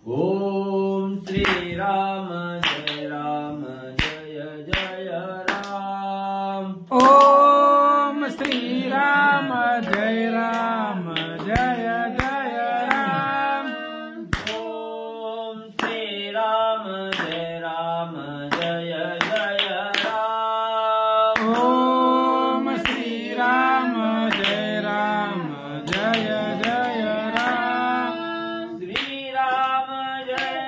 ओम श्री राम जय जय राम। ओम श्री राम जय राम जय जय राम। ओम श्री राम जय जय राम। ओम श्री राम जय जय राम। श्री राम जय जय राम। श्री राम जय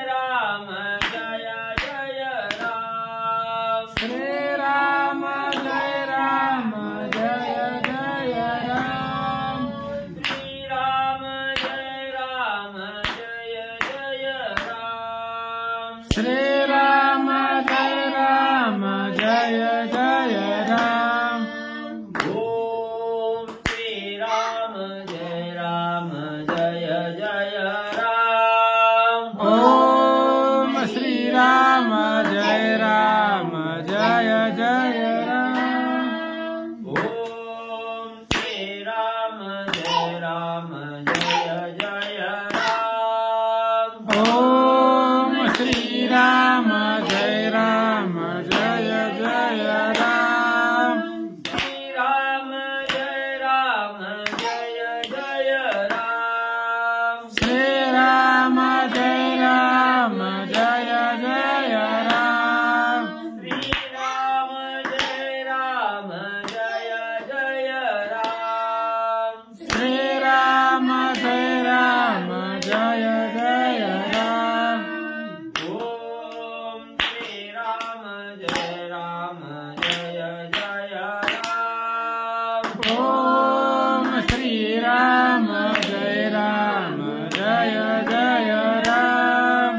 जय जय राम। श्री राम जय जय राम। श्री राम जय जय राम। ओम श्री राम जय जय राम। ओम श्री राम जय जय राम। ओम श्री राम जय जय राम। ओम श्री राम जय जय राम। श्री राम जय जय राम। श्री राम जय जय राम। श्री राम जय जय राम। श्री राम जय जय राम। ओम श्री राम जय जय राम। ओम श्री राम जय जय राम।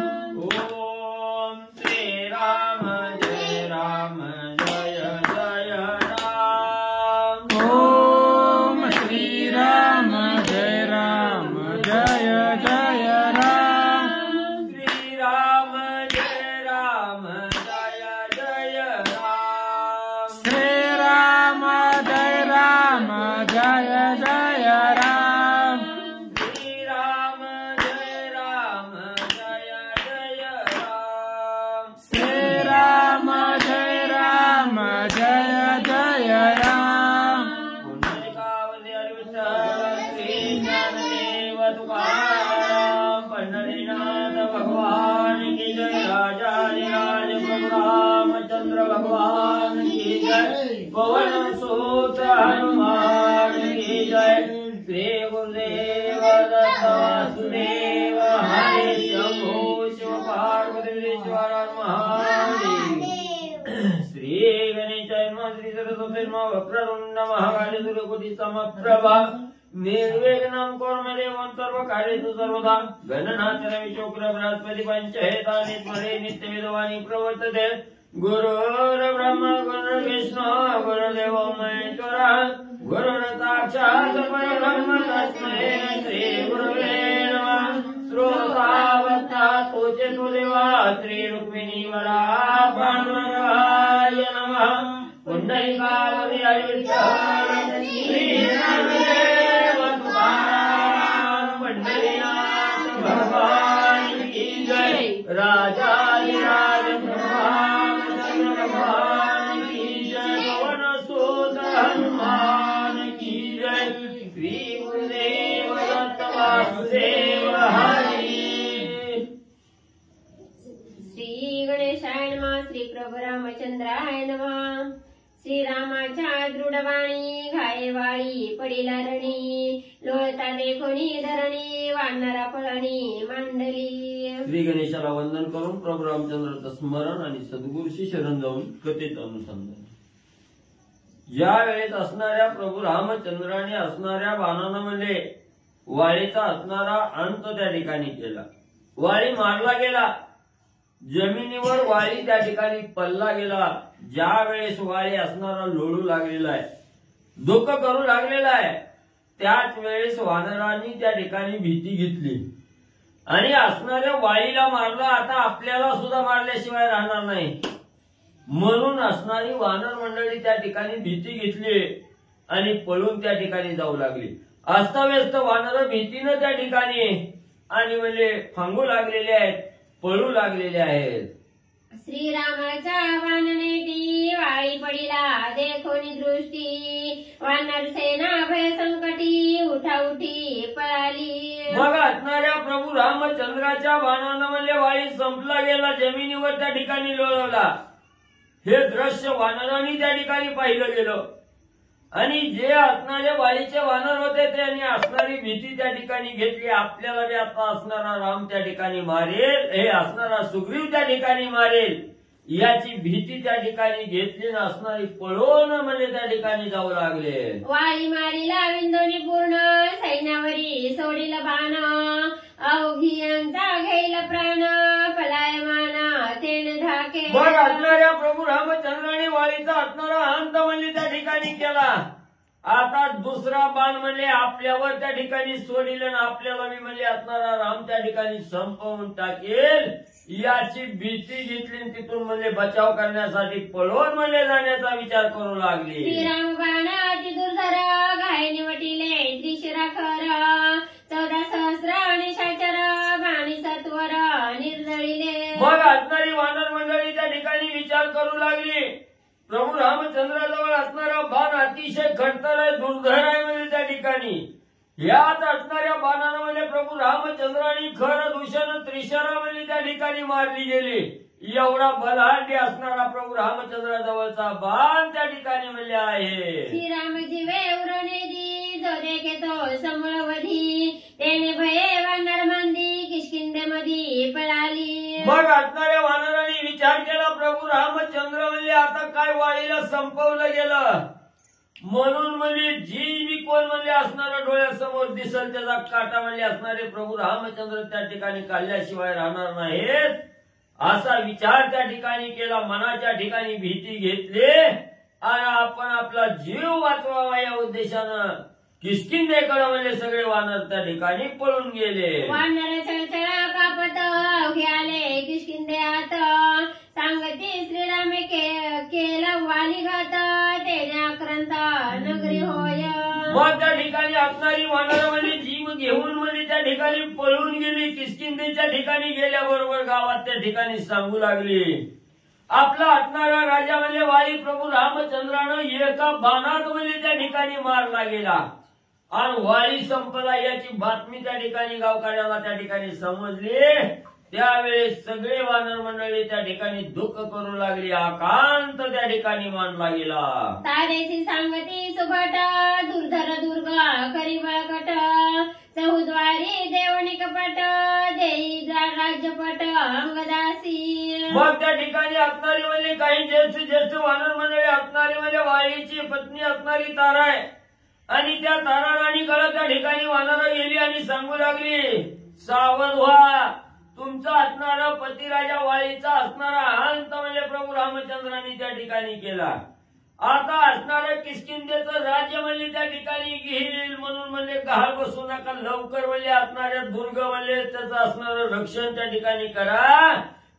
ओम श्री राम जय जय राम। ओम श्री राम जय जय राम। श्री राम जय जय राम। श्री राम जय जय राम। श्री राम जय जय राम। श्री राम जय जय राम। पुंडलिकावती विठ्ठल श्री ज्ञानदेव तुकाराम पंढरीनाथ भगवान की जय। राजाधिराज प्रभु रामचंद्र भगवान की जय। पवन सुत हनुमान की जय। श्री गुरुदेव दत्त वासुदेव हरे शंभो शिव पार्वतीश्वर महादेव। श्री गणेशाय नमः। श्री सरस्वती नमः। वक्रतुंड महाकाय सूर्यकोटि समप्रभा निर्विघ्नं कुरु देवं सर्वकार्येषु सर्वदा। गणनाथ शुक्र बृहस्पति पंचहेतानि स्मरे नित्यविदवानि प्रवर्तते। गुरुर्ब्रह्मा गुरुर्विष्णु गुरुर्देवो महेश्वरः गुरुर्साक्षात् परब्रह्म तस्मै श्री गुरवे नमः। श्रोतावत्ता तुझे देवा श्री रुक्मिणी वरा पांडुरंगाय नमः। पुंडलिकावती विठ्ठल श्री ज्ञानदेव तुकाराम पंढरीनाथ भगवान की जय। राजाधिराज प्रभु रामचंद्र भगवान की जय। पवन सुत हनुमान की जय। श्री गुरुदेव दत्त वासुदेव हरी। श्री गणेशाय नमः। श्री प्रभु रामचंद्राय नमः। श्रीरामाच्या दृढवाणी घायवाळी पडिला रणी लोळता देखोनी धरणी वाढणारा पळणी मांडली। श्री गणेशाला वंदन करून प्रभू रामचंद्राचं स्मरण आणि सद्गुरूशी शरण जाऊन कथेत अनुसंधान। ज्या वेळेस असणाऱ्या प्रभू रामचंद्राने असणाऱ्या बाणांमध्ये वाळीचा असणारा अंत त्या ठिकाणी केला। वाळी मारला गेला। जमिनीवर वाळी त्या ठिकाणी पडला गेला। ज्या वेळेस वाळी असणारा लोळू लागलेला आहे, दुःख करू लागलेला आहे, त्याच वेळेस वानरांनी त्या ठिकाणी भीती घेतली आणि असणाऱ्या वाळीला मारलं। आता आपल्याला सुद्धा मारल्याशिवाय राहणार नाही म्हणून असणारी वानर मंडळी त्या ठिकाणी भीती घेतली आणि पळून त्या ठिकाणी जाऊ लागली। अस्ताव्यस्त वानर भीतीने त्या ठिकाणी आणि म्हणजे फांगू लागलेले आहेत, पळू लागलेले आहेत. श्रीरामाच्या वाननेटी वाळी पडिला देखोनी दृष्टी वानर सेना भय संकटी उठा उठी पळाली. मग असणाऱ्या प्रभू रामचंद्राच्या बाणानं म्हणजे वाळी संपला गेला, जमिनीवर त्या ठिकाणी लोळवला. हे दृश्य वानरांनी त्या ठिकाणी पाहिलं गेलं आणि जे असणारे वाळीचे वानर होते त्यांनी असणारी भीती त्या ठिकाणी घेतली. आपल्याला बी आता असणारा राम त्या ठिकाणी मारेल, हे असणारा सुग्रीव त्या ठिकाणी मारेल याची भीती त्या ठिकाणी घेतली ना असणारी पळून म्हणजे त्या ठिकाणी जाऊ लागले. वाळी मारिला विंदोनी पूर्ण सैन्यावरी सोडील बाण अवघियांचा घेईल प्राण पलायमाना तेन धाके. मग असणाऱ्या प्रभू रामचंद्राने वाळीचा असणारा अंत म्हणजे त्या ठिकाणी केला. आता दुसरा बाण म्हणजे आपल्यावर त्या ठिकाणी सोडील आणि आपल्याला मी म्हणजे असणारा राम त्या ठिकाणी संपवून टाकेल याची भीती घेतली. तिथून म्हणजे बचाव करण्यासाठी पळून म्हणजे जाण्याचा विचार करू लागली. श्रीराम बाणाची दुर्धर घाय निवटिले त्रिशिरा खर 14 सहस्र निशाचर बाणी सत्वर निर्जळीले. मग असणारी वानर मंडळी त्या ठिकाणी विचार करू लागली. प्रभू रामचंद्राजवळ असणारा बाण अतिशय खडतर आहे, दुर्धर आहे म्हणजे त्या ठिकाणी. यात असणाऱ्या बाणानं म्हणजे प्रभू रामचंद्रानी खर दूषण त्रिशरा म्हणजे त्या ठिकाणी मारली गेली. एवढा बलाढ्य असणारा प्रभू रामचंद्राजवळचा बाण त्या ठिकाणी म्हणजे आहे. श्रीराम जीवे उरणेदी जो देखेतो समूळवधी तेने भये वानर मंदी किष्किंधेमधी पळाली. मग असणाऱ्या वानरांनी विचार केला प्रभू रामचंद्र म्हणजे आता काय वाळीला संपवलं गेलं म्हणून म्हणजे जी बी कोण म्हणजे असणारा डोळ्यासमोर दिसल त्याचा काटा म्हणजे असणारे प्रभू रामचंद्र त्या ठिकाणी काढल्याशिवाय राहणार नाहीत असा विचार त्या ठिकाणी केला. मनाच्या ठिकाणी भीती घेतली आणि आपण आपला जीव वाचवावा या उद्देशानं किष्किंधेकडे म्हणजे सगळे वानर त्या ठिकाणी पळून गेले. वानर चळचळ कापत घ्याले किष्किंध्यात सांगती श्रीरामे केला वाली घात तेने आक्रंत नगरी होय. मग त्या ठिकाणी असणारी वानर म्हणजे जीव घेऊन म्हणजे त्या ठिकाणी पळून गेली. किष्किंधेच्या ठिकाणी गेल्याबरोबर गावात त्या ठिकाणी सांगू लागली आपला असणारा राजा म्हणजे वाली प्रभू रामचंद्रानं एका बाणात म्हणजे त्या ठिकाणी मारला गेला आणि वाळी संपला याची बातमी त्या ठिकाणी गावकऱ्याला त्या ठिकाणी समजली. त्यावेळेस सगळे वानर मंडळी त्या ठिकाणी दुःख करू लागली. आकांत त्या ठिकाणी मानला गेला. तारेसी सांगती सुभट दुर्धर दुर्ग करी बळकट चौद्वारी देवणी कपट देई राज्यपट अंगदासी. मग त्या ठिकाणी असणारी म्हणजे काही ज्येष्ठ वानर मंडळी असणारी म्हणजे वाळीची पत्नी असणारी तारा आहे आणि त्या तारा राणीकडे त्या ठिकाणी वानर गेली आणि सांगू लागली सावध व्हा, तुमचा असणारा पतिराजा वाळीचा असणारा अंत म्हणजे प्रभू रामचंद्रांनी त्या ठिकाणी केला. आता असणाऱ्या किष्किंधेचं राज्य म्हणजे त्या ठिकाणी घेईल म्हणून म्हणजे गहाळ बसू नका, लवकर म्हणजे असणाऱ्या दुर्ग म्हणजे त्याचं असणारं रक्षण त्या ठिकाणी करा.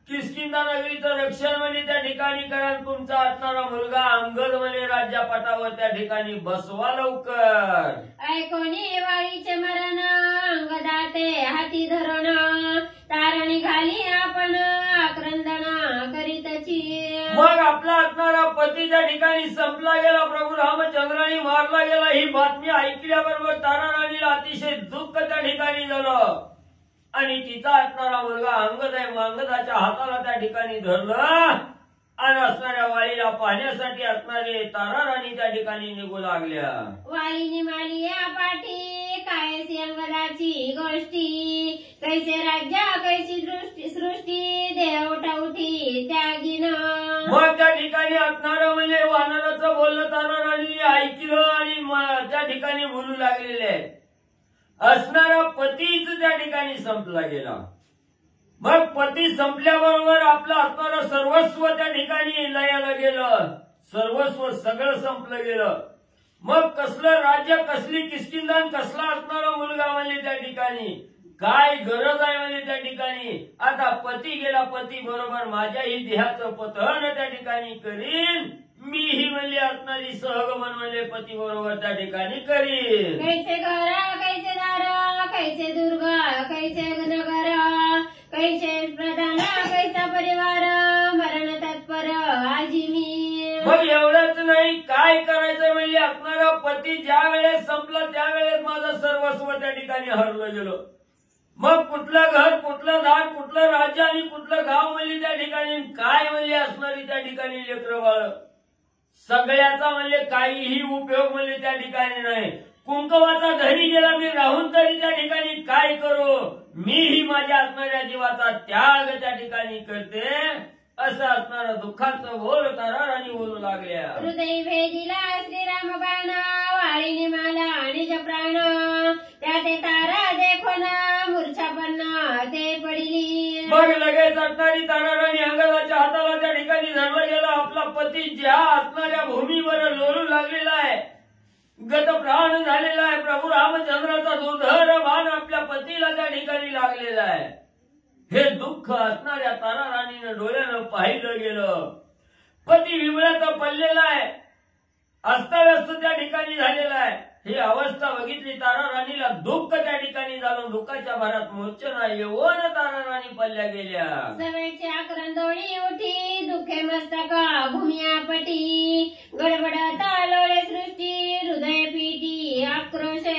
किष्किंधा नगरीचं रक्षण म्हणजे त्या ठिकाणी करा. तुमचा असणारा मुलगा अंगद म्हणजे राज्यपाटावर त्या ठिकाणी बसवा लवकर. ऐकोनी वाळीचे मरण अंगदाते हाती धरण तारणी घाली आपण आक्रंदना करीतची. मग आपला असणारा पती त्या ठिकाणी संपला गेला, प्रभू रामचंद्रांनी मारला गेला ही बातमी ऐकल्याबरोबर तारा राणीला अतिशय दुःख त्या ठिकाणी झालं आणि तिचा असणारा मुलगा अंगद आहे, अंगदाच्या हाताला त्या ठिकाणी धरलं आणि असणाऱ्या वाळीला पाहण्यासाठी असणारे तारा राणी त्या ठिकाणी निघू लागल्या. वाळीने माली या पाठी कायसी अंगदाची गोष्टी कैसे राज्य कैसी सृष्टी देवठाउठी त्यागीन. मग त्या ठिकाणी असणारं म्हणजे वानराचं बोलणं तारा राणी ऐकलं आणि त्या ठिकाणी बोलू लागलेले असणारा पतीच त्या ठिकाणी संपला गेला. मग पती संपल्याबरोबर आपलं असणारं सर्वस्व त्या ठिकाणी लयाला गेलं, सर्वस्व सगळं संपलं गेलं. मग कसलं राज्य, कसली किष्किंधा, कसला असणारा मुलगा म्हणजे त्या ठिकाणी काय गरज आहे म्हणजे त्या ठिकाणी. आता पती गेला, पती बरोबर माझ्याही देहाचं पतन त्या ठिकाणी करीन, मीही म्हणजे असणारी सहगमन म्हणजे पती बरोबर त्या ठिकाणी करीन. कैसे घर कैसे दार कैसे दुर्ग कैसे नगर कैसे प्रधान कैसा परिवार मरण तत्पर आजी मी. मग एवढंच नाही, काय करायचं म्हणजे असणारा पती ज्या वेळेस संपला त्यावेळेस माझं सर्वस्व त्या ठिकाणी हरलं गेलं. मग कुठलं घर, कुठलं दार, कुठलं राज्य आणि कुठलं गाव म्हणजे त्या ठिकाणी काय म्हणजे असणारी त्या ठिकाणी लेकरं बाळ सगळ्याचा म्हणजे काहीही उपयोग म्हणजे त्या ठिकाणी नाही. कुंकवाचा धनी गेला मी राहून तरी त्या ठिकाणी काय करू, मीही माझ्या असणाऱ्या जीवाचा त्याग त्या ठिकाणी करते असं असणारं दुःखाचं बोल ताराराणी बोलू लागल्या. हृदय भेदिला श्रीराम बाण वाळीने माला निज प्राण त्या ते तारा देखो ना मूर्छापन्न ते पडिली. मग लगेच असणारी ताराराणी अंगदाच्या हाताला त्या ठिकाणी धरलं गेलं. आपला पती ज्या असणाऱ्या भूमीवर लोळू लागलेला आहे, गत प्राण झालेला आहे. प्रभू रामचंद्राचा दुर्धर बाण आपल्या पतीला त्या ठिकाणी लागलेला आहे. हे दुःख असणाऱ्या ताराराणीनं डोळ्यानं पाहिलं गेलं. पती विवळाचं पडलेला आहे, अस्ताव्यस्त त्या ठिकाणी झालेला आहे. ही अवस्था बघितली ताराराणीला दुःख त्या ठिकाणी झालं. दुःखाच्या भरात मोर्चना येऊन ताराराणी पडल्या गेल्या. सवेळची आक्रंदोळी उठी दुःखे मस्तक भूमियापटी गडबडता लोळे सृष्टी हृदय पीठी आक्रोशे.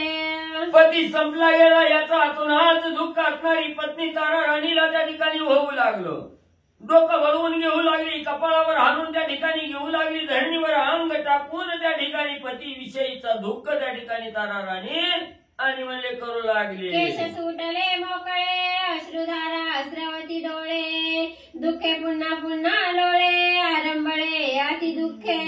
पती संपला गेला याचा अतोनात दुःख असणारी पत्नी ताराराणीला त्या ठिकाणी होऊ लागलं. डोकं वळवून घेऊ लागली, कपाळावर हाणून त्या ठिकाणी घेऊ लागली, धरणीवर अंग टाकून त्या ठिकाणी पतीविषयीचा दुःख त्या ठिकाणी ताराराणी आणि म्हणले करू लागली. केश सुटले मोकळे अश्रुधारा स्रवती डोळे दुःखे पुन्हा पुन्हा लोळे आरंभळे अति दुःखे.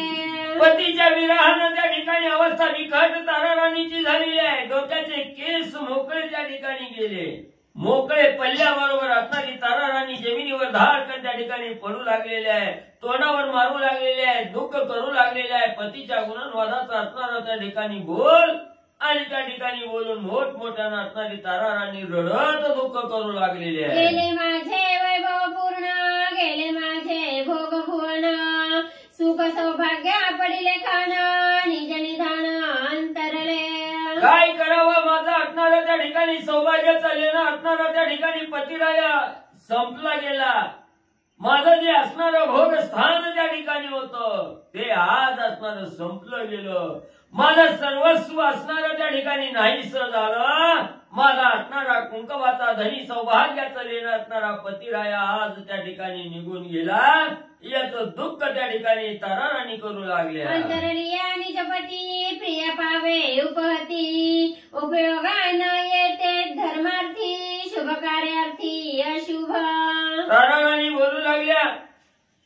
पतीच्या विरहानं त्या ठिकाणी अवस्था बिकट ताराराणीची झालेली आहे. डोक्याचे केस मोकळे त्या ठिकाणी गेले. मोकळे पल्ल्याबरोबर असणारी ताराराणी जमिनीवर धाडकन त्या ठिकाणी पडू लागलेले आहे. तोंडावर मारू लागलेले आहे, दुःख करू लागलेले आहे. पतीच्या गुणवादाचा असणारा त्या ठिकाणी बोल आणि त्या ठिकाणी बोलून मोठमोठ्यानं असणारी ताराराणी रडत दुःख करू लागलेली आहे. गेले माझे वैभव पूर्ण गेले माझे भोग भुवन सुख सौभाग्य पडिले खान निज निधान अंतरले. काय करावं, माझं असणारं त्या ठिकाणी सौभाग्य चाललेलं असणारं त्या ठिकाणी पतिराया संपला गेला. माझं जे असणारं भोग स्थान त्या ठिकाणी होतं ते आज असणारं संपलं गेलं. माझं सर्वस्व असणारं त्या ठिकाणी नाहीसं झालं. माझा असणारा कुंकवाचा धनी सौभाग्याचं लेणं असणारा पतिराया आज त्या ठिकाणी निघून गेला. याचं दुःख त्या ठिकाणी ताराराणी करू लागल्या. अंतरलिया निजपती प्रिय पावे उपहती उपयोगा न येते धर्मार्थी शुभ कार्यार्थी अशुभ. ताराराणी बोलू लागल्या,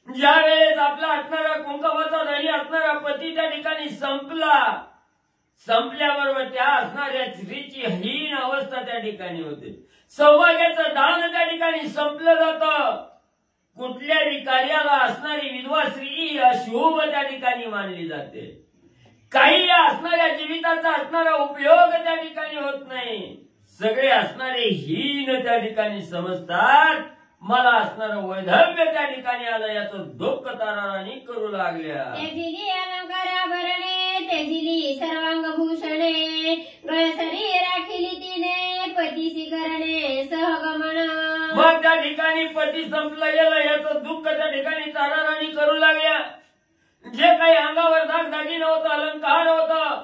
ज्या वेळेस आपला असणारा कुंकवाचा धनी असणारा पती त्या ठिकाणी संपला, संपल्याबरोबर त्या असणाऱ्या स्त्रीची हीन अवस्था त्या ठिकाणी होते. सौभाग्याचं दान त्या ठिकाणी संपलं जातं. कुठल्याही कार्याला असणारी विधवा स्त्री अशुभ त्या ठिकाणी मानली जाते. काही असणाऱ्या जीविताचा असणारा उपयोग त्या ठिकाणी होत नाही. सगळे असणारे हीन त्या ठिकाणी समजतात. मला असणारं वैधव्य त्या ठिकाणी आलं याचं दुःख ताराराणी करू लागल्या. तेजिली अलंकाराभरणे तेजिली सर्वांगभूषणे गळसरी राखिली तिने पतीसी करणे सहगमन. मग त्या ठिकाणी पती संपला गेला याचं दुःख त्या ठिकाणी ताराराणी करू लागल्या. जे काही अंगावर दागदागिनं होतं, अलंकार होतं,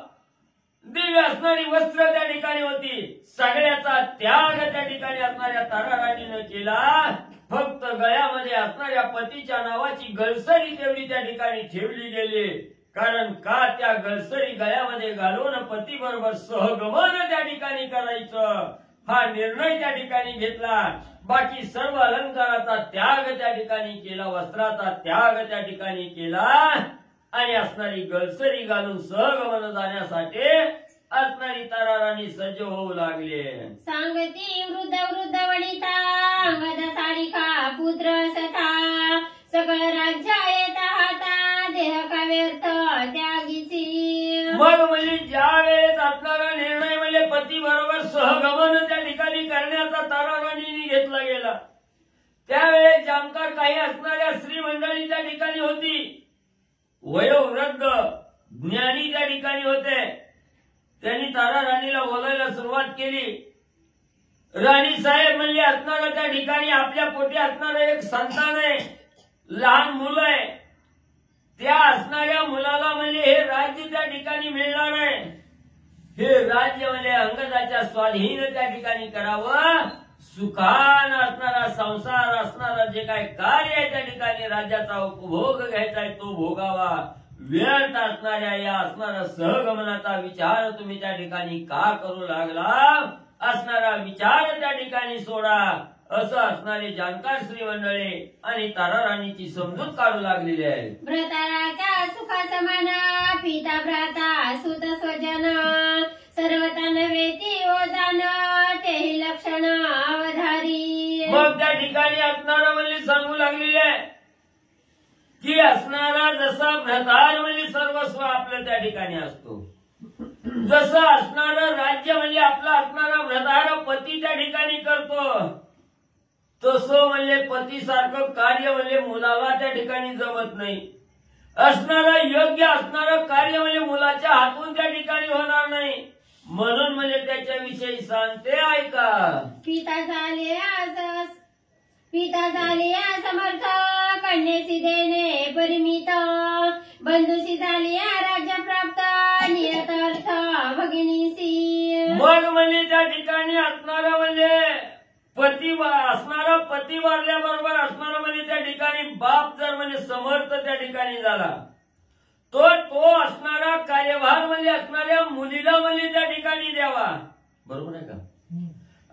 दिव्य असणारी वस्त्र त्या ठिकाणी होती, सगळ्याचा त्याग त्या ठिकाणी असणाऱ्या ताराराणीनं केला. फक्त गळ्यामध्ये असणाऱ्या पतीच्या नावाची गळसरी तेवढी त्या ठिकाणी ठेवली गेली. कारण का त्या गळसरी गळ्यामध्ये घालून पती बरोबर सहगमन त्या ठिकाणी करायचं हा निर्णय त्या ठिकाणी घेतला. बाकी सर्व अलंकाराचा त्याग त्या ठिकाणी केला, वस्त्राचा त्याग त्या ठिकाणी केला आणि असणारी गळसरी घालून सहगमन जाण्यासाठी असणारी ताराराणी सज्ज होऊ लागले. सांगती वृद्ध वृद्ध वनिता अंगद सारिका पुत्र सथा सकळ राज्य येता हाता देह का व्यर्थ त्यागीसी. मग म्हणजे ज्या वेळेस असणारा निर्णय म्हणजे पती बरोबर सहगमन त्या ठिकाणी करण्याचा ताराराणीने घेतला गेला, त्यावेळेस जाणकार काही असणाऱ्या स्त्री मंडळी त्या ठिकाणी होती. वयोवृद्ध ज्ञानी त्या ठिकाणी होते. त्यांनी ताराराणीला बोलायला सुरुवात केली. राणी साहेब म्हणजे असणारं त्या ठिकाणी आपल्या पोटी असणारं एक संतान आहे, लहान मुलं आहे. त्या असणाऱ्या मुलाला म्हणजे हे राज्य त्या ठिकाणी मिळणार आहे. हे राज्य म्हणजे अंगदाच्या स्वाधीन त्या ठिकाणी करावं. सुखान असणारा संसार असणारा जे काय कार्य आहे त्या ठिकाणी राज्याचा उपभोग घ्यायचा आहे तो भोगावा. व्यर्थ असणाऱ्या या असणारा सहगमनाचा विचार तुम्ही त्या ठिकाणी का करू लागला? असणारा विचार त्या ठिकाणी सोडा, असं असणारे जाणकार श्री मंडळी आणि ताराराणीची समजूत काढू लागलेली आहे. व्रताराच्या सुखा समान पिता भ्राता सुत स्वजन सर्वता नव्हेती ओजान तेही लक्षण अवधारी. मग त्या ठिकाणी असणारा म्हणजे सांगू लागलेले आहे की असणारा जसा भ्रतार म्हणजे सर्वस्व आपलं त्या ठिकाणी असतो, जसं असणारं राज्य म्हणजे आपला असणारा भ्रतार पती त्या ठिकाणी करतो, तसं म्हणजे पतीसारखं कार्य म्हणजे मुलाला त्या ठिकाणी जमत नाही. असणारं योग्य असणारं कार्य म्हणजे मुलाच्या हातून त्या ठिकाणी होणार नाही. म्हणून म्हणजे त्याच्याविषयी सांगते ऐका. पिता झाले समर्थ कन्येसी देणे परिमित बंधुसी झाली राज्य प्राप्त नियत अर्थ भगिनीसी. मग म्हणजे त्या ठिकाणी असणारं म्हणजे असणारा पती वारल्याबरोबर असणारा म्हणजे त्या ठिकाणी बाप जर म्हणजे समर्थ त्या ठिकाणी झाला तो असणारा कार्यभार म्हणजे असणाऱ्या मुलीला म्हणजे त्या ठिकाणी द्यावा. बरोबर आहे का?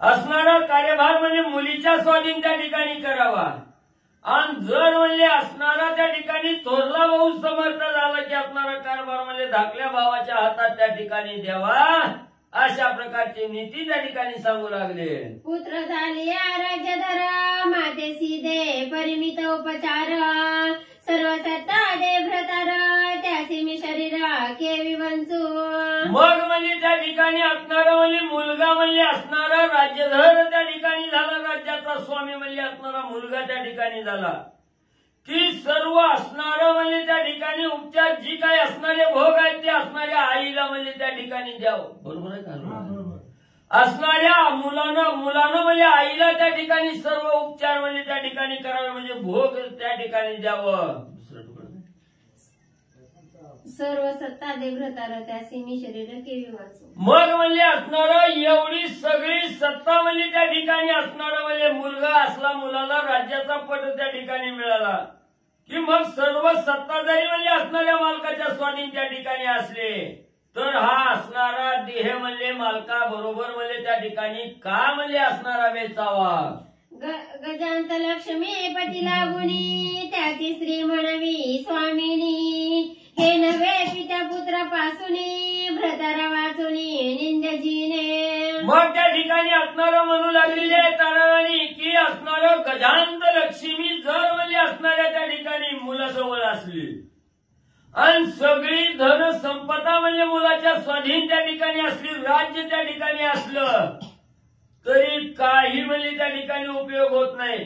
असणारा कार्यभार म्हणजे मुलीच्या स्वाधीन त्या ठिकाणी करावा. आणि जर म्हणजे असणारा त्या ठिकाणी थोरला भाऊ समर्थ झाला की असणारा कारभार म्हणजे धाकल्या भावाच्या हातात त्या ठिकाणी द्यावा. अशा प्रकारची नीती त्या ठिकाणी सांगू लागले. पुत्र झाले राज्यधर मातेसी दे परिमित उपचार सर्व सत्ता दे भ्रतार त्यासी मी शरीर केवी वंचू. मग म्हणजे त्या ठिकाणी असणारा म्हणजे मुलगा म्हणजे असणारा राज्यधर त्या ठिकाणी झाला, राज्याचा स्वामी म्हणजे असणारा मुलगा त्या ठिकाणी झाला की सर्व असणारं म्हणजे त्या ठिकाणी उपचार जी काही असणारे भोग आहेत ते असणाऱ्या आईला म्हणजे त्या ठिकाणी द्यावं. बरोबर आहे का? असणाऱ्या मुलानं म्हणजे आईला त्या ठिकाणी सर्व उपचार म्हणजे त्या ठिकाणी करावे म्हणजे भोग त्या ठिकाणी द्यावं. सर्व सत्ता दे भ्रतार त्यासी मी शरीर केवी वाचू. मग म्हणजे असणारं एवढी सगळी सत्ता म्हणजे त्या ठिकाणी असणारं म्हणजे मुलगा असला, मुलाला राज्याचा पट त्या ठिकाणी मिळाला की मग सर्व सत्ता जरी म्हणजे असणाऱ्या मालकाच्या स्वाधीन त्या ठिकाणी असले तर हा असणारा देह म्हणजे मालका बरोबर म्हणजे त्या ठिकाणी का म्हणजे असणारा वेचावा. गजांत लक्ष्मी पती लागुनी त्याची स्त्री म्हणवी स्वामिनी हे नव्हे पित्या पुत्र पासूनी भ्रतारा वाचुनी निंदजीने. मग त्या ठिकाणी असणारं म्हणू लागलेले आहे ताराराणी की असणारं गजांत लक्ष्मी जर म्हणजे असणाऱ्या त्या ठिकाणी मुलाजवळ असली आणि सगळी धन संपदा म्हणजे मुलाच्या स्वाधीन त्या ठिकाणी असली, राज्य त्या ठिकाणी असलं तरी काही म्हणजे त्या ठिकाणी उपयोग होत नाही.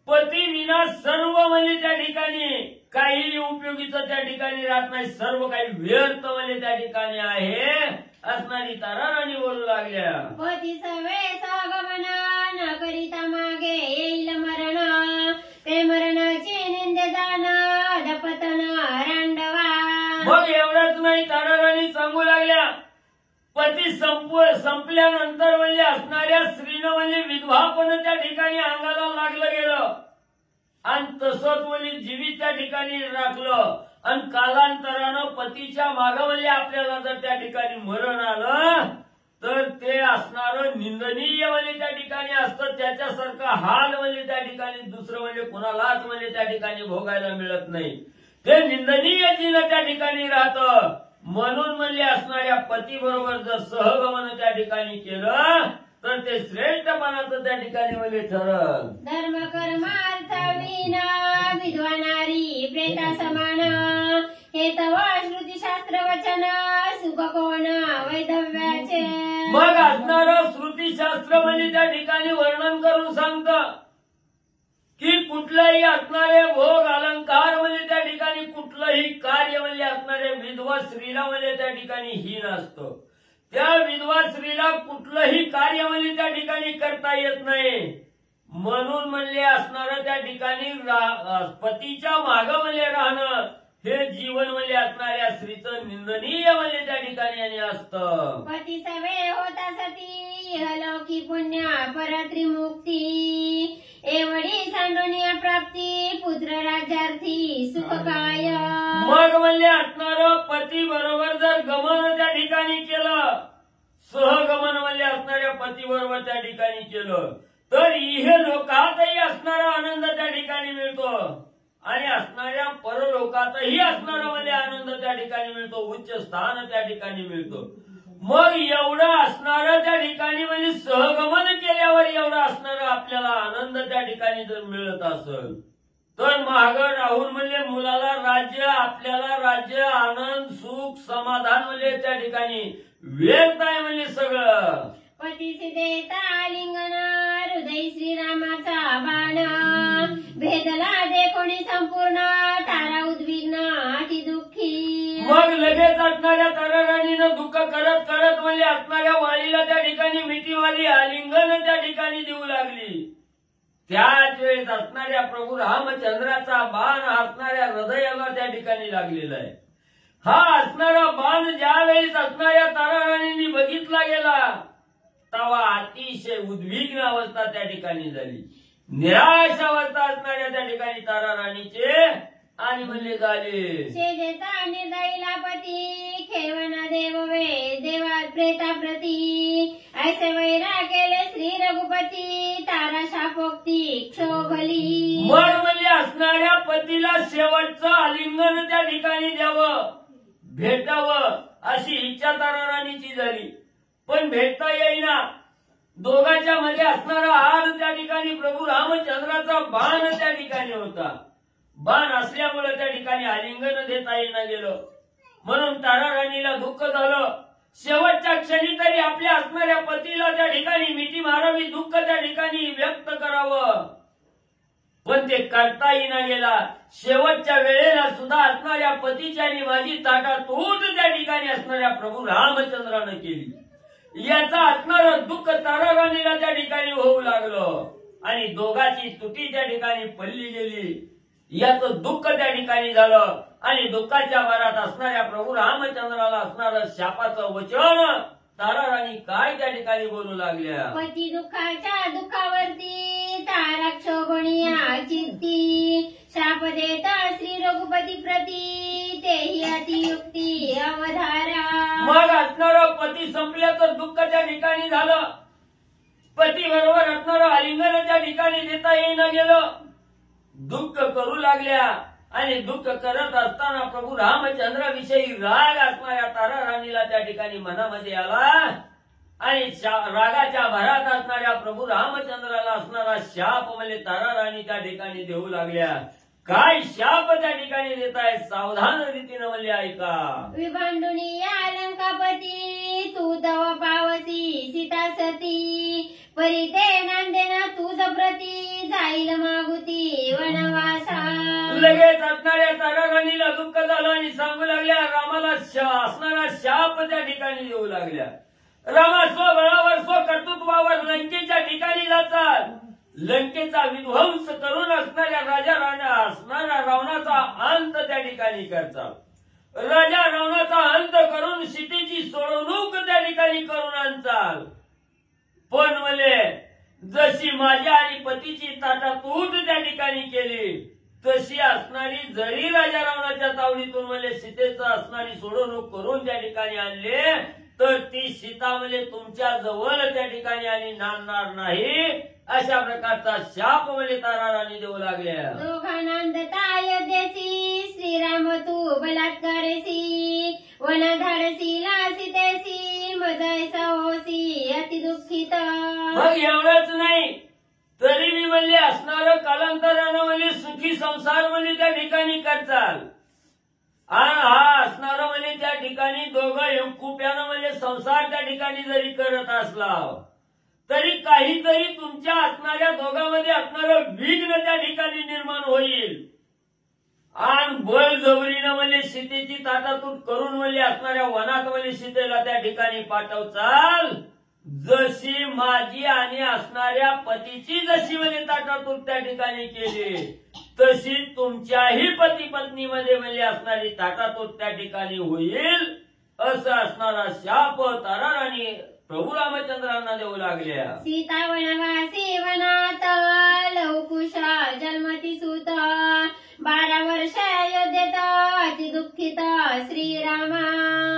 पती विना सर्व म्हणजे त्या ठिकाणी काही उपयोगीचं त्या ठिकाणी राहत नाही, सर्व काही व्यर्थ म्हणजे त्या ठिकाणी आहे. असणारी ताराराणी बोलू लागल्या. पती सवे स्वागमन न करिता मागे येईल मरण ते मरणाची निंदे जाण अधपतन रांडवा. मग एवढंच नाही, ताराराणी सांगू लागल्या पती संपल्यानंतर म्हणजे असणाऱ्या स्त्रीनं म्हणजे विधवापण त्या ठिकाणी अंगाला लागलं गेलं आणि तसंच म्हणजे जीवित त्या ठिकाणी राखलं आणि कालांतरानं पतीच्या मागं म्हणजे आपल्याला जर त्या ठिकाणी मरण आलं तर ते असणारं निंदनीय म्हणजे त्या ठिकाणी असतं. त्याच्यासारखं हाल म्हणजे त्या ठिकाणी दुसरं म्हणजे कुणालाच म्हणजे त्या ठिकाणी भोगायला मिळत नाही. ते निंदनीय जीवन त्या ठिकाणी राहतं. म्हणून म्हणजे असणाऱ्या पती बरोबर जर सहगमन त्या ठिकाणी केलं तर ते श्रेष्ठपणाचं त्या ठिकाणी म्हणजे ठरल. धर्म कर्मार्थ विना विधवा नारी प्रेता समान हे तव श्रुती शास्त्र वचन सुख कोण वैधव्याचे. मग असणारं श्रुतीशास्त्र म्हणजे त्या ठिकाणी वर्णन करून सांगतं की कुठलाही असणारे भोग अलंकार म्हणजे त्या ठिकाणी कुठलंही कार्य म्हणजे असणारे विधवा स्त्रीला म्हणजे त्या ठिकाणी हीन असतं. त्या विधवा स्त्रीला कुठलंही कार्य म्हणजे त्या ठिकाणी करता येत नाही. म्हणून म्हणले असणारं त्या ठिकाणी पतीच्या मागं म्हणजे राहणं हे जीवन म्हणजे असणाऱ्या स्त्रीचं निंदनीय म्हणजे त्या ठिकाणी आणि असतं. पतीचा वेळ होता सती इहलौकी पुण्य परत्रिमुक्ती एवढी सांडोनिया प्राप्ती पुत्र राज्यार्थी सुखकाय. मग म्हणले असणारं पती बरोबर जर गमन त्या ठिकाणी केलं, सहगमन म्हणजे असणाऱ्या पती बरोबर त्या ठिकाणी केलं तर इहे लोकातही असणारा आनंद त्या ठिकाणी मिळतो आणि असणाऱ्या परलोकातही असणारा म्हणजे आनंद त्या ठिकाणी मिळतो, उच्च स्थान त्या ठिकाणी मिळतो. मग एवढं असणारं त्या ठिकाणी म्हणजे सहगमन केल्यावर एवढं असणारं आपल्याला आनंद त्या ठिकाणी जर मिळत असेल तर मागं राहून म्हणजे मुलाला राज्य, आपल्याला राज्य, आनंद, सुख, समाधान म्हणजे त्या ठिकाणी व्यर्थ आहे म्हणजे सगळं. पतीचे देता आलिंगन हृदय श्रीरामाचा बाण भेदला देखोणी संपूर्ण तारा उद्विग्न अति दुःखी. मग लगेच असणाऱ्या ताराराणीनं दुःख करत करत म्हणजे असणाऱ्या वाळीला त्या ठिकाणी मिठीवाली आलिंगन त्या ठिकाणी देऊ लागली. त्याच वेळेस असणाऱ्या प्रभू रामचंद्राचा बाण असणाऱ्या हृदयाला त्या ठिकाणी लागलेला आहे. हा असणारा बाण ज्या वेळेस असणाऱ्या ताराराणींनी बघितला गेला तेव्हा अतिशय उद्विग्न अवस्था त्या ठिकाणी झाली. निराश अवस्था असणाऱ्या त्या ठिकाणी ताराराणीचे आणि म्हणले झाले. शेजेचा निर्दयीला पती खेळवना देव वे देवा प्रेता प्रती ऐसे वैरा केले श्री रघुपती तारा शापोक्ती क्षोभली. मग म्हणजे असणाऱ्या पतीला शेवटचं आलिंगन त्या ठिकाणी द्यावं, भेटावं अशी इच्छा ताराराणीची झाली, पण भेटता येईना. दोघांच्या मध्ये असणारा हात त्या ठिकाणी प्रभू रामचंद्राचा बाण त्या ठिकाणी होता. बाण असल्यामुळे त्या ठिकाणी आलिंगन देता येईना गेलं, म्हणून ताराराणीला दुःख झालं. शेवटच्या क्षणी तरी आपल्या असणाऱ्या पतीला त्या ठिकाणी मिठी मारावी, दुःख त्या ठिकाणी व्यक्त करावं, पण ते करता येईना गेला. शेवटच्या वेळेला सुद्धा असणाऱ्या पतीच्या आणि माझी ताटातूट त्या ठिकाणी असणाऱ्या प्रभू रामचंद्रानं केली. याचा असणारं दुःख ताराराणीला त्या ठिकाणी होऊ लागलं आणि दोघांची तुटी त्या ठिकाणी पडली गेली. याचं दुःख त्या ठिकाणी झालं आणि दुःखाच्या भरात असणाऱ्या प्रभू रामचंद्राला असणारं शापाचं वचन ताराराणी काय त्या ठिकाणी बोलू लागल्या. पती दुःखाच्या दुःखावरती तारा क्षोभणीया चित्ती शाप देता श्री रघुपती प्रती तेही अतियुक्ती अवधारा. मग असणारं पती संपल्याचं दुःख त्या ठिकाणी झालं, पती बरोबर असणारं आलिंगन त्या ठिकाणी देता येईना गेलं, दुःख करू लागल्या आणि दुःख करत असताना प्रभू रामचंद्राविषयी राग असणाऱ्या ताराराणीला त्या ठिकाणी मनामध्ये आला आणि रागाच्या भरात असणाऱ्या प्रभू रामचंद्राला असणारा शाप म्हणजे ताराराणी त्या ठिकाणी देऊ लागल्या. काय शाप त्या ठिकाणी देत आहे सावधान रीतीनं म्हणजे ऐका. विभांडुनी अलंकापती तू दव पावसी सीता सती परिते नांदेना तुझ प्रती जाईल मागुती वनवासा. लगेच असणाऱ्या ताराराणीला दुःख झालं आणि सांगू लागल्या रामाला असणारा शाप त्या ठिकाणी देऊ लागल्या. रामा स्वबळावर स्वकर्तृत्वावर लंकेच्या ठिकाणी जातात, लंकेचा विध्वंस करून असणाऱ्या असणाऱ्या रावणाचा अंत त्या ठिकाणी करतात. राजा रावणाचा अंत करून सीतेची सोडवणूक त्या ठिकाणी करून आणचाल, पण मले जशी माझ्या आणि पतीची ताटातूट त्या ठिकाणी केली तशी असणारी जरी राजा रावणाच्या तावडीतून मले सीतेचं असणारी सोडवणूक करून त्या ठिकाणी आणले तर ती सीता म्हणजे तुमच्या जवळ त्या ठिकाणी आणि नांदणार नाही, अशा प्रकारचा शाप म्हणजे ताराराणी देऊ लागल्या. दोघांनंदता अयोध्येसी श्रीराम तू बलात्कारेसी वन धाडसी लासितेसी मजायसा होसी अति दुःखित. मग एवढंच नाही तरी मी म्हणजे असणारं कालांतरानं म्हणजे सुखी संसार म्हणजे त्या ठिकाणी करचाल. हा असणारं म्हणजे त्या ठिकाणी दोघं एककुप्यानं म्हणजे संसार त्या ठिकाणी जरी करत असला तरी काहीतरी तुमच्या असणाऱ्या दोघांमध्ये असणारं विघ्न त्या ठिकाणी निर्माण होईल. आणि बळजबरीनं म्हणजे सीतेची ताटातूट करून म्हणजे असणाऱ्या वनात म्हणजे सीतेला त्या ठिकाणी पाठवचाल, जशी माझी आणि असणाऱ्या पतीची जशी म्हणजे ताटातूट त्या ठिकाणी केली, तशी तुमच्याही पती पत्नीमध्ये म्हणजे असणारी ताटातूट त्या ठिकाणी होईल, असं असणारा शाप ताराराणी प्रभू रामचंद्रांना देऊ लागल्या. सीता वनवासी वनात लवकुशा जन्मती सुत, 12 वर्ष अयोध्येत अति दुःखित श्रीरामा.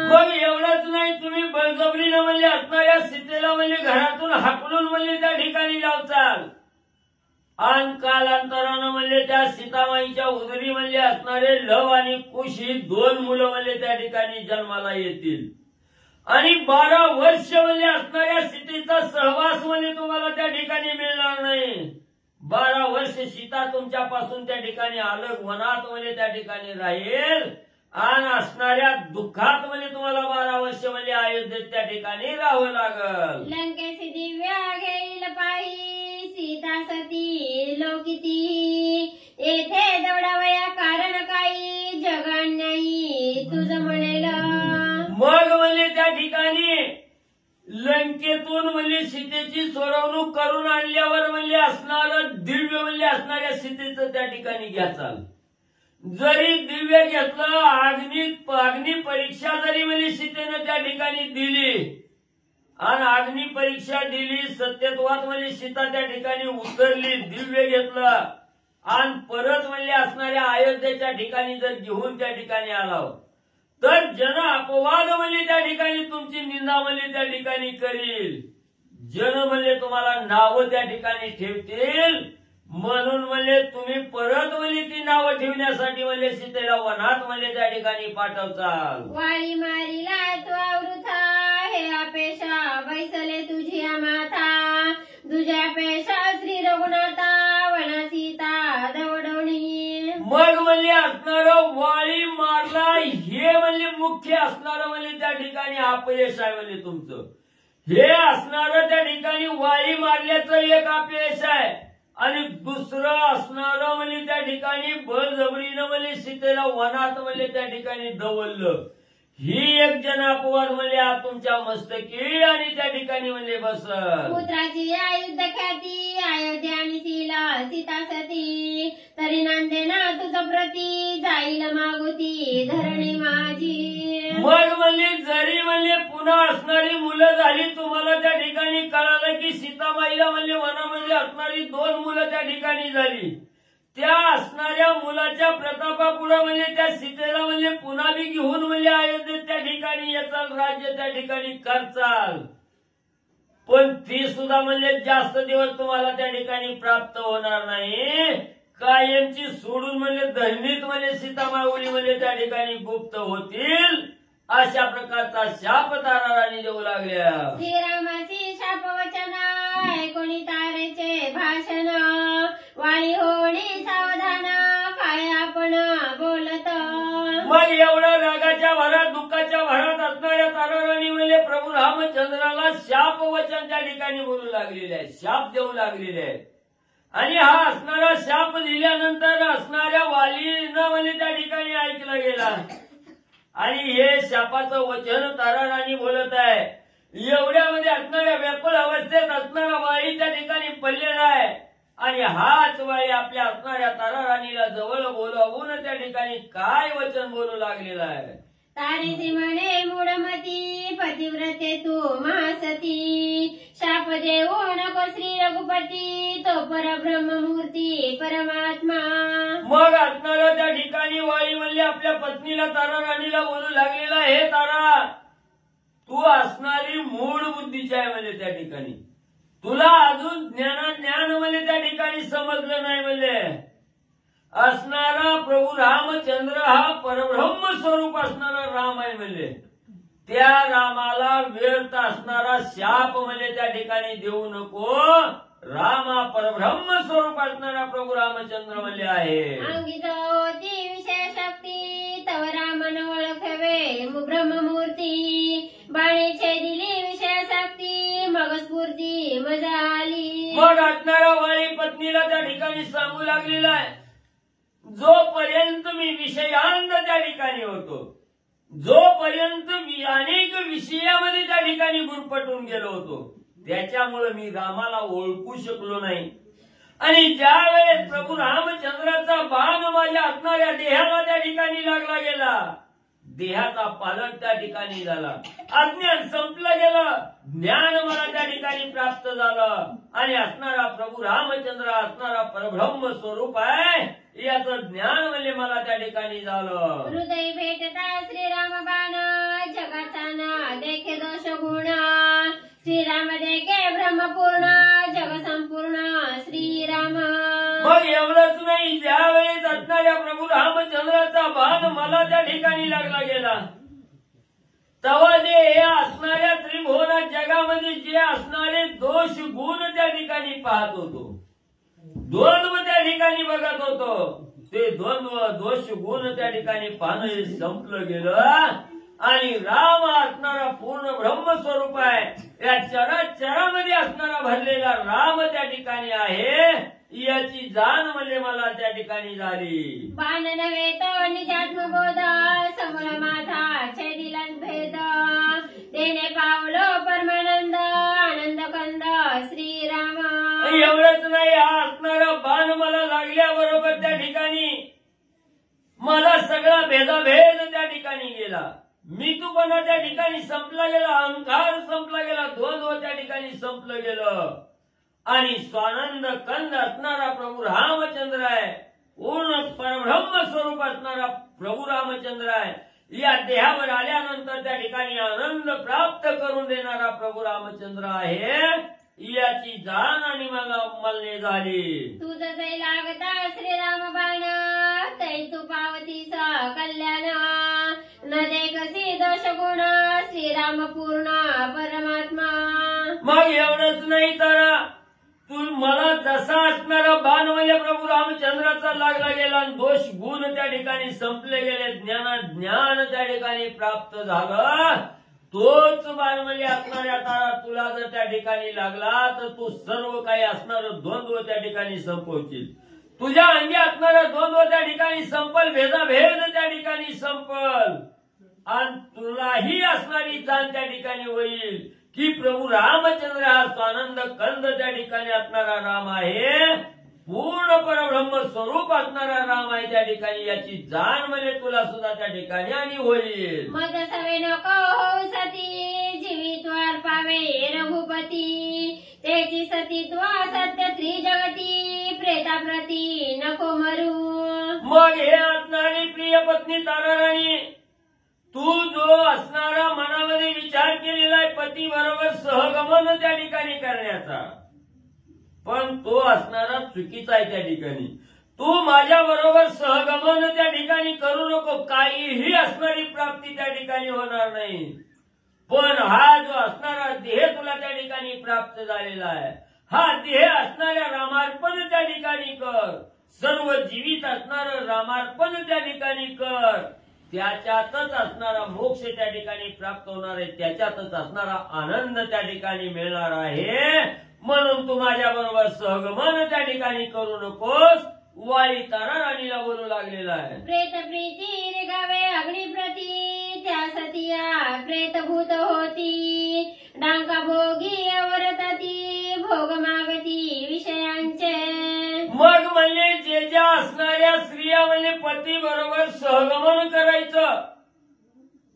मग एवढंच नाही, तुम्ही बळजबरीनं म्हणजे असणाऱ्या सीतेला म्हणजे घरातून हाकलून म्हणजे त्या ठिकाणी लावचाल, आणि कालांतरानं म्हणजे त्या सीतामाईच्या उदरी म्हणजे असणारे लव आणि कुश ही 2 मुलं म्हणजे त्या ठिकाणी जन्माला येतील, आणि 12 वर्ष म्हणजे असणाऱ्या सीतेचा सहवास म्हणजे तुम्हाला त्या ठिकाणी मिळणार नाही. 12 वर्ष सीता तुमच्यापासून त्या ठिकाणी अलग वनात म्हणजे त्या ठिकाणी राहील, आणि असणाऱ्या दुःखात म्हणजे तुम्हाला 12 वर्ष म्हणजे अयोध्येत त्या ठिकाणी राहावं लागल. लंकेसी दिव्या घेईल पायी सीता सती लोकिती, येथे दौडावया कारण काही जगान्यायी तुझं म्हणेल. मग म्हणजे त्या ठिकाणी लंकेतून म्हणजे सीतेची सोडवणूक करून आणल्यावर म्हणजे असणारं दिव्य म्हणजे असणाऱ्या सीतेचं त्या ठिकाणी घ्याचाल. जरी दिव्य घेतलं, अग्नी परीक्षा जरी म्हणजे सीतेनं त्या ठिकाणी दिली आणि अग्नी परीक्षा दिली, सत्यत्वात म्हणजे सीता त्या ठिकाणी उतरली, दिव्य घेतलं आणि परत म्हणजे असणाऱ्या अयोध्येच्या ठिकाणी जर घेऊन त्या ठिकाणी आला, तर जन अपवाद म्हणजे त्या ठिकाणी तुमची निंदा म्हणजे त्या ठिकाणी करील. जन म्हणजे तुम्हाला नावं त्या ठिकाणी ठेवतील, म्हणून म्हणजे तुम्ही परत म्हणजे ती नावं ठेवण्यासाठी म्हणजे सीतेला वनात म्हणजे त्या ठिकाणी पाठवचाल. वाळी मारिला तू आवृथा, हे अपेशा बैसले तुझी माथा, तुझ्यापेशा श्री रघुनाथा वना सीता दौडवणी. मग म्हणजे असणारं वाळी मारला हे म्हणजे मुख्य असणारं म्हणजे त्या ठिकाणी अपयश आहे. म्हणजे तुमचं हे असणारं त्या ठिकाणी वाळी मारल्याचं एक अपयश आहे, आणि दुसरं असणारं म्हणजे त्या ठिकाणी बळजबरीनं म्हणजे सीतेला वनात म्हणजे त्या ठिकाणी दवललं, ही एक जन अपवाद म्हणजे तुमच्या मस्तकी आणि त्या ठिकाणी म्हणजे बसल. पुत्राची आयुध ख्याती अयोध्या आणि सीता सती, तरी नांदेना तुझं प्रती जाईल मागुती धरणी माझी. मग म्हणजे जरी म्हणजे पुन्हा असणारी मुलं झाली, तुम्हाला त्या ठिकाणी कळालं की सीताबाईला म्हणजे वनामध्ये असणारी 2 मुलं त्या ठिकाणी झाली, त्या असणाऱ्या मुलाच्या प्रतापापुढे म्हणजे त्या सीतेला म्हणजे पुन्हा बी घेऊन म्हणजे अयोध्येत त्या ठिकाणी याचाल, राज्य त्या ठिकाणी करचाल, पण ती सुद्धा म्हणजे जास्त दिवस तुम्हाला त्या ठिकाणी प्राप्त होणार नाही. कायमची सोडून म्हणजे धरणीत म्हणजे सीतामाऊली म्हणजे त्या ठिकाणी गुप्त होतील, अशा प्रकारचा शाप ताराराणी देऊ लागल्या. श्रीरामाची शाप वचन ऐकोणी तारेचे भाषण, वाणी होणी सावधान काय आपण बोलत. मग एवढ्या रागाच्या भरात दुःखाच्या भरात असणाऱ्या ताराराणी म्हणजे प्रभू रामचंद्राला शाप वचन त्या ठिकाणी बोलू लागलेले आहे, शाप देऊ लागलेले आहे. आणि हा असणारा शाप दिल्यानंतर असणाऱ्या वालीनं म्हणजे त्या ठिकाणी ऐकला गेला, आणि हे शापाचं वचन ताराराणी बोलत आहे. एवढ्यामध्ये असणाऱ्या व्याकुळ अवस्थेत असणारा वाली त्या ठिकाणी पडलेला आहे, आणि हाच वाली आपल्या असणाऱ्या ताराराणीला जवळ बोलावून त्या ठिकाणी काय वचन बोलू लागलेला आहे. तारेसी म्हणे मूढमती पतिव्रते तू महासती, शाप देऊ नको श्री रघुपती तो परब्रह्ममूर्ती परमात्मा. मग असणारा त्या ठिकाणी वाली म्हणजे आपल्या पत्नीला ताराराणीला बोलू लागलेला, हे तारा तू असणारी मूळ बुद्धीची आहे म्हणजे त्या ठिकाणी, तुला अजून ज्ञान म्हणजे त्या ठिकाणी समजलं नाही. म्हणजे असणारा प्रभू रामचंद्र हा परब्रह्म स्वरूप असणारा राम आहे. म्हणजे त्या रामाला व्यर्थ असणारा शाप म्हणजे त्या ठिकाणी देऊ नको. राम हा परब्रह्म स्वरूप असणारा प्रभू रामचंद्र म्हणजे आहे. अंगी होती विशेष शक्ती तव रामन ओळखवे ब्रह्ममूर्ती, बाणीचे दिली विशेष शक्ती मग स्फूर्ती मजा आली. मग असणारा वाली पत्नीला त्या ठिकाणी सांगू लागलेला आहे, जोपर्यंत मी विषयांत त्या ठिकाणी होतो, जोपर्यंत मी अनेक विषयामध्ये त्या ठिकाणी गुरफटून गेलो होतो, त्याच्यामुळे मी रामाला ओळखू शकलो नाही. आणि ज्या वेळेस प्रभू रामचंद्राचा बाण माझ्या असणाऱ्या देहाला त्या ठिकाणी लागला गेला, देहाचा पालक त्या ठिकाणी झाला, अज्ञान संपलं गेलं, ज्ञान मला त्या ठिकाणी प्राप्त झालं. आणि असणारा प्रभू रामचंद्र असणारा परब्रह्म स्वरूप आहे याचं ज्ञान म्हणजे मला त्या ठिकाणी झालं. हृदय भेटता श्रीराम बाण, जगाचा ना देखे दोष गुण, श्रीराम देखे ब्रह्मपूर्ण, जग संपूर्ण श्रीराम. मग एवढंच नाही, ज्यावेळेस असणाऱ्या प्रभू रामचंद्राचा बाण मला त्या ठिकाणी लागला गेला, तेव्हा जे हे असणाऱ्या त्रिभुवनात जगामध्ये जे असणारे दोष गुण त्या ठिकाणी पाहत होतो, द्वंद्व त्या ठिकाणी बघत होतो, ते द्वंद्व दोष गुण त्या ठिकाणी पाहणं हे संपलं गेलं. आणि राम असणारा पूर्ण ब्रह्मस्वरूप आहे, या चराचरामध्ये असणारा भरलेला राम त्या ठिकाणी आहे याची जाण म्हणजे मला त्या ठिकाणी झाली. बाण नव्हे तो निजात्मबोध, समोर माझा छेदिला भेद, तेने पावलो परमानंद, आनंद कंद श्रीराम. एवढंच नाही, हा असणारा बाण मला लागल्याबरोबर त्या ठिकाणी मला सगळा भेदाभेद त्या ठिकाणी गेला, मीतूपणा त्या ठिकाणी संपला गेला, अहंकार संपला गेला, द्वंद्व त्या ठिकाणी संपलं गेलं. आणि स्वानंद कंद असणारा प्रभू रामचंद्र आहे, पूर्ण परब्रह्म स्वरूप असणारा प्रभू रामचंद्र आहे, या देहावर आल्यानंतर त्या ठिकाणी आनंद प्राप्त करून देणारा प्रभू रामचंद्र आहे याची जाण आणि मला मलने झाली. तुझ जै लागता श्रीराम बाण, तै तू पावतीस कल्याण, न देखसी दोष गुण, श्रीराम पूर्ण परमात्मा. मग एवढंच नाही तर तू मला जसा असणारा बाण म्हणजे प्रभू रामचंद्राचा लागला गेला, दोष गुण त्या ठिकाणी संपले गेले, ज्ञान त्या ठिकाणी प्राप्त झालं, तोच बाण म्हणजे असणाऱ्या तारा तुला जर त्या ठिकाणी लागला तर तू सर्व काही असणारं द्वंद्व त्या ठिकाणी संपवशील, तुझ्या अंगी असणारं द्वंद्व त्या ठिकाणी संपल, भेदाभेद त्या ठिकाणी संपल, आणि तुलाही असणारी जाण त्या ठिकाणी होईल की प्रभू रामचंद्र हा स्वानंद कंद त्या ठिकाणी असणारा राम आहे, पूर्ण परब्रह्म स्वरूप असणारा राम आहे त्या ठिकाणी, याची जाण म्हणजे तुला सुद्धा त्या ठिकाणी आणि होईल. मज सवे नको होऊ सती, जीवित्वार पावे रघुपती, त्याची सतीत्व सत्य त्रिजगती, प्रेताप्रती नको मरू. मग हे असणारी प्रिय पत्नी ताराराणी, तू जो असणारा मनामध्ये विचार केलेला आहे पती बरोबर सहगमन त्या ठिकाणी करण्याचा, पण तो असणारा चुकीचा आहे त्या ठिकाणी. तू माझ्या बरोबर सहगमन त्या ठिकाणी करू नको, काहीही असणारी प्राप्ती त्या ठिकाणी होणार नाही. पण हा जो असणारा देह तुला त्या ठिकाणी प्राप्त झालेला आहे, हा देह असणाऱ्या रामार्पण त्या ठिकाणी कर, सर्व जीवित असणारं रामार्पण त्या ठिकाणी कर, त्याच्यातच असणारा मोक्ष त्या ठिकाणी प्राप्त होणार आहे, त्याच्यातच असणारा आनंद त्या ठिकाणी मिळणार आहे. म्हणून तू माझ्या बरोबर सहगमन त्या ठिकाणी करू नकोस, वाळी तारा राणीला बोलू लागलेला आहे. प्रेत प्रीती रेगावे अग्निप्रती, त्या सतिया प्रेतभूत होती, डांका भोगी अवरतती, भोग मागती विषयांचे. मग म्हणजे जे ज्या असणाऱ्या स्त्रिया म्हणजे पती बरोबर सहगमन करायचं,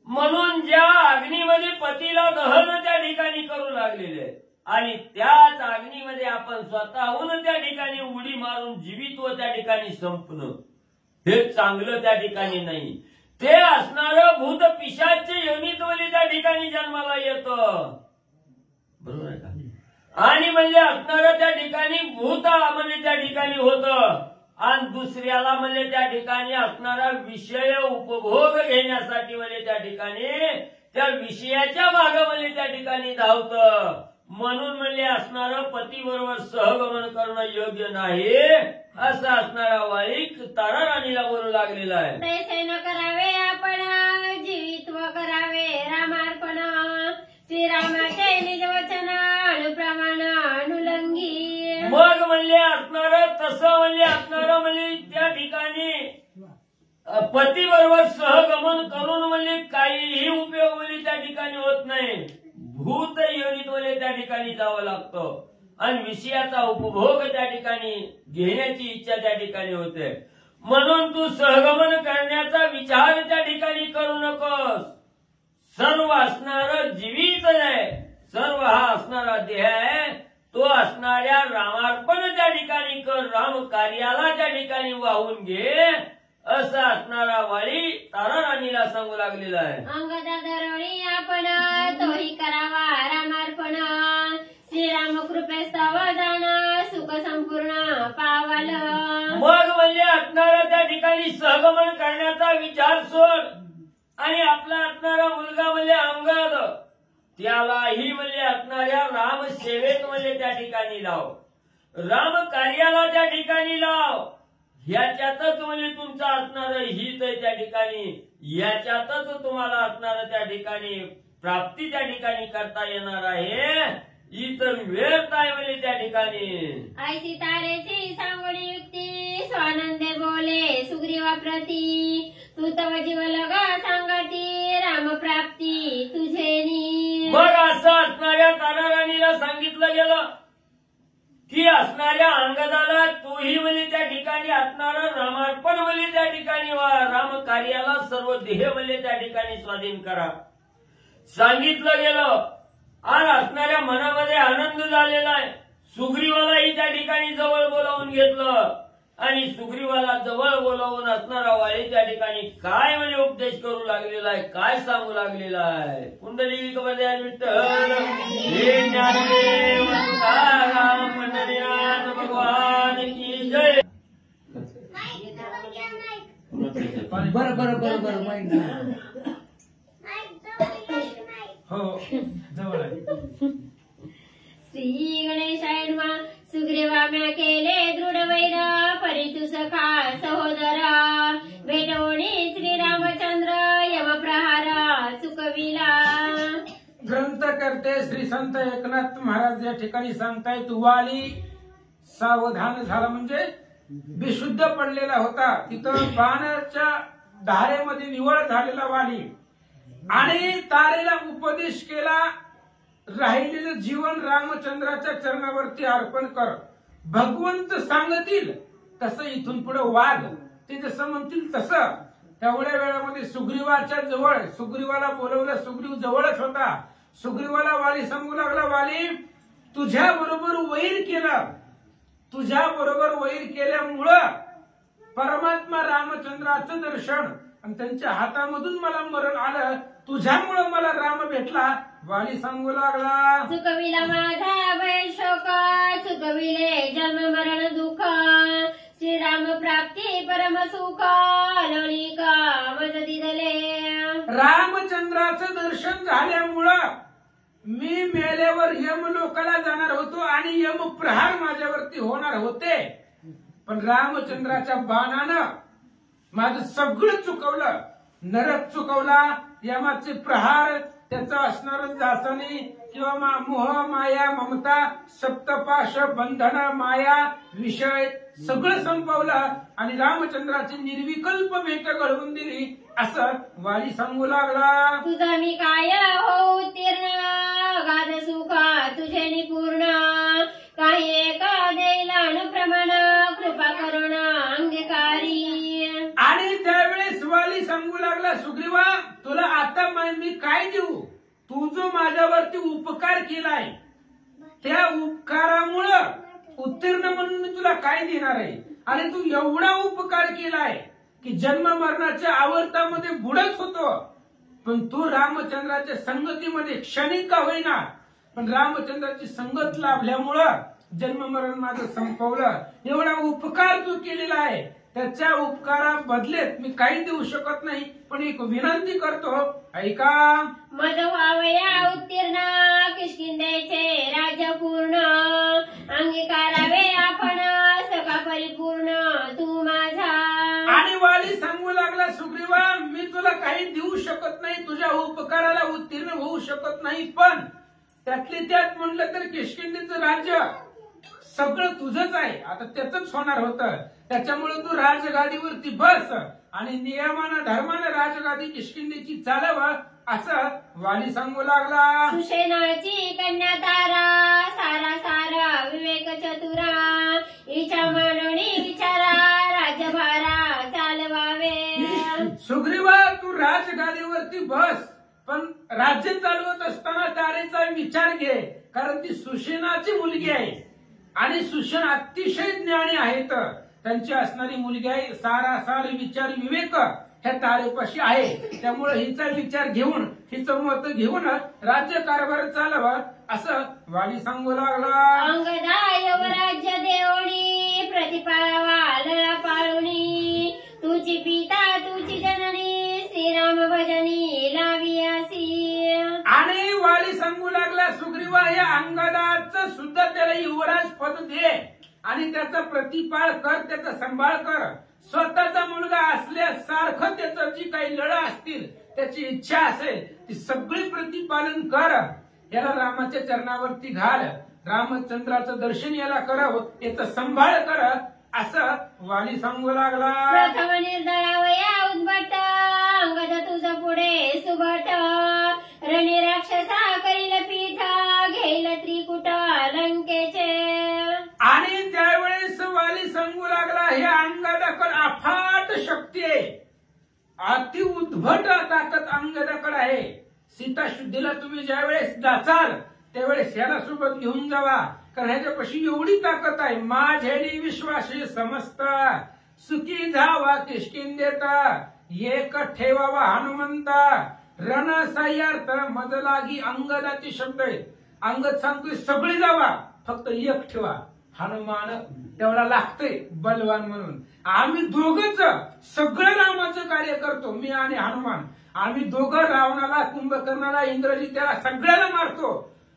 म्हणून ज्या अग्नीमध्ये पतीला दहन त्या ठिकाणी करू लागलेले, आणि त्याच अग्नीमध्ये आपण स्वतःहून त्या ठिकाणी उडी मारून जीवित्व त्या ठिकाणी संपणं हे चांगलं त्या ठिकाणी नाही. ते असणारं भूत पिशाच्य योनीत्वने त्या ठिकाणी जन्माला येतं, बरोबर आहे का? आणि म्हणजे असणारं त्या ठिकाणी भूत म्हणजे त्या ठिकाणी होतं, आणि दुसऱ्याला म्हणजे त्या ठिकाणी असणारा विषय उपभोग घेण्यासाठी म्हणजे त्या ठिकाणी त्या विषयाच्या मागे त्या ठिकाणी धावतं. म्हणून म्हणजे असणारं पती बरोबर सहगमन करणं योग्य नाही, असं असणारा वाईक तारा राणीला बोलू लागलेला आहे. तैसे न करावे आपण, जीवित्व करावे रामार्पण, श्रीरामाचे निज वचन अनुप्रमाण अनुलंघी. मग म्हणजे असणारं तसं म्हणजे असणारं म्हणजे त्या ठिकाणी पती बरोबर सहगमन करून म्हणजे काहीही उपयोग म्हणजे त्या ठिकाणी होत नाही. भूत योनीत म्हणजे त्या ठिकाणी जावं लागतं आणि विषयाचा उपभोग त्या ठिकाणी घेण्याची इच्छा त्या ठिकाणी होते. म्हणून तू सहगमन करण्याचा विचार त्या ठिकाणी करू नकोस. सर्व असणार जीवित आहे, सर्व हा असणारा देह आहे, तो असणाऱ्या रामार्पण त्या ठिकाणी कर, राम कार्याला त्या ठिकाणी वाहून घे, असं असणारा वाली तारा राणीला सांगू लागलेला आहे. अंगदा दरवळी आपण तोही करावा रामार्पण, श्रीराम कृपेस्तव जाण सुख संपूर्ण पावाल. मग म्हणजे असणारा त्या ठिकाणी सहगमन करण्याचा विचार सोड आणि आपला असणारा मुलगा म्हणजे अंगद त्यालाही म्हणजे असणाऱ्या राम सेवेत म्हणजे त्या ठिकाणी लाव, राम कार्याला त्या ठिकाणी लाव. ह्याच्यातच म्हणजे तुमचं असणारं हित आहे त्या ठिकाणी, याच्यातच तुम्हाला असणारं त्या ठिकाणी प्राप्ती त्या ठिकाणी करता येणार आहे. इतर वेळ काय म्हणजे त्या ठिकाणी ऐसी तारेची सांगोडी युक्ती स्वानंदे बोले सुग्रीवा प्रती, तू तव जीव लग सांगती राम प्राप्ती तुझेनी. मग असं असणाऱ्या तारा राणीला सांगितलं गेलं की असणाऱ्या अंगदाला तोही म्हणजे त्या ठिकाणी असणारा रामार्पण म्हणजे त्या ठिकाणी राम कार्याला सर्व देह म्हणजे त्या ठिकाणी स्वाधीन करा सांगितलं गेलं. आज असणाऱ्या मनामध्ये आनंद झालेला आहे. सुग्रीवालाही त्या ठिकाणी जवळ बोलावून घेतलं आणि सुग्रीवाला जवळ बोलावून असणारा वाली त्या ठिकाणी काय म्हणजे उपदेश करू लागलेला आहे, काय सांगू लागलेला आहे. कुंडलिक मध्ये विठ्ठल हे ज्ञानदेव तुकाराम पंढरीनाथ भगवान की जय. बरं माहिती हो जवळ आहे. श्री गणेशाय नमः. सुग्रीवा म्या केले दृढ वैर परितु सखा सहोदरा, भेटवणी श्रीरामचंद्र यम प्रहार चुकविला. ग्रंथकर्ते श्री संत एकनाथ महाराज या ठिकाणी सांगतायत वाली सावधान झाला म्हणजे बेशुद्ध पडलेला होता. तिथं बाणाच्या धारेमध्ये निवळ झालेला वाली आणि तारेला उपदेश केला, राहिलेलं जीवन रामचंद्राच्या चरणावरती अर्पण कर. भगवंत सांगतील तसं इथून पुढे वाद, ते जसं म्हणतील तसं. तेवढ्या वेळामध्ये सुग्रीवाच्या जवळ सुग्रीवाला बोलवलं. सुग्रीव जवळच होता. सुग्रीवाला वाली सांगू लागला, वाली तुझ्या बरोबर वैर केलं, तुझ्या बरोबर वैर केल्यामुळं परमात्मा रामचंद्राचं दर्शन आणि त्यांच्या हातामधून मला मरण आलं, तुझ्यामुळं मला राम भेटला. वाली सांगू लागला, चुकविला माझा भय शोक, चुकविले जन्म मरण दुःख, श्रीराम प्राप्ती परम सुख, लोणिक मज दिदले. रामचंद्राचं दर्शन झाल्यामुळं मी मेल्यावर यम लोकाला जाणार होतो आणि यम प्रहार माझ्यावरती होणार होते, पण रामचंद्राच्या बाणानं माझं सगळं चुकवलं. नरक चुकवला, यमाचे प्रहार, त्याचं असणार जाचणी किंवा मोह माया ममता सप्तपाश बंधन माया विषय सगळं संपवलं आणि रामचंद्राची निर्विकल्प भेट घडवून दिली, असं वाली सांगू लागला. तुझा मी काय हो उत्तीर्ण, गाध सुख तुझे निपूर्ण, काही एका देईल अनुप्रमाण, कृपा करुण अंगीकारी. आणि त्यावेळेस वाली सांगू लागला, सुग्रीवा तुला आता मी काय देऊ, तू जो माझ्यावरती उपकार केलाय त्या उपकारामुळं उत्तीर्ण म्हणून मी तुला काय देणार आहे. आणि तू एवढा उपकार केलाय की जन्म मरणाच्या आवर्तामध्ये बुडत होतो, पण तू रामचंद्राच्या संगतीमध्ये क्षणिक का होईना पण रामचंद्राची संगत लाभल्यामुळं जन्म मरण माझं संपवलं. एवढा उपकार तू केलेला आहे, त्याच्या उपकारा बदलेत मी काही देऊ शकत नाही, पण एक विनंती करतो, ऐका. मज व्हावया उत्तीर्ण, किष्किंधेचे राज्य पूर्ण, अंगीकारावे आपण सखा परिपूर्ण तू माझा. आणि वाली सांगू लागला, सुग्रीवा मी तुला काही देऊ शकत नाही, तुझ्या उपकाराला उत्तीर्ण होऊ शकत नाही, पण त्यातले त्यात म्हणलं तर किष्किंधेचं राज्य सगळं तुझंच आहे, आता त्याच होणार होतं. त्याच्यामुळे तू राजगादीवरती बस आणि नियमानं धर्मानं राजगादी किष्किंधेची चालव असं वाली सांगू लागला. सुषेणाची कन्या तारा सारा सारा विवेक चतुरा इच्छा मनोनी विचारा राज्यभारा चालवावे. सुग्रीवा तू राजगादीवरती बस, पण राज्य चालवत असताना तारेचा विचार घे, कारण ती सुषेणाची मुलगी आहे आणि सुषेण अतिशय ज्ञानी आहेत. त्यांची असणारी मुलगी आहे. सारा सार विचार विवेक ह्या तारेपाशी आहे. त्यामुळे हिचा विचार घेऊन हिचं मत घेऊन राज्य कारभार चालवा असं वाली सांगू लागला. अंगदा यवराज्य देवणी प्रतिपाळावा लळा पाळुणी तुझी पिता तुझी जननी श्रीराम भजनी लावियासी. आणि वाली सांगू लागला सुग्रीवा हे अंगदाचं सुद्धा त्याला युवराज पद दे आणि त्याचा प्रतिपाळ कर, त्याचा सांभाळ कर. स्वतःचा मुलगा असल्यासारखं त्याचं जी काही लढा असतील, त्याची इच्छा असेल ती सगळी प्रतिपालन कर. याला रामाच्या चरणावरती घाल, रामचंद्राचं दर्शन याला करावं, याचा सांभाळ कर असं वाली सांगू लागला. प्रथम निर्दळावया उद्भट अंगद तुझ पुढे सुभट रणी राक्षसा करील पीठ घेईल त्रिकुट लंकेचे. आणि त्यावेळेस वाली सांगू लागला हे अंगदाकडे अफाट शक्ती आहे, अति उद्भट ताकद अंगदाकडे आहे. सीता शुद्धीला तुम्ही ज्यावेळेस जाचाल त्यावेळेस ह्याला सोबत घेऊन जावा, कारण ह्याच्यापाशी एवढी ताकद आहे. माझ्यानी विश्वासी समस्त सुखी जावा किष्किंधेता एक ठेवावा हनुमंता रण साह्यार्थ मज लागी. अंगदाचे शब्द आहेत. अंगद सांगतोय सगळी जावा, फक्त एक ठेवा. हनुमान तेवढा लागतोय बलवान म्हणून. आम्ही दोघंच सगळं रामाचं कार्य करतो, मी आणि हनुमान. आम्ही दोघं रावणाला कुंभकर्णाला इंद्रजित त्याला सगळ्याला मारतो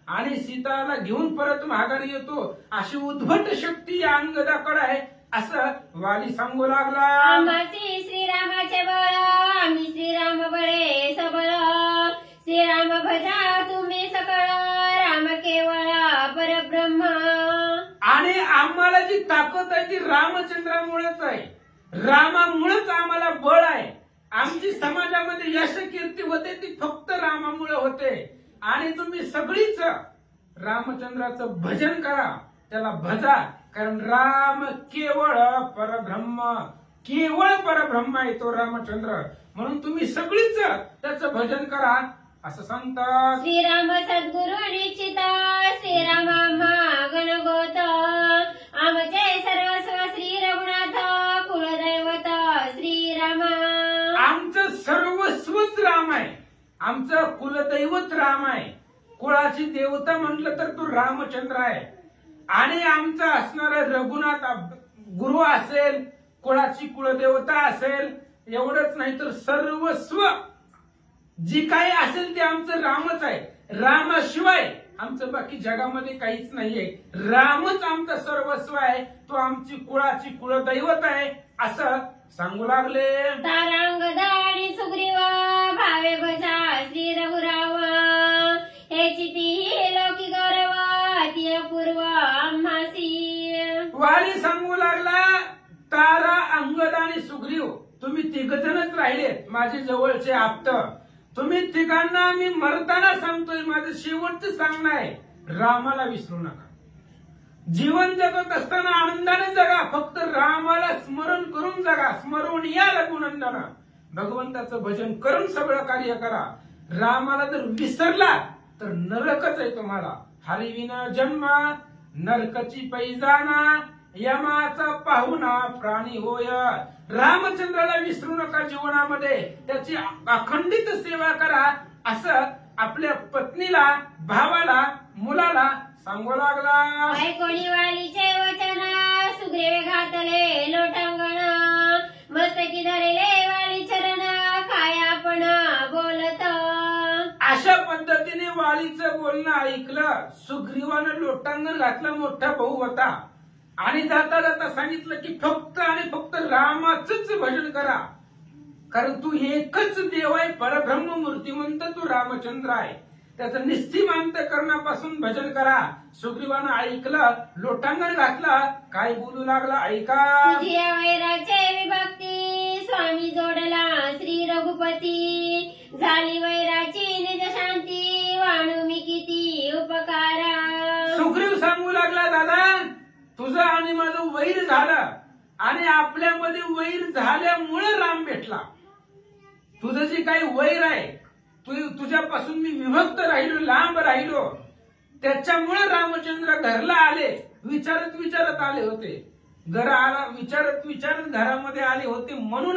आणि सीताला घेऊन परत माघारी येतो. अशी उद्भट शक्ती या अंगदाकडे आहे असं वाली सांगू लागला. आम्हासी श्रीरामाचे बळ आम्ही श्रीराम बळे सबळ श्रीराम भजा तुम्ही सकळ राम केवळ परब्रह्म. आणि आम्हाला जी ताकद आहे ती रामचंद्रामुळेच आहे, रामामुळेच आम्हाला बळ आहे. आमची समाजामध्ये यश कीर्ती होते ती फक्त रामामुळे होते. आणि तुम्ही सगळीच रामचंद्राचं भजन करा, त्याला भजा, कारण राम केवळ परब्रह्म, केवळ परब्रह्म आहे तो रामचंद्र. म्हणून तुम्ही सगळीच त्याचं भजन करा असं सांगतात. श्रीराम सद्गुरु निश्चित श्रीराम आम्हा गणगोत आमचे सर्वस्व श्री रघुनाथ कुलदैवत श्रीराम. आमचं सर्वस्वच राम आहे, आमचं कुलदैवत राम आहे. कुळाची देवता म्हटलं तर तो रामचंद्र आहे. आणि आमचा असणारा रघुनाथ गुरु असेल, कुळाची कुलदेवता असेल, एवढंच नाही तर सर्वस्व जी काही असेल ते आमचं रामच आहे. रामाशिवाय आमचं बाकी जगामध्ये काहीच नाहीये. रामच आमचं सर्वस्व आहे, तो आमची कुळाची कुलदैवत आहे असं सांगू लागले. तारांगदा आणि सुग्रीव भावे भजा श्री रघुराव हेची ती लोकी गौरव अति अपूर्व आम्हासी. वाली सांगू लागला तारा, अंगद आणि सुग्रीव तुम्ही तिघजणच राहिलेत माझे जवळचे आप्त. तुम्ही तिघांना मी मरताना सांगतोय, माझं शेवटचं सांगणं आहे, रामाला विसरू नका. जीवन जगत असताना आनंदाने जगा, फक्त रामाला स्मरण करून जगा. स्मरून या रघुनंदन, भगवंताचं भजन करून सगळं कार्य करा. रामाला जर विसरला तर नरकच आहे तुम्हाला. हरिविना जन्म नरकची पैजाना यमाचा पाहुणा प्राणी होय. रामचंद्राला विसरू नका जीवनामध्ये, त्याची अखंडित सेवा करा असं आपल्या पत्नीला, भावाला, मुलाला सांगू लागला. कोणी वालीचे वचन सुग्रीवे घातले लोटांगण मस्तकी धरले वाली चरण काय आपण बोलत. अशा पद्धतीने वालीचं बोलणं ऐकलं. सुग्रीवानं लोटांगण घातलं, मोठा भाऊ होता. आणि जाता जाता सांगितलं की फक्त आणि फक्त रामाचंच भजन करा, कारण तू एकच देव आहे, परब्रह्म मूर्तिमंत तू रामचंद्र आहे. त्याचं निस्सीम अंतःकरणापासून भजन करा. सुग्रीवानं ऐकलं, लोटांगण घातलं, काय बोलू लागला ऐका. तुझी वैराचे विभक्ती स्वामी जोडला श्री रघुपती. झाली वैराची निज शांती वाणू मी किती उपकारा. सुग्रीव सांगू लागला, दादा तुझं आणि माझं वैर झालं आणि आपल्यामध्ये वैर झाल्यामुळे राम भेटला. तुझं जे काही वैर आहे, तुझ्यापासून मी विभक्त राहिलो, लांब राहिलो, त्याच्यामुळे रामचंद्र घरला आले. विचारत विचारत आले होते, आला विचारत विचारत घरामध्ये आले होते. म्हणून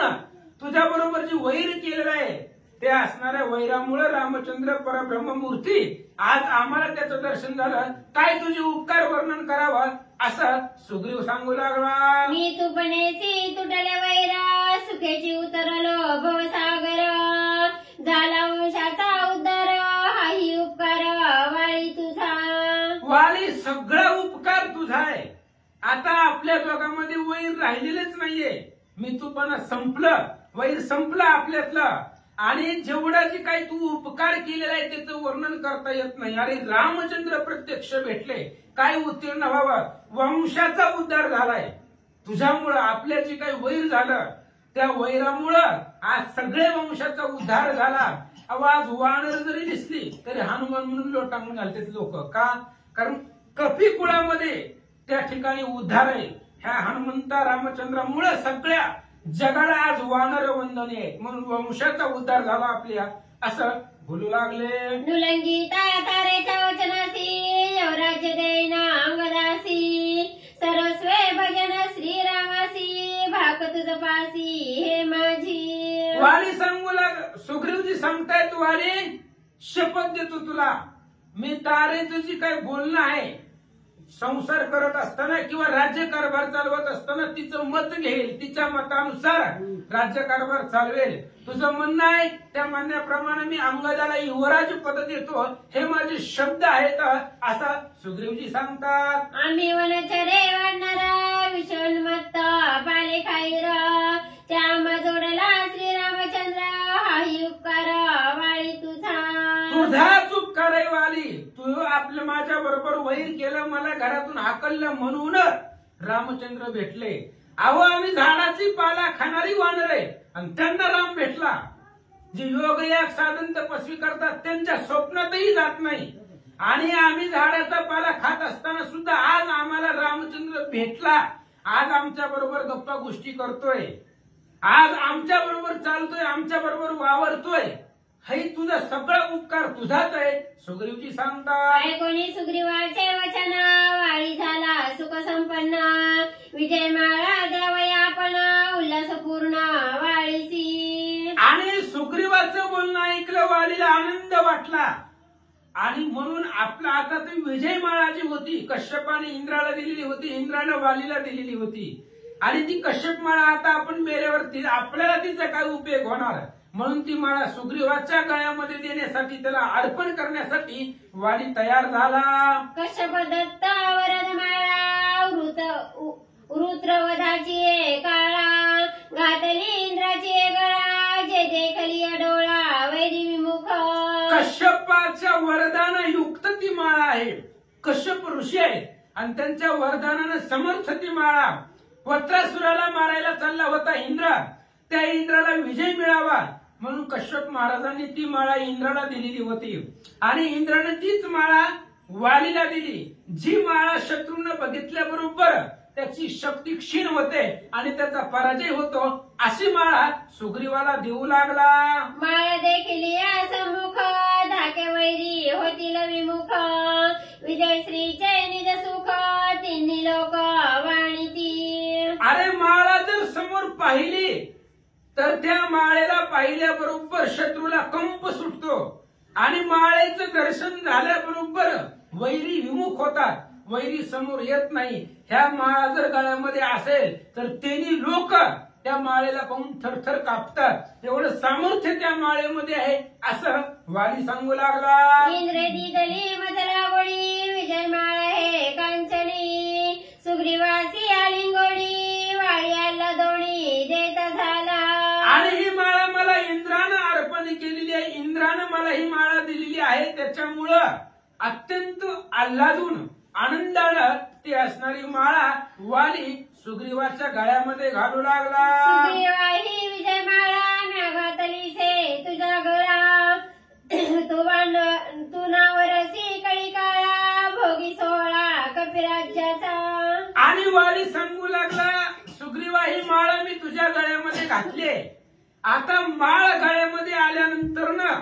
तुझ्या बरोबर जी वैर केलेलं आहे ते असणाऱ्या वैरामुळे रामचंद्र परब्रह्ममूर्ती आज आम्हाला त्याचं दर्शन झालं. काय तुझे उपकार वर्णन करावं असं सुग्रीव सांगू लागला. मी तूपणेसी तुटले वैरा सुखेची उतरलो भवसागर. झाला वंशाचा उद्धार हाही उपकार वाळी तुझा. वाली सगळा उपकार तुझा आहे. आता आपल्या जगामध्ये वैर राहिलेलेच नाहीये. मी तूपणा संपलं, वैर संपलं आपल्यातलं. आणि जेवढा जे काही तू उपकार केलेला आहे त्याचं वर्णन करता येत नाही. अरे रामचंद्र प्रत्यक्ष भेटले, काय उत्तीर्ण व्हावं, वंशाचा उद्धार झालाय तुझ्यामुळं. आपल्या जे काही वैर झालं त्या वैरामुळं आज सगळे वंशाचा उद्धार झाला. आज वानर जरी दिसली तरी हनुमान म्हणून लोटांगण घालतात लोक. का? कारण कपी कुळामध्ये त्या ठिकाणी उद्धार आहे. ह्या हनुमंता रामचंद्रामुळे सगळ्या जगाला आज वानर वंदने आहेत, म्हणून वंशाचा उद्धार झाला आपल्या असं बोलू लागले. नुलंगी तारेच्या वचनासी यवराज्य देईना अंगदासी. सर्वस्वे भजन श्रीरामासी भाक तुझ पासी हे माझी. वाली सांगू लाग, सुग्रीवजी सांगतायत, वाली शपथ देतो तुला, मी तारेचं जी काही बोलणं आहे संसार करत असताना किंवा राज्य कारभार चालवत असताना तिचं मत घेईल, तिच्या मतानुसार राज्य कारभार चालवेल. तुझं म्हणणं आहे त्या म्हणण्याप्रमाणे मी अंगदाला युवराज पद देतो, हे माझे शब्द आहेत असा सुग्रीवजी सांगतात. आम्ही वनचरे वाढणारा विषोन्मत्त पाले खाईरा. त्या जोडला श्रीरामचंद्र हाही उपकार वाळी तुझा. तुझाच उपकार आहे वाली. तू आपलं माझ्या बरोबर वैर केलं, मला घरातून हाकललं, म्हणून रामचंद्र भेटले. अहो आम्ही झाडाची पाला खाणारी वानर आहे आणि त्यांना राम भेटला. जे योग याग साधन तपस्वी करतात त्यांच्या स्वप्नातही जात नाही. आणि आम्ही झाडाचा पाला खात असताना सुद्धा आज आम्हाला रामचंद्र भेटला. आज आमच्या बरोबर गप्पा गोष्टी करतोय, आज आमच्या बरोबर चालतोय, आमच्या बरोबर वावरतोय. हे तुझा सगळा उपकार तुझाच आहे सुग्रीवजी सांगतात. कोणी सुग्रीवाचे वचन वाळी झाला सुख संपन्न. विजय माळा द्यावया आपण उल्हासपूर्ण वाळीसी. आणि सुग्रीवाचं बोलणं ऐकलं, वालीला आनंद वाटला. आणि म्हणून आपला आता ती विजय माळा जी होती कश्यपाने इंद्राला दिलेली होती, इंद्राने वालीला दिलेली होती. आणि ती कश्यप माळा आता आपण मेल्यावर आपल्याला तिचा काय उपयोग होणार, म्हणून ती माळा सुग्रीवाच्या गळ्यामध्ये देण्यासाठी, त्याला अर्पण करण्यासाठी वाली तयार झाला. कश्यप दत्त वरद माळा वृत्रवधाची काळा. घातली इंद्राची गळा जे देखली डोळा वैरी विमुख. कश्यपाच्या वरदान युक्त ती माळा आहे. कश्यप ऋषी आहेत आणि त्यांच्या वरदानानं समर्थ ती माळा. वत्रासुराला मारायला चालला होता इंद्र, त्या इंद्राला विजय मिळावा म्हणून कश्यप महाराजांनी ती माळा इंद्राला दिलेली होती. आणि इंद्राने तीच माळा वालीला दिली. जी माळा शत्रूने बघितल्याबरोबर त्याची शक्ती क्षीण होते आणि त्याचा पराजय होतो, अशी माळा सुग्रीवाला देऊ लागला. माळ देखील सम्मुख धाके वैरी होतील विमुख. विजय श्रीचे निज सुख तिन्ही लोक वाणीती. अरे माळा जर समोर पाहिली तर त्या माळेला पाहिल्याबरोबर शत्रूला कंप सुटतो आणि माळेचं दर्शन झाल्याबरोबर वैरी विमुख होतात, वैरी समोर येत नाही. ह्या माळा जर गळ्यामध्ये असेल तर तेनी लोक त्या माळेला पाहून थरथर कापतात. एवढं सामर्थ्य त्या माळेमध्ये आहे असं वाली सांगू लागला. इंद्र दिदली मजला गोडी विजय माळ हे कांचनी. सुग्रीवासी आलिंगोडी वाळ्याला दोणी देत झाला. आणि ही माळा मला इंद्रानं अर्पण केलेली दिलेली आहे, इंद्रानं मला ही माळा दिलेली आहे, त्याच्यामुळं अत्यंत आल्हादून आनंदानं ती असणारी माळा वाली सुग्रीवाच्या गळ्यामध्ये घालू लागला. सुग्रीवा ही विजय माळा म्या घातली से तुझा गळा, तू नावरसी कळी काळा, भोगी सोहळा कपिराज्याचा. आणि वाली सांगू लागला, सुग्रीवा ही माळ मी तुझ्या गळ्यामध्ये घातली, आता माळ गळ्यामध्ये आल्यानंतर ना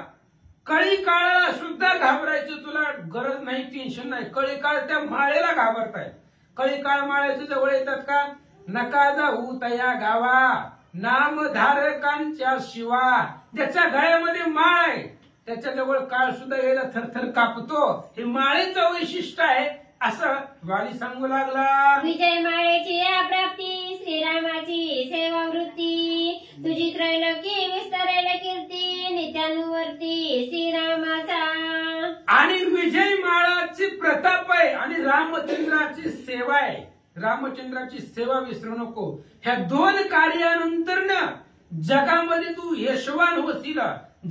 कळी काळाला सुद्धा घाबरायची तुला गरज नाही, टेन्शन नाही. कळी काळ त्या माळेला घाबरताय. कळी काळ माळ्याच्या जवळ येतात का? नका जाऊ तया गावा, नामधारकांच्या शिवा. ज्याच्या गळ्यामध्ये माळ आहे त्याच्याजवळ काळ सुद्धा यायला थरथर कापतो. हे माळेचं वैशिष्ट्य आहे असं वाली सांगू लागला. विजय माळेची या प्राप्ती, श्रीरामाची सेवा वृत्ती, तुझी त्रैलोकी विस्तरेल कीर्ती, नित्यानुवर्ती श्रीरामाचा. आणि विजय माळाची प्रताप आहे आणि रामचंद्राची सेवा आहे. रामचंद्राची सेवा विसरू नको. ह्या दोन कार्यानंतर ना जगामध्ये तू यशवान होशील,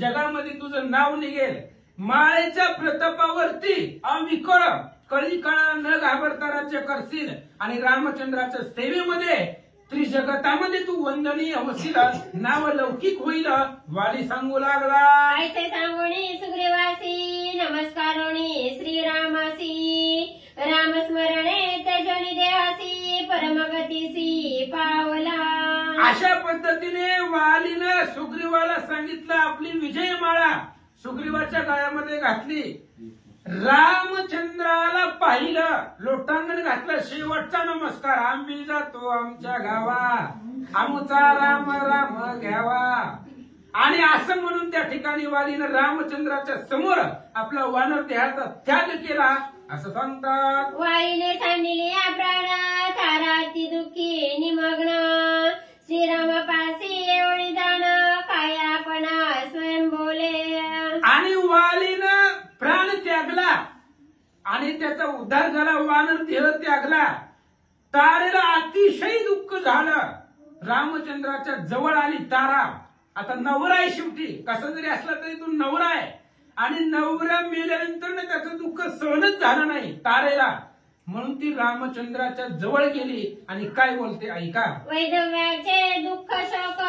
जगामध्ये तुझं नाव निघेल. माळेच्या प्रतापावरती अविकळ कळी काळा न घाबरता राज्य करशील आणि रामचंद्राच्या सेवेमध्ये त्रिजगतामध्ये तू वंदनीय होशील, नाव लौकिक होईल. वाली सांगू लागला. ऐसे सांगोणी सुग्रीवासी, नमस्कारोणी श्रीरामासी, रामस्मरणे त्यजोनी देहासी, परमगतीसी पावला. अशा पद्धतीने वालीनं सुग्रीवाला सांगितलं. आपली विजय माळा सुग्रीवाच्या गळ्यामध्ये घातली. रामचंद्राला पाहिलं, लोटांगण घातलं, शेवटचा नमस्कार. आम्ही जातो आमच्या गावा, आमचा राम राम घ्यावा. आणि असं म्हणून त्या ठिकाणी वालीनं रामचंद्राच्या समोर आपला वानर देहाचा त्याग केला असं सांगतात. वाईने सांडिली या प्राण, थाराती दुःखी निमग्न, श्रीरामापासी एवढी जाण, काय आपण स्वयं बोले. आणि वालीनं प्राण त्यागला आणि त्याचा उद्धार झाला. वानर देह त्यागला. तारेला अतिशय दुःख झालं. रामचंद्राच्या जवळ आली तारा. आता नवरा आहे शेवटी, कसा जरी असला तरी तो नवरा आहे आणि नवरा मेल्यानंतर त्याचं दुःख सहनच झालं नाही तारेला. म्हणून ती रामचंद्राच्या जवळ गेली आणि काय बोलते ऐका. वैधव्याचे दुःख शोक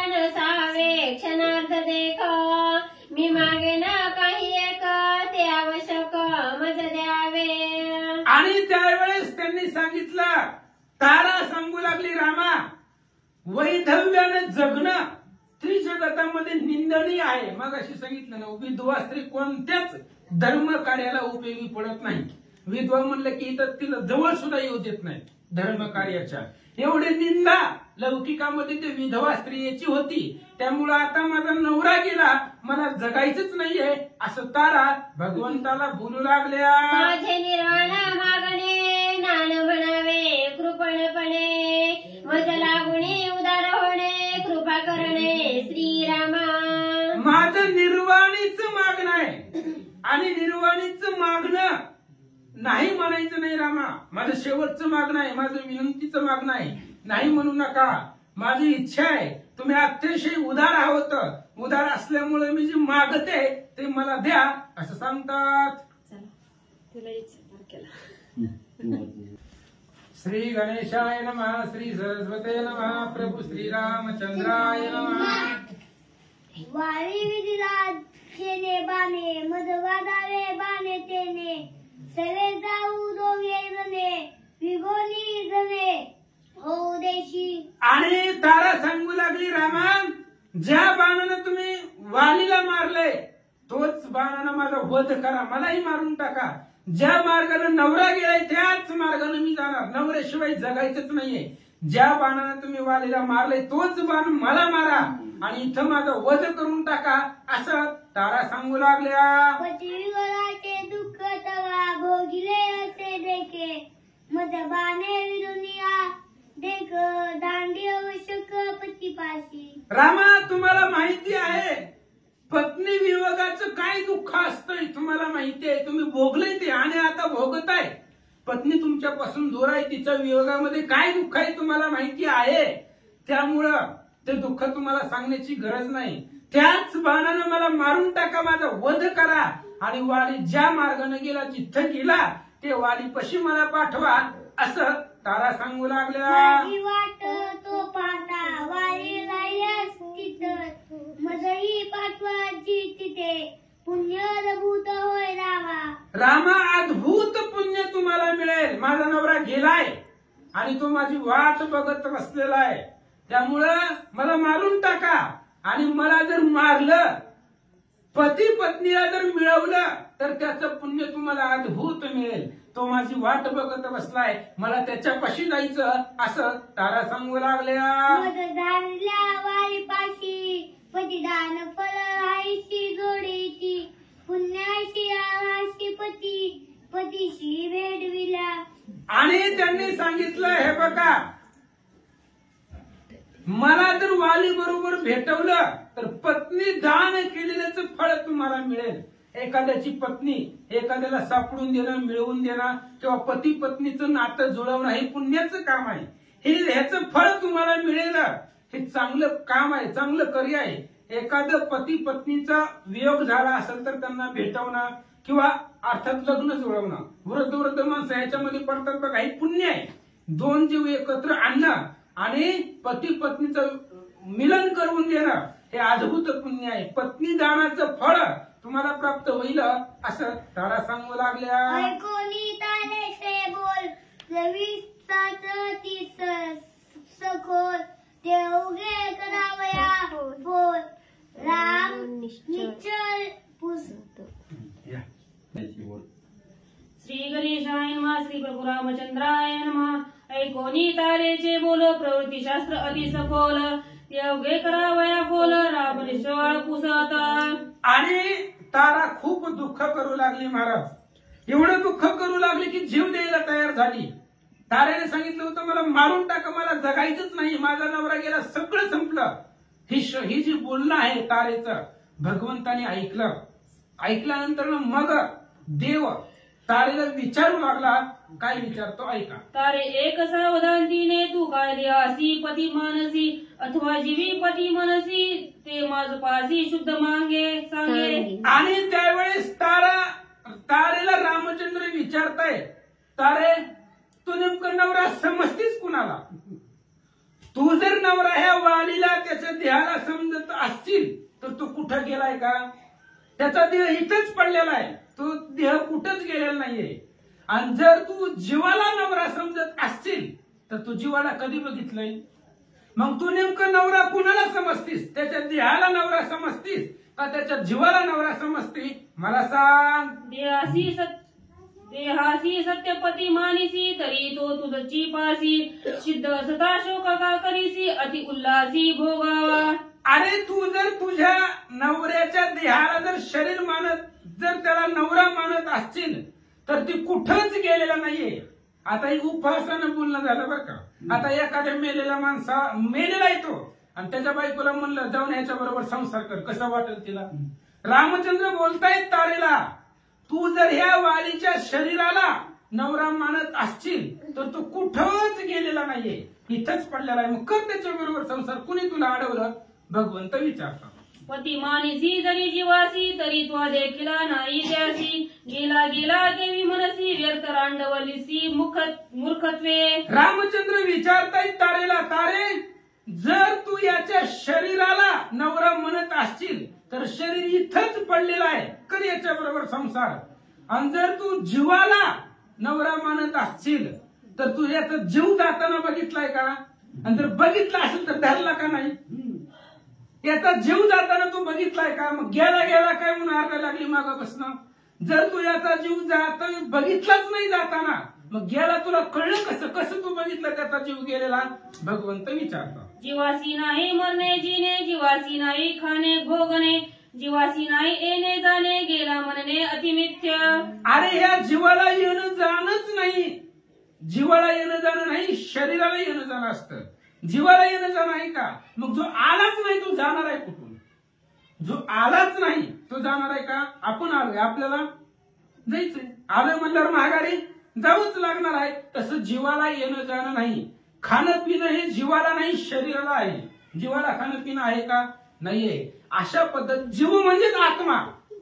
नसावे क्षणार्थ देख, मी मागे न काही एक ते आवश्यक मज द्यावे. आणि त्यावेळेस त्यांनी सांगितलं, तारा सांगू लागली, रामा वैधव्यानं जगणं त्रिजगतामध्ये निंदनीय आहे. मग अशी सांगितलं ना, विधवा स्त्री कोणत्याच धर्म कार्याला उपयोगी पडत नाही. विधवा म्हणलं की इथं तिला जवळ सुद्धा येऊ देत नाही धर्म कार्याच्या. एवढी निंदा लौकिकामध्ये ते विधवा स्त्रियेची होती. त्यामुळं आता माझा नवरा गेला, मला जगायचंच नाहीये असं तारा भगवंताला बोलू लागल्या. माझे निर्वाण मागणे नान म्हणावे कृपणपणे, मज लागुणे उदार होणे कृपा करणे श्रीरामा. माझं निर्वाणीचं मागणं आहे आणि निर्वाणीचं मागणं नाही म्हणायचं नाही रामा. माझं शेवटचं मागणं आहे, माझं विनंतीचं मागणं आहे. नाही म्हणू नका. माझी इच्छा आहे, तुम्ही अतिशय उदार आहोत. उदार असल्यामुळे मी जे मागते ते मला द्या असं सांगतात. श्री गणेशाय नमः, श्री सरस्वते नमः, प्रभू श्रीरामचंद्राय नमः. वारी विधिराज शेने बाणे, मधवादावे बाणे तेने, सवे जाऊ दोघे जणे, विगोली जणे हो देशी. आणि तारा सांगू लागली, रामा ज्या बाणानं तुम्ही वालीला मारले तोच बाणानं माझा वध करा, मलाही मारून टाका. ज्या मार्गाने नवरा गेलाय त्याच मार्गाने मी जाणार. नवऱ्याशिवाय जगायचंच नाहीये. ज्या बाणानं तुम्ही वालीला मारले तोच बाण मला मारा आणि इथं माझा वध करून टाका असं तारा सांगू लागल्या. पतिविवराचे दुःख तवा भोगिले असे देखे, मद बाणे विरुनिया देख दांडी आवश्यक पतीपाशी. रामा तुम्हाला माहिती आहे पत्नी वियोगाचं काय दुःख असतंय, तुम्हाला माहिती आहे. तुम्ही भोगले ते आणि आता भोगताय. पत्नी तुमच्यापासून दूर आहे, तिच्या वियोगामध्ये काय दुःख आहे तुम्हाला माहिती आहे. त्यामुळं ते दुःख तुम्हाला सांगण्याची गरज नाही. त्याच बाणानं मला मारून टाका, माझा वध करा आणि वाली ज्या मार्गाने गेला, जिथं गेला ते वाली पशी मला पाठवा, असं तारा सांगू लागल्या. माझी वाट तो पाहता वालीला यश तिथं, मजही पाठवायची तिथे, पुण्यभूत होय रामा. रामा, अद्भुत पुण्य तुम्हाला मिळेल. माझा नवरा गेलाय आणि तो माझी वाट बघत बसलेला आहे, त्यामुळं मला मारून टाका. आणि मला जर मारलं, पती पत्नीला जर मिळवलं, तर त्याचं पुण्य तुम्हाला अद्भुत मिळेल. तो माझी वाट बघत बसलाय, मला त्याच्यापाशी जायचं, असं तारा सांगू लागल्या. मदधानल्या वारीपाशी पतिदान फल आईशी जोडीची, पुण्याशी आवाशी पतीशी भेटविला. आणि त्यांनी सांगितलं, हे बघा, मला जर वाली बरोबर भेटवलं तर पत्नी दान केलेल्याचं फळ तुम्हाला मिळेल. एखाद्याची पत्नी एखाद्याला सापडून देणं, मिळवून देणं किंवा पती पत्नीचं नातं जुळवणं हे पुण्याचं काम आहे. ह्याचं फळ तुम्हाला मिळेल. हे चांगलं काम आहे, चांगलं कार्य आहे. एखादं पती पत्नीचा वियोग झाला असेल तर त्यांना भेटवणं किंवा अर्थात लग्न जुळवणं. वृद्ध माणसं ह्याच्यामध्ये पडतात बघा, हे पुण्य आहे. दोन जीव एकत्र आणणं आणि पती पत्नीचं मिलन करून देणं हे अद्भुत पुण्य आहे. पत्नी दानाचं फळ तुम्हाला प्राप्त होईल, असं तारा सांगू लागल्या. ऐकोनी तारेसे बोल रविसाच तीस सखोल, ते उगे करावया बोल राम निश्चल पुस्त. श्री गणेशाय नमः. श्री प्रभू रामचंद्राय नमः. ऐकोनी तारेचे बोल प्रवृत्तीशास्त्र अति सखोल, योगे करावया बोल राम निश्चळ पुसत. आणि तारा खूप दुःख करू लागली महाराज. एवढं दुःख करू लागली की जीव द्यायला तयार झाली. ताऱ्याने सांगितलं होतं, मला मारून टाका, मला जगायचंच नाही, माझा नवरा गेला, सगळं संपलं. ही जी बोलणं आहे तारेचं, भगवंताने ऐकलं. ऐकल्यानंतर मग देव तारेला विचारू लागला. काय विचारतो ऐका. तारे एक सावधानतीने तू काय देहासी पती मानसी, अथवा जीवी पती मनसी, ते माझ पासी शुद्ध मांगे सांगे. आणि त्यावेळेस तारेला रामचंद्र विचारताय, तारे तू नेमकं नवरा समजतीस कुणाला? तू जर नवरा ह्या वालीला त्याच्या देहाला समजत असतील तर तू कुठं गेलाय का? त्याचा देह इथंच पडलेला आहे, तो देह कुठंच गेलेला नाहीये. आणि जर तू जीवाला नवरा समजत असतील तर तू जीवाला कधी बघितलंय? मग तू नेमकं नवरा कुणाला समजतीस? त्याच्या देहाला नवरा समजतीस का त्याच्या जीवाला नवरा समजती? मला सांग. देहासी सत्यपती मानिसी, तरी तो तुझची पासी, सिद्ध सता शोक का करीसी, अति उल्हासी भोगावा. अरे तू जर तुझ्या नवऱ्याच्या देहाला जर शरीर मानत, जर त्याला नवरा मानत असतील तर ती कुठंच गेलेला नाहीये. आता ही उपहासानं बोलणं झालं बरं का. आता एखाद्या मेलेला येतो आणि त्याच्या बायकोला म्हणलं जाऊन ह्याच्या बरोबर संसार कर, कसं वाटेल तिला? रामचंद्र बोलतायत तारेला, तू जर ह्या वालीच्या शरीराला नवरा मानत असशील तर तू कुठंच गेलेला नाहीये, इथंच पडलेला आहे. मग कर त्याच्या बरोबर संसार. कुणी तुला अडवलं? भगवंत विचारतात. पती मानिसी जरी जीवासी, तरी त्वा देखिला नाही त्यासी, गेला गेला देवी मनसी, व्यर्थ रांडवलीसी मूर्खत्वे. रामचंद्र विचारतायत तारेला, तारे जर तू याच्या शरीराला नवरा म्हणत असशील तर शरीर इथंच पडलेलं आहे, कर याच्या बरोबर संसार. आणि जर तू जीवाला नवरा मानत असशील तर तू याचा जीव जाताना बघितलाय का? आणि जर बघितला असेल तर धरला का नाही? याचा जीव जाताना तू बघितलाय का? मग गेला गेला काय म्हणून आरडा लागली मागापासून? जर तू याचा जीव जाताना बघितलाच नाही जाताना, मग गेला तुला कळलं कसं? कसं तू बघितलं त्याचा जीव गेलेला? भगवंत विचारतो. जीवासी नाही मरणे जिने, जीवासी नाही खाणे भोगणे, जीवासी नाही येणे जाणे, गेला म्हणणे अतिमिथ्य. अरे ह्या जीवाला येणं जाणंच नाही. जीवाला येणं जाणं नाही, शरीराला येणं जाणं असतं. जीवाला येणं जाणं आहे का? मग जो आलाच नाही तो जाणार आहे कुठून? जो आलाच नाही तो जाणार आहे का? आपण आलोय, आपल्याला जायचंय. आलोय म्हणल्यावर महागारी जाऊच लागणार आहे. तसं जीवाला येणं जाणं नाही. खाणं पिणं हे जीवाला नाही शरीराला आहे. जीवाला खाणं पिणं आहे का? नाहीये. अशा पद्धत जीव म्हणजेच आत्मा,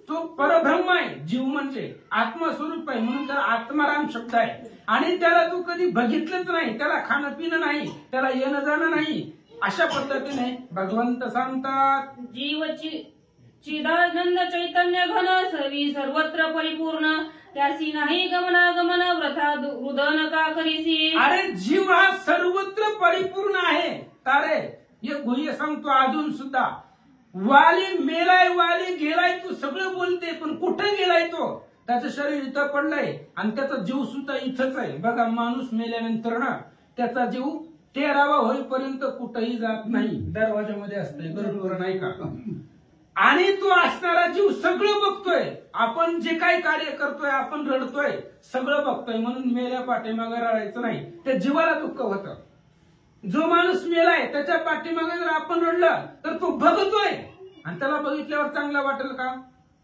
तो परब्रह्म आहे. जीव म्हणजे आत्मस्वरूप आहे, म्हणून त्याला आत्माराम शब्द आहे. आणि त्याला तू कधी बघितलंच नाही, त्याला खाणं पिणं नाही, त्याला येणं जाणं नाही. अशा पद्धतीने भगवंत सांगतात, जीव चिदानंद चैतन्य घन सवी सर्वत्र परिपूर्ण त्यासी नाही गमनागमन व्रथा रुदन का करीसी. अरे जीव हा सर्वत्र परिपूर्ण आहे. तारे हे गुह्य सांगतो अजून सुद्धा. वाली मेलाय, वाली गेलाय, तू सगळं बोलते, पण कुठं गेलाय तो? त्याचं शरीर इथं पडलंय आणि त्याचा जीव सुद्धा इथंच आहे. बघा, माणूस मेल्यानंतर ना त्याचा जीव 13वा होईपर्यंत कुठंही जात नाही, दरवाजामध्ये असतंय, बरोबर नाही का? आणि तो असणारा जीव सगळं बघतोय. आपण जे काही कार्य करतोय, आपण रडतोय, सगळं बघतोय. म्हणून मेल्या पाठीमागे रडायचं नाही, त्या जीवाला दुःख होतं. जो माणूस मेलाय त्याच्या पाठीमागे जर आपण रडलं तर तो बघतोय आणि त्याला बघितल्यावर चांगला वाटेल का?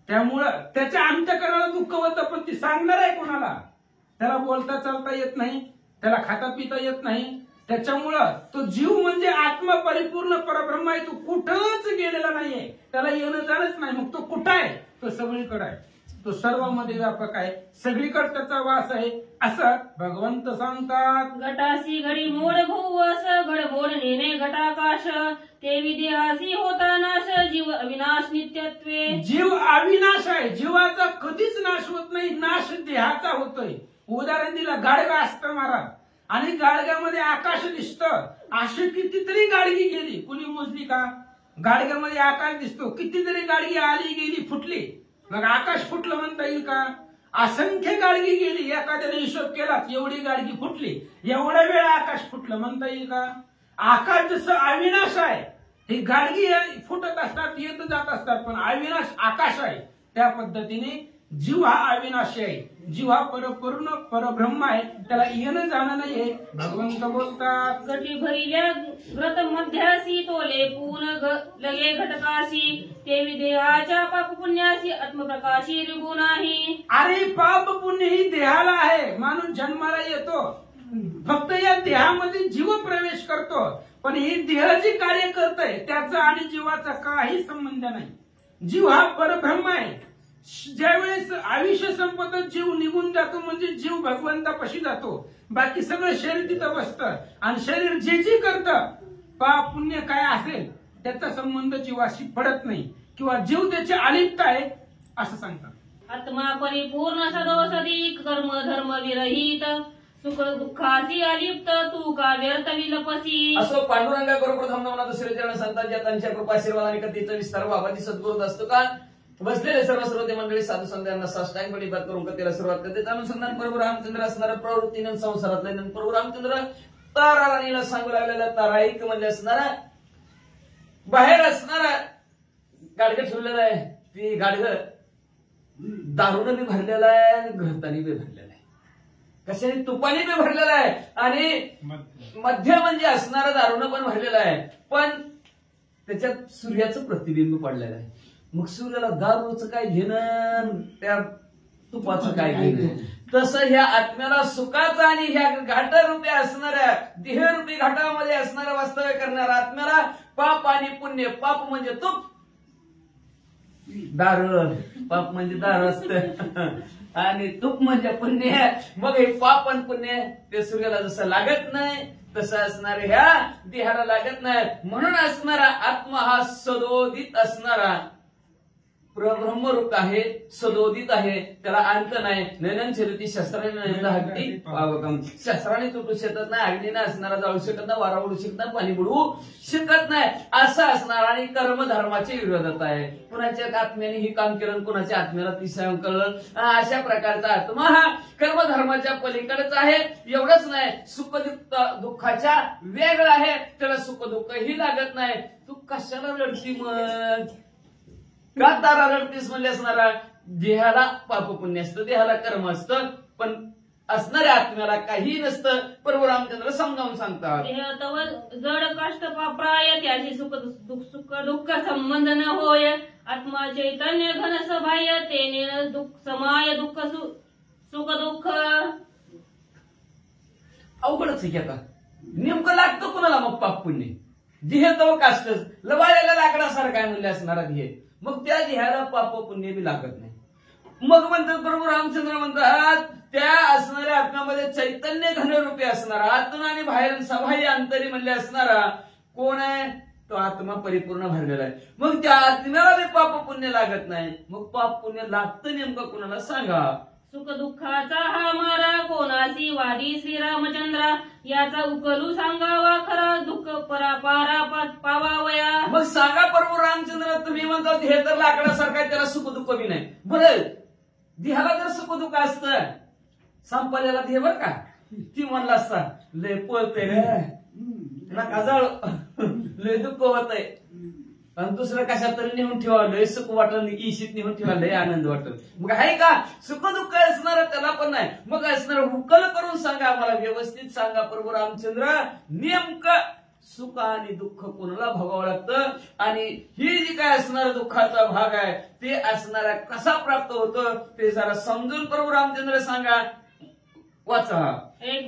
त्यामुळं त्याच्या अंतःकरणाला दुःख होतं, पण ती सांगणार आहे कोणाला? त्याला बोलता चालता येत नाही, त्याला खाता पिता येत नाही. त्याच्यामुळं तो जीव म्हणजे आत्मा परिपूर्ण परब्रह्म आहे. तो कुठंच गेलेला नाहीये, त्याला येणं जाणंच नाही. मग तो कुठं आहे? तो सगळीकडे आहे, तो सर्वांमध्ये व्यापक आहे, सगळीकडे त्याचा वास आहे, असं भगवंत सांगतात. घटासी घडी मोड भोवस घडमोड नेणे घटाकाश ते विदेहासी होता नाश जीव अविनाश नित्यत्वे. जीव अविनाश आहे, जीवाचा कधीच नाश होत नाही, नाश देहाचा होतोय. उदाहरण दिलं, गाडगा असतं महाराज, आणि गाडग्यामध्ये आकाश दिसतं. अशी कितीतरी गाडगी गेली, कुणी मोजली का? गाडग्यामध्ये आकाश दिसतो, कितीतरी गाडगी आली गेली फुटली, मग आकाश फुटलं म्हणता येईल का? असंख्य गाडगी गेली, एखाद्याने हिशोब केला एवढी गाडगी फुटली, एवढ्या वेळ आकाश फुटलं म्हणता येईल का? आकाश जसं अविनाश आहे, ही गाडगी फुटत असतात, येत जात असतात, पण अविनाश आकाश आहे. त्या पद्धतीने जीव हा अविनाशी आहे. जीव हा परपूर्ण परब्रह्म आहे, त्याला येणं जाणं नाहीये. भगवंत बोलतात, घटी भरिल्या व्रत मध्यासी तोले पून लगे घटकाशी ते विदेहाच्या पाप पुण्यासी आत्मप्रकाशी रिगू नाही. अरे पाप पुण्य ही देहाला आहे. माणूस जन्माला येतो, फक्त या देहामध्ये जीव प्रवेश करतो, पण ही देह जी कार्य करतय त्याचा आणि जीवाचा काही संबंध नाही. जीव हा परब्रह्म आहे. ज्यावेळेस आयुष्य संपत जीव निघून जातो म्हणजे जीव भगवंतापाशी जातो. बाकी सगळं शरीर तिथं बसतं आणि शरीर जे जे करतं, पाप पुण्य काय असेल त्याचा संबंध जीवाशी पडत नाही, किंवा जीव त्याचे अलिप्त आहे असं सांगतात. आत्मा परिपूर्ण सदोसदी कर्म धर्म विरहित सुख दुःखासी अलिप्त तू का व्यर्थ विलपसी. असो पांडुरंगा करो प्रथम नमना दुसरे चरण संतात ज्या त्यांच्या कृपाशीर्वादाने कथेचा विस्तार बाबाची सद्गुरूत असतो का? बसलेले सर्व श्रोते मंडळी साधू संतांना साष्टांग पडीपात करून कथेला सुरुवात करते. अनुसंधान प्रभू रामचंद्र असणारा प्रवृत्तीनं संसारातल्या प्रभू रामचंद्र तारा राणीला सांगू लागलेला ताराईक म्हणजे असणारा बाहेर असणारा गाडगं ठेवलेला आहे. ती गाडगं दारूनं बी भरलेला आहे आणि घरतानी बी भरलेला आहे, कशाने? तुपाने बी भरलेला आहे आणि मध्य म्हणजे असणारा दारूनं पण भरलेला आहे, पण त्याच्यात सूर्याचं प्रतिबिंब पडलेलं आहे. मग सूर्याला दारूचं काय घेणं, त्या तुपाचं काय घेणं? तसं ह्या आत्म्याला सुखाचं आणि ह्या घाटारूपी असणाऱ्या देहरूपी घाटामध्ये असणाऱ्या वास्तव्य करणाऱ्या आत्म्याला पाप आणि पुण्य. पाप म्हणजे तूप, दारू, पाप म्हणजे दारू असत आणि तूप म्हणजे पुण्य. मग हे पाप आणि पुण्य ते सूर्याला जसं लागत नाही तसं असणार ह्या देहाला लागत नाही. म्हणून असणारा आत्मा हा सदोदित असणारा ब्रह्मरूप आहे, सदोदित आहे, त्याला अंत नाही. नयन चरिती शस्त्राने पावकम, शस्त्राने तुटू शकत नाही, अग्नीने असणारा जाळू शकत नाही, वारा उडू शकत नाही, पाणी बुडवू शकत नाही, असं असणार. आणि कर्मधर्माच्या विरोधात आहे. कुणाच्या आत्म्याने ही काम केलं, कुणाच्या आत्म्याला ती सहन केलं. अशा प्रकारचा आत्मा हा कर्मधर्माच्या पलीकडेच आहे. एवढंच नाही, सुख दुःखाच्या वेगळा आहे, त्याला सुख दुःख ही लागत नाही. तू कशाला रडती मग? का तारा रडतीस म्हणजे असणारा देहाला पाप पुण्य असतं, देहाला कर्म असतं, पण असणाऱ्या आत्म्याला काही नसतं. प्रभू रामचंद्र समजावून सांगतात. जड कष्ट पाप्राय त्याची सुख दुःख संबंध न होय. आत्मा चैतन्य घन सभाय तेने समाय दुःख सुख दुःख. अवघडच आहे का? नेमकं लागतं कुणाला मग पाप पुण्य? ध्येय तो काष्टच लवाळलेल्या लाकडासारखा काय म्हणले असणारा ध्येय, मग त्या ध्येयाला पाप पुण्य बी लागत नाही. मग म्हणतात प्रभू रामचंद्र म्हणतात त्या असणाऱ्या आत्म्यामध्ये चैतन्य घनरूपी असणारा आत्मा आणि बाहेर सबाह्य अंतरी म्हणले असणारा कोण आहे, तो आत्मा परिपूर्ण भरलेला आहे. मग त्या आत्म्याला बी पाप पुण्य लागत नाही. मग पाप पुण्य लागतं नेमकं कोणाला सांगा. सुख दुःखाचा हा मारा कोणासी वादी श्रीरामचंद्रा, याचा उकलू सांगावा खरा दुःख परापारा पावावया. मग सांगा प्रभू रामचंद्र, तुम्ही म्हणतात हे तर लाकडासारखं आहे, त्याला सुख दुःख बी नाही. बरं ध्येयाला जर सुख दुःख असतं, संपलेला ध्येय बर का, ती म्हणला असता लय पळते रे नका जाळ, लय दुःख होत आहे, आणि दुसरं कशात तरी नेऊन ठेवा, लय सुख वाटल, इशीत नेऊन ठेवा, लय आनंद वाटल. मग आहे का सुख दुःख असणार त्याला पण नाही. मग असणार उकल करून सांगा, मला व्यवस्थित सांगा प्रभू रामचंद्र, नेमकं सुख आणि दुःख कोणाला भोगावं लागतं, आणि ही जी काय असणार दुःखाचा भाग आहे ते असणारा कसा प्राप्त होतं ते जरा समजून प्रभू रामचंद्र सांगा. वाचा.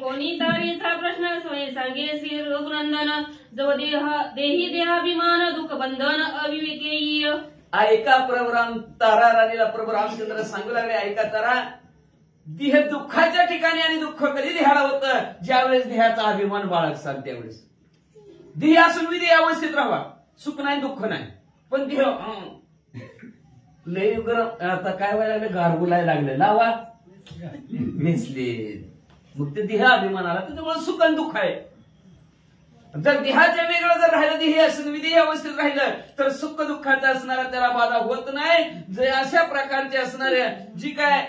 कोणी तारीचा प्रश्न सोय सांगे श्री रघुनंदन, जव देही देहाभिमान दुःख बंधन अविवेकेय. ऐका प्रभू राम, तारा राणीला प्रभू रामचंद्र सांगू लागले, ऐका तारा, देह दुःखाच्या ठिकाणी आणि दुःख कधी देहाला होतं, ज्यावेळेस देहाचा अभिमान बाळगसाल त्यावेळेस. देह असून विधी अवस्थेत राहा, सुख नाही दुःख नाही, पण देह लय गरम आता काय व्हायला गारगुलाय लागले लावा नेसले, मग ते देह अभिमानाला त्याच्यामुळे सुख आणि दुःख आहे. जर देहाच्या वेगळं जर राहिलं, देह असून विदेही अवस्थेत राहिलं तर सुख दुःखाचा असणारा त्याला बाधा होत नाही. जे अशा प्रकारचे असणाऱ्या जी काय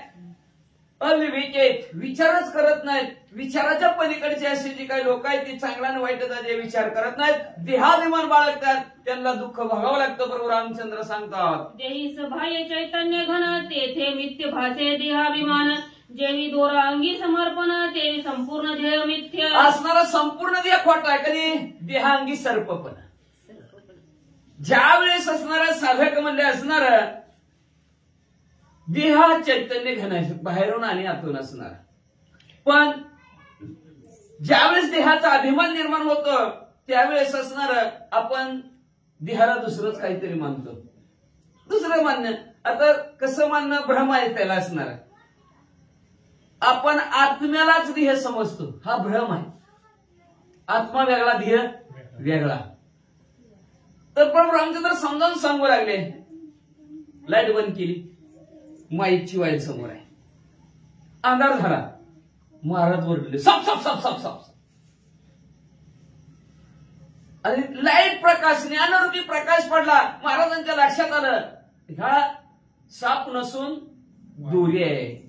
अविवेकित विचारच करत नाहीत, विचाराच्या पलीकडचे असे जे काही लोक आहेत ते चांगला आणि वाईटचा जे विचार करत नाहीत, देहाभिमान बाळगतात, त्यांना दुःख भोगावं लागतं. प्रभू रामचंद्र सांगतात, देही सभाय चैतन्य घन तेथे मिथ्य भासे देहाभिमान, जेवी दोरा अंगी समर्पण ते संपूर्ण ध्येय मिथ्य. असणारा संपूर्ण देह खोटा आहे, कधी देहांगी सर्पपण. ज्या वेळेस असणारा साधक म्हणजे असणार देहा चैतन्य घन आहे, बाहेरून आणि आतून असणार, पण ज्यावेळेस देहाचा अभिमान निर्माण होतो त्यावेळेस असणार आपण देहाला दुसरंच काहीतरी मानतो. दुसरं मानणं आता कसं मानणं, भ्रम आहे त्याला असणार. आपण आत्म्यालाच देह समजतो, हा भ्रम आहे. आत्मा वेगळा देह वेगळा. तर प्रभू रामचंद्र समजावून सांगू लागले. लाईट बंद केली, माईकची वाईल समोर आहे, अंधार झाला, महाराज वरडले साप साप साप साप साप, आणि लाईट प्रकाश ज्ञानरूपी प्रकाश पडला. महाराजांच्या लक्षात आलं ह्या साप नसून दोरी आहे.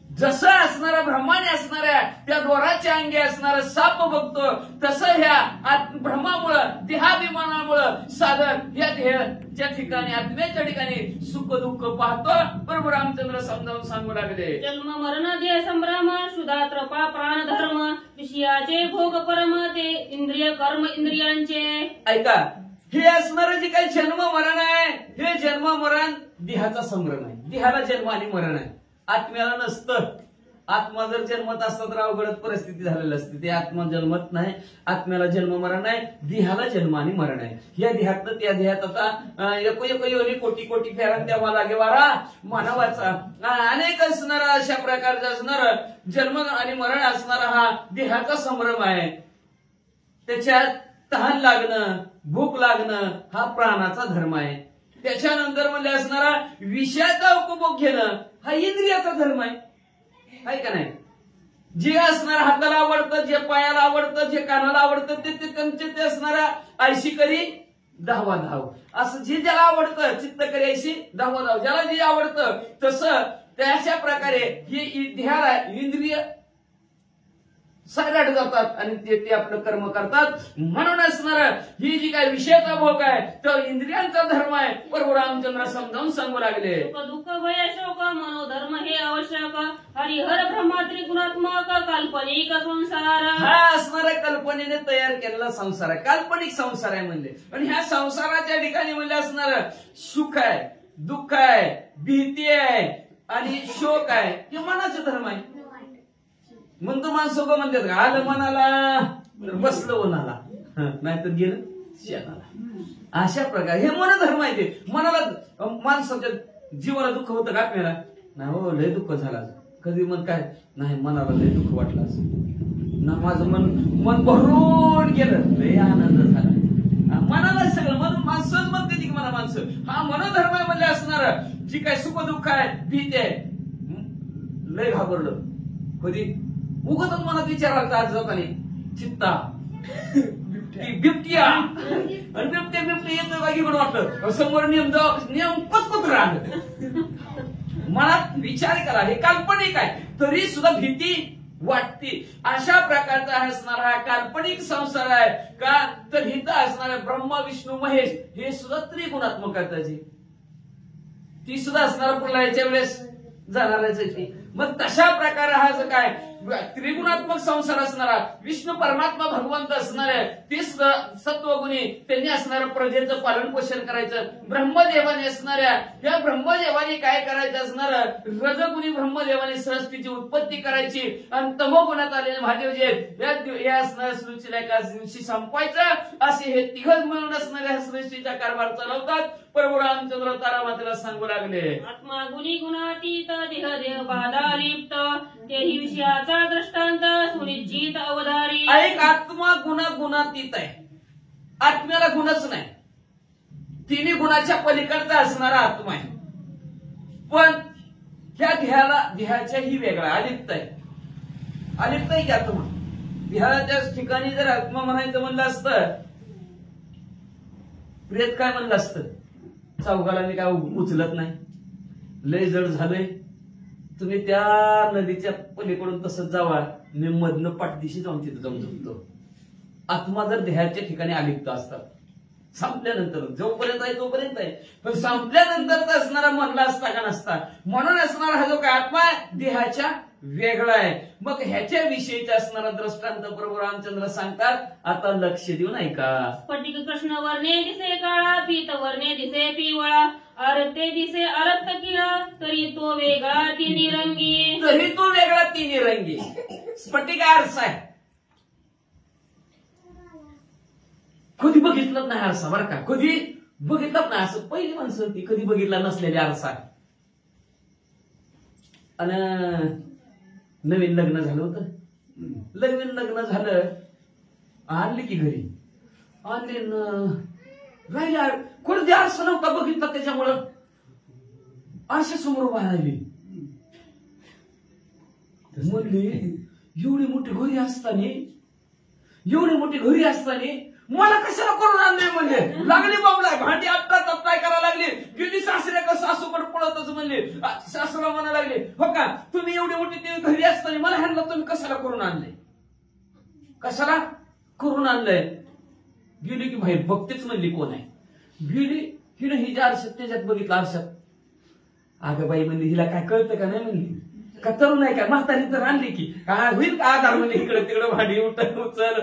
जसं असणाऱ्या ब्रह्माने असणाऱ्या त्या दोराच्या अंगी असणारं साप बघतो, तसं ह्या भ्रमामुळं देहाभिमानामुळं साधक या देहाच्या ठिकाणी आत्म्याच्या ठिकाणी सुख दुःख पाहतो. प्रभू रामचंद्र समजावून सांगू लागले, जन्म मरण देह संभ्रम शुदा त्रपा प्राण धर्म, विषयाचे भोग परम ते इंद्रिय कर्म इंद्रियांचे. ऐका, हे असणारं जे काही जन्म मरण आहे, हे जन्म मरण देहाचा संभ्रम आहे. देहाला जन्म आणि मरण आहे, आत्म्याला नसतं. आत्मा जर जन्मत असता तर अवघडच परिस्थिती झालेली असते. ते आत्मा जन्मत नाही, आत्म्याला जन्म मरण आहे, देहाला जन्म आणि मरण आहे. या देहात त्या देहात आता एको योनी कोटी कोटी फेरा द्यावा लागे वारा मानवाचा. अनेक असणारा अशा प्रकारचा असणारा जन्म आणि मरण असणारा हा देहाचा संभ्रम आहे. त्याच्यात तहान लागणं, भूक लागणं हा प्राणाचा धर्म आहे. त्याच्यानंतर म्हणजे असणारा विषयाचा उपभोग घेणं हा इंद्रियाचा धर्म आहे. का नाही? जे असणार हाताला आवडतं, जे पायाला आवडतं, जे कानाला आवडतं ते त्यांचे ते असणारा ऐशी करी दहावा धाव, असं जे ज्याला आवडतं चित्त करी ऐशी दहावा धाव, ज्याला जे आवडतं तसं त्याच्या प्रकारे हे देहाला इंद्रिय सैराट जातात आणि ते आपलं कर्म करतात. म्हणून असणार ही जी काय विषयाचा भोग आहे तो इंद्रियांचा धर्म आहे. प्रभू रामचंद्र समजावून सांगू लागले, दुःख भय शोक मनोधर्म हे आवश्यक, हरिहर ब्रह्मा त्रिगुणात्मक काल्पनिक संसार. हा असणाऱ्या कल्पनेने तयार केलेला संसार आहे, काल्पनिक संसार आहे म्हणले. पण ह्या संसाराच्या ठिकाणी म्हणजे असणार सुख आहे, दुःख आहे, भीती आहे आणि शोक आहे, हे मनाचे धर्म आहे. म्हणतो माणसं म्हणतात आलं मनाला बसलं उन्हाला, नाहीतर गेलं क्षणाला. अशा प्रकारे हे मनधर्म आहे ते. मनाला माणसाच्या जीवाला दुःख होतं का आपल्याला? नाही हो, लय दुःख झालं. कधी मन काय नाही, मनाला लय दुःख वाटलं असं ना, माझं मन भरून गेलं, लय आनंद झाला. मनाला सगळं म्हणून माणसं म्हणते की मला माणसं हा मनोधर्म आहे म्हणजे असणार. जी काय सुख दुःख आहे, भीती आहे, लय घाबरलं. कधी उगत मनात विचार आला आज लोकांनी चित्ता बिबटिया आणि बिबटे येतो का इकडून वाटतं समोर नेमकंच कुत्र आलं. मनात विचार करा, हे काल्पनिक आहे तरी सुद्धा भीती वाटते. अशा प्रकारचा असणारा हा काल्पनिक संसार आहे का? तर हिथं असणारे ब्रह्मा विष्णू महेश हे सुद्धा त्रिगुणात्मक आहे. ती सुद्धा असणार प्रलयाच्या वेळेस जाणारच आहे. मग तशा प्रकारे हा जो काय त्रिगुणात्मक संसार असणारा विष्णू परमात्मा भगवंत असणारे ते सत्वगुणी त्यांनी असणाऱ्या प्रजेचं पालन पोषण करायचं. ब्रह्मदेवाने असणाऱ्या या ब्रह्मदेवाने काय करायचं असणार, रजगुणी ब्रह्मदेवाने सृष्टीची उत्पत्ती करायची आणि तमोगुणात आलेले महादेव जे या असणाऱ्या सृष्टीला एका दिवशी संपवायचं असे हे तिघच मिळून असणाऱ्या सृष्टीचा कारभार चालवतात. प्रभू रामचंद्र तारामातेला सांगू लागले, आत्मा गुणी गुणातीत देह देह बाधालिप्त तेही विषयाचा दृष्टांत सुनिश्चित अवधारी. एक आत्मा गुणातीत आहे. आत्म्याला गुणच नाही, तिन्ही गुणाच्या पलीकडचा असणारा आत्मा आहे. पण ह्या देहाच्याही वेगळा अलिप्त आहे. अलिप्त आहे की आत्मा. देहाच्या ठिकाणी जर आत्मा म्हणायचं म्हणलं असतं, प्रेत काय म्हणलं असतं, चौघाला मी काय उचलत नाही, लय जड झालंय, तुम्ही त्या नदीच्या पलीकडून तसंच जावा, मी मधनं पाठदिशी जाऊन तिथं जाऊन झोपतो. आत्मा जर देहाच्या ठिकाणी अलिप्त असतात, संपल्यानंतर जोपर्यंत आहे तोपर्यंत आहे, पण संपल्यानंतर असणारा म्हणला असता का नसता. म्हणून असणारा हा जो काय आत्मा आहे देहाच्या वेगळा आहे. मग ह्याच्या विषयीचा असणारा दृष्टांत प्रभू रामचंद्र सांगतात. आता लक्ष देऊन ऐका. स्फटिक कृष्ण वर्णे दिसे काळा, पीत वर्णे दिसे पिवळा, अरते दिसे अरक्त किळा, तरी तो वेगळा तिन्ही रंगी. तरी तो वेगळा तिन्ही रंगी. स्फटिक आरसा आहे, कधी बघितलं नाही आरसा बरं का, कधी बघितलं नाही असं पहिली माणसं ती कधी बघितला नसलेली आरसा. आणि नवीन लग्न झालं होतं, नवीन लग्न झालं, आणली की घरी आणली राहिला, कोणती आरसा नव्हता बघितला, त्याच्यामुळं आरशा समोर उभा राहिली. म्हणली एवढी मोठी घरी असताना मला कशाला करून आणले म्हणजे. लागली बाबला भांडी आपटा काय करायला लागली, गेली सासऱ्या का सासूकडे पळतच म्हणले. सासूला म्हणा लागले, हो का तुम्ही एवढी मोठी घरी असताना मला ह्यांना तुम्ही कशाला करून आणले, कशाला करून आणलंय. गेली की बाहेर बघतेच म्हणली कोण आहे. गेली हिनं हिच्या आरशात त्याच्यात बघितलं आरशात. अगं बाई म्हणली हिला काय कळतं का नाही म्हणली, का तरुण आहे का, म्हातारी तर आणली की काय होईल का आधार म्हणले, इकडे तिकडे भांडी उचल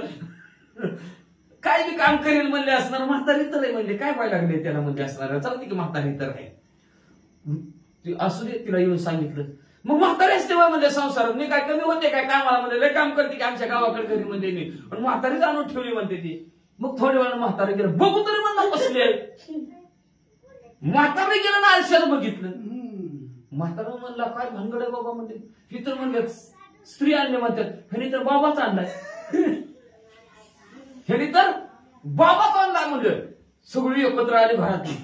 काय बी काम करेल म्हणले असणार. म्हातारी तर आहे म्हणले, काय व्हायला लागले त्याला म्हणजे असणार, चालते की म्हातारी तर आहे असू दे. तिला येऊन सांगितलं, मग म्हातारी असते म्हणजे संसारात मी काय कमी होते काय कामाला, म्हणजे लय काम करते की आमच्या गावाकडे घरी म्हणजे मी, पण म्हातारीच आणून ठेवली म्हणते ती. मग थोड्या वेळानं म्हातारी गेलं, बघू तरी म्हणलं बसले. म्हातारी गेलं ना आरशाला बघितलं. म्हातारा म्हणला काय भानगड आहे बाबा म्हणते, ही तर म्हणले स्त्री आणले म्हणतात, ह्यानी तर बाबाच आणलाय, ह्यानी तर बाबाच आणला म्हणलं. सगळी एकत्र आली घरातली.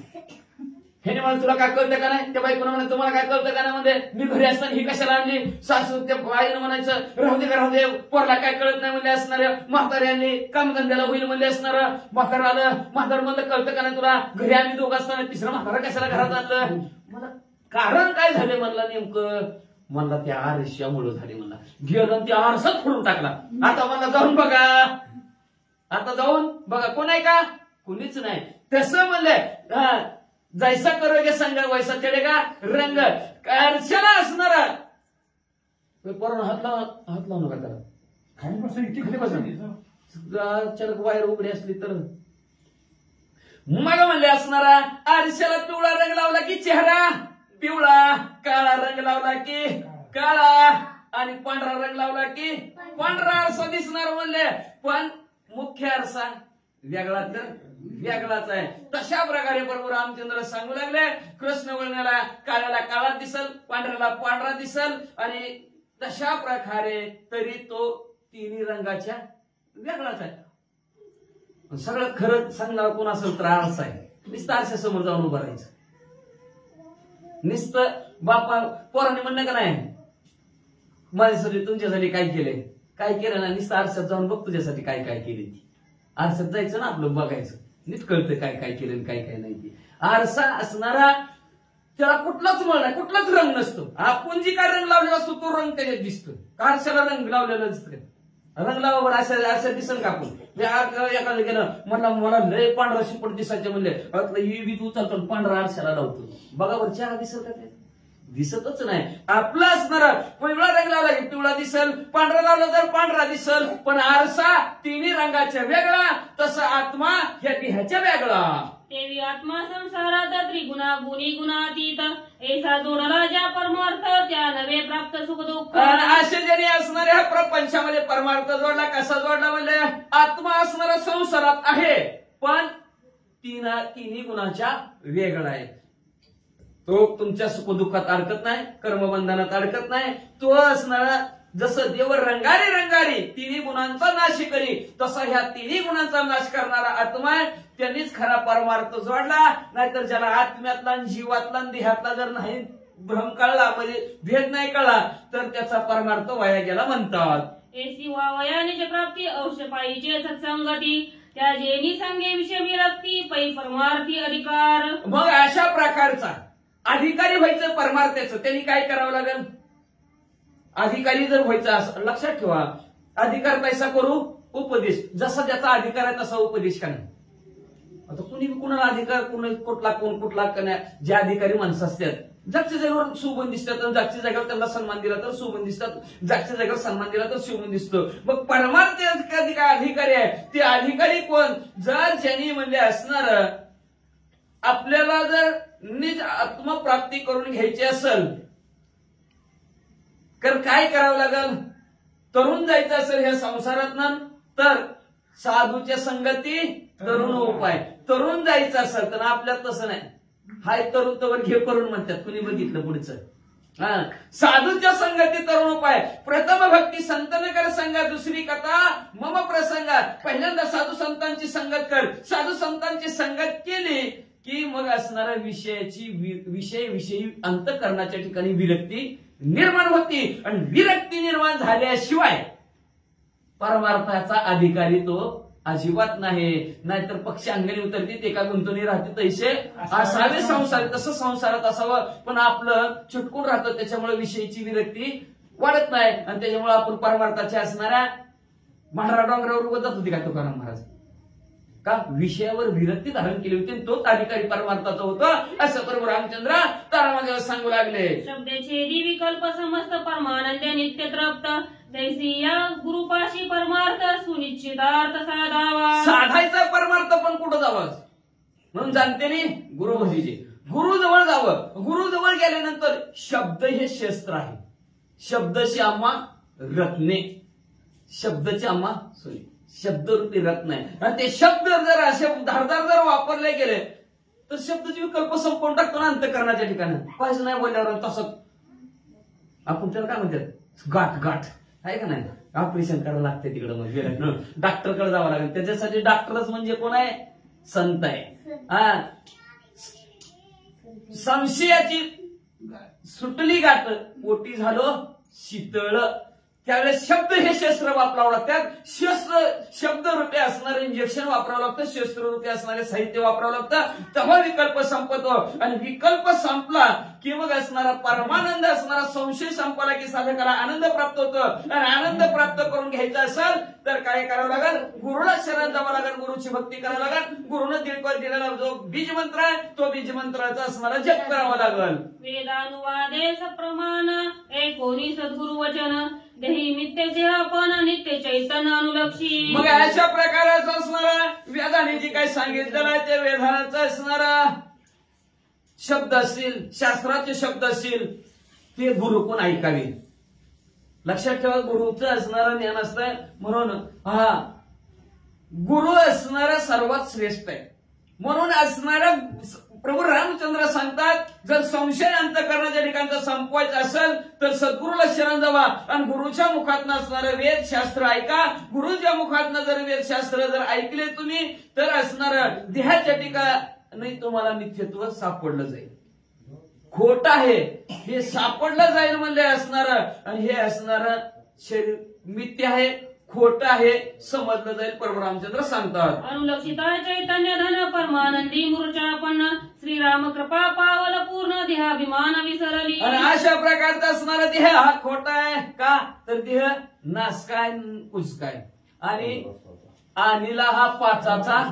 ह्याने मला तुला काय कळतं का नाही, त्या बाईकोनं म्हणायचं तुम्हाला काय कळतं का नाही म्हणजे, मी घरी असताना ही कशाला आणली. सासू त्या बाईनं म्हणायचं राहू दे पोरला काय कळत नाही म्हणजे असणार. म्हाताऱ्याने कामधंद्याला होईल म्हणजे असणार. म्हातारा आलं, म्हातार म्हणलं कळतं का नाही तुला, घरी आम्ही दोघं असताना तिसरा म्हातारा कशाला घरात आणलं. मला कारण काय झालं म्हणला नेमकं, म्हणला त्या आरशामुळं झाले म्हणला. गेलं त्या आरसात फोडून टाकला. आता मला जाऊन बघा, आता जाऊन बघा कोण आहे का, कोणीच नाही. तसं म्हणलंय जैसा करोगे संग वैसा चढेगा रंग. आरशाला असणारा पोरांना हात लावू नका त्याला, खाली बसा. अचानक वायर उघडी असली तर मग म्हणले असणारा आरशाला पिवळा रंग लावला की चेहरा पिवळा, काळा रंग लावला की काळा आणि पांढरा रंग लावला की पांढरा आरसा दिसणार म्हणले. पण मुख्य आरसा वेगळा तर वेगळाच आहे. तशा प्रकारे प्रभू रामचंद्र सांगू लागले, कृष्ण वर्णाला काळ्याला काळा दिसल, पांढऱ्याला पांढरा दिसल, आणि तशा प्रकारे तरी तो तिन्ही रंगाच्या वेगळाच आहे. सगळं खरं सांगणार कोण असेल तर आरसा आहे. नुसतं आरशासमोर जाऊन उभं राहायचं. नुसतं बापा पोरांनी म्हणणं का नाही, माझ्यासाठी तुमच्यासाठी काय केलंय, काय केलं ना, नुसतं आरशात जाऊन बघ तुझ्यासाठी काय काय केले. ती आरशात जायचं ना आपलं, बघायचं, नीट कळतं काय काय केलं काय काय नाही. ती आरसा असणारा त्याला कुठलाच मळ नाही, कुठलाच रंग नसतो. आपण जी काय रंग लावलेला असतो तो रंग त्याच्यात दिसतो. आरशाला रंग लावलेला दिसतो. रंग लावा अशा दिसल का आपण. एखादं गेलं म्हणला मला लय पांढरा शिपट दिसायचे म्हणले, विध उचलतो पांढरा आरशाला लावतो, बघा बरं चहा दिसल का ते, दिसतच नाही. आपला असणारा पिवळा रंग लावला की पिवळा दिसल, पांढरा लावला तर पांढरा दिसल, पण आरसा तिन्ही रंगाच्या वेगळा, तसं आत्मा ह्याच्या वेगळा. तेवी आत्मा संसारात त्रिगुणा गुणी गुणातीत, ऐसा जोडला ज्या परमार्थ त्या नवे प्राप्त सुख दुःख. असे जरी असणाऱ्या ह्या प्रपंचामध्ये परमार्थ जोडला. कसा जोडला म्हणजे आत्मा असणारा संसारात आहे, पण तिन्ही गुणाच्या वेगळा आहे. तो तुमच्या सुखदुःखात अडकत नाही, कर्मबंधनात अडकत नाही. तो असणारा जसं देव रंगारी रंगारी तिन्ही गुणांचा नाश करी, तसा ह्या तिन्ही गुणांचा नाश करणारा आत्मा आहे. त्यांनीच खरा परमार्थ जोडला. नाहीतर ज्याला आत्म्यातला जीवातला देहातला जर नाही भ्रम कळला, म्हणजे भेद नाही कळला, तर त्याचा परमार्थ वाया गेला म्हणतात. ऐसी वावयाने प्राप्ती औष पाहिजे सत्संगती, त्या जेनी सांगे विषय विरक्ती पै परमार्थी अधिकार. मग अशा प्रकारचा अधिकारी व्हायचं परमार्थाचं, त्यांनी काय करावं लागेल. अधिकारी जर व्हायचं असं लक्षात ठेवा, अधिकार पैसा करू उपदेश, जसा ज्याचा अधिकार आहे तसा उपदेश का नाही. आता कुणी कुणाला अधिकार कुठला का नाही. जे अधिकारी माणसं असतात जागच्या जागेवर सुबन दिसतात, आणि जागच्या जागेवर त्यांना सन्मान दिला तर सुबन दिसतात, जागच्या जागेवर सन्मान दिला तर सुबन दिसतो. मग परमार्थ अधिकारी आहे ते अधिकारी कोण. जर ज्यांनी म्हणजे असणार आपल्याला जर निज आत्मप्राप्ती करून घ्यायची असेल तर काय करावं लागेल. तरुण जायचं असेल ह्या संसारात तर साधूच्या संगती तरुण उपाय. तरुण जायचं असेल तर आपल्यात तसं नाही, हाय तरुण तवर घे करून म्हणतात, कुणी बघितलं पुढचं. साधूच्या संगती तरुण उपाय. प्रथम भक्ती संतन कर संगा, दुसरी कथा मम प्रसंगात. पहिल्यांदा साधू संतांची संगत कर. साधू संतांची संगत केली की मग असणाऱ्या विषयी अंतःकरणाच्या ठिकाणी विरक्ती निर्माण होती, आणि विरक्ती निर्माण झाल्याशिवाय परमार्थाचा अधिकारी तो अजिबात नाही. नाहीतर पक्षी अंगणी उतरते ते का गुंतवणी राहते तैसे असावे संसार. तसं संसारात असावं, पण आपलं चिटकून राहतं, त्याच्यामुळे विषयीची विरक्ती वाढत नाही, आणि त्याच्यामुळे आपण परमार्थाच्या असणाऱ्या भांडरा डोंगरावर उभं जात होती का तुकाराम महाराज. का विषयावर विरक्ती धारण केली होती, तोच अधिकारी परमार्थाचा होता, असं प्रभू रामचंद्र तारामादेव सांगू लागले. शब्दाचे विकल्प समस्त परमानंद नित्य तृप्त, दैसी या गुरुपाशी परमार्थ सुनिश्चितार्थ साधावा. साधायचा परमार्थ पण कुठं जावं म्हणून जाणते नाही. गुरुभजीचे गुरुजवळ जावं. गुरुजवळ गेल्यानंतर शब्द हे शस्त्र आहे. शब्दची आम्हा रत्ने, शब्दची आम्हा सोयी, शब्दरूपी रत्न आहे. आणि ते शब्द जर असे धारदार जर वापरले गेले तर शब्दाचे विकल्प संपवून टाकतो ना अंतःकरणाच्या ठिकाणी. पाहिजे नाही बोलल्यावर तसंच आपण त्याला काय म्हणतात गाठ आहे का नाही. ऑपरेशन करावं लागते तिकडं, मग डॉक्टरकडे जावं लागेल. त्याच्यासाठी डॉक्टरच म्हणजे कोण आहे, संत आहे. संशयाची सुटली गाठ, पोटी झालो शीतळ. त्यावेळेस शब्द हे शस्त्र वापरावं लागतात. शब्द रूपे असणारे इंजेक्शन वापरावं लागतं, शस्त्र रूपे असणारे साहित्य वापरावं लागतं, तेव्हा विकल्प संपतो. आणि विकल्प संपला की मग असणारा परमानंद, असणारा संशय संपला की साधकाला आनंद प्राप्त होतो. आणि आनंद प्राप्त करून घ्यायचा असेल तर काय करावं लागेल, गुरुला शरण जावं लागेल, गुरुची भक्ती करावं लागेल. गुरुनं दिलेला जो बीज मंत्र आहे तो बीज मंत्राचा असणारा जप करावा लागेल. वेदानुवादे सप्रमाण एकोणी सद्गुरु वचन, देही नित्य आपण नित्य चैतन्य अनुलक्षी. मग अशा प्रकाराचा असणारा वेदाने जे काही सांगितलेलं आहे ते वेदानाचा असणारा शब्द असतील, शास्त्राचे शब्द असतील, ते गुरु कोण ऐकावे. लक्षात ठेवा, गुरुचं असणारं ज्ञान असतंय. म्हणून गुरु असणारा सर्वात श्रेष्ठ आहे. म्हणून असणाऱ्या प्रभू रामचंद्र सांगतात, जर संशय अंतःकरणाच्या ठिकाणचा संपवायचा असेल तर सद्गुरूला शरण जावा आणि गुरुच्या मुखातनं असणारं वेदशास्त्र ऐका. गुरुच्या मुखातनं जर वेदशास्त्र जर ऐकले तुम्ही तर असणारं देहाच्या ठिकाणी तुम्हाला मिथ्यत्व सापडलं जाईल. खोट आहे हे सापडलं जाईल म्हणजे असणारं, आणि हे असणारं शरीर मिथ्य आहे, खोट आहे समजलं जाईल. प्रभू रामचंद्र सांगतात, अनुलक्षिता चैतन्य धन परमानंदी मूर्छापन्न श्रीराम कृपा पावल पूर्ण देहाभिमान विसरली. आणि अशा प्रकारचा असणारा देह हा खोटा आहे का, तर देह नासकाय कुचकाय आणि आणीला हा पाचाचा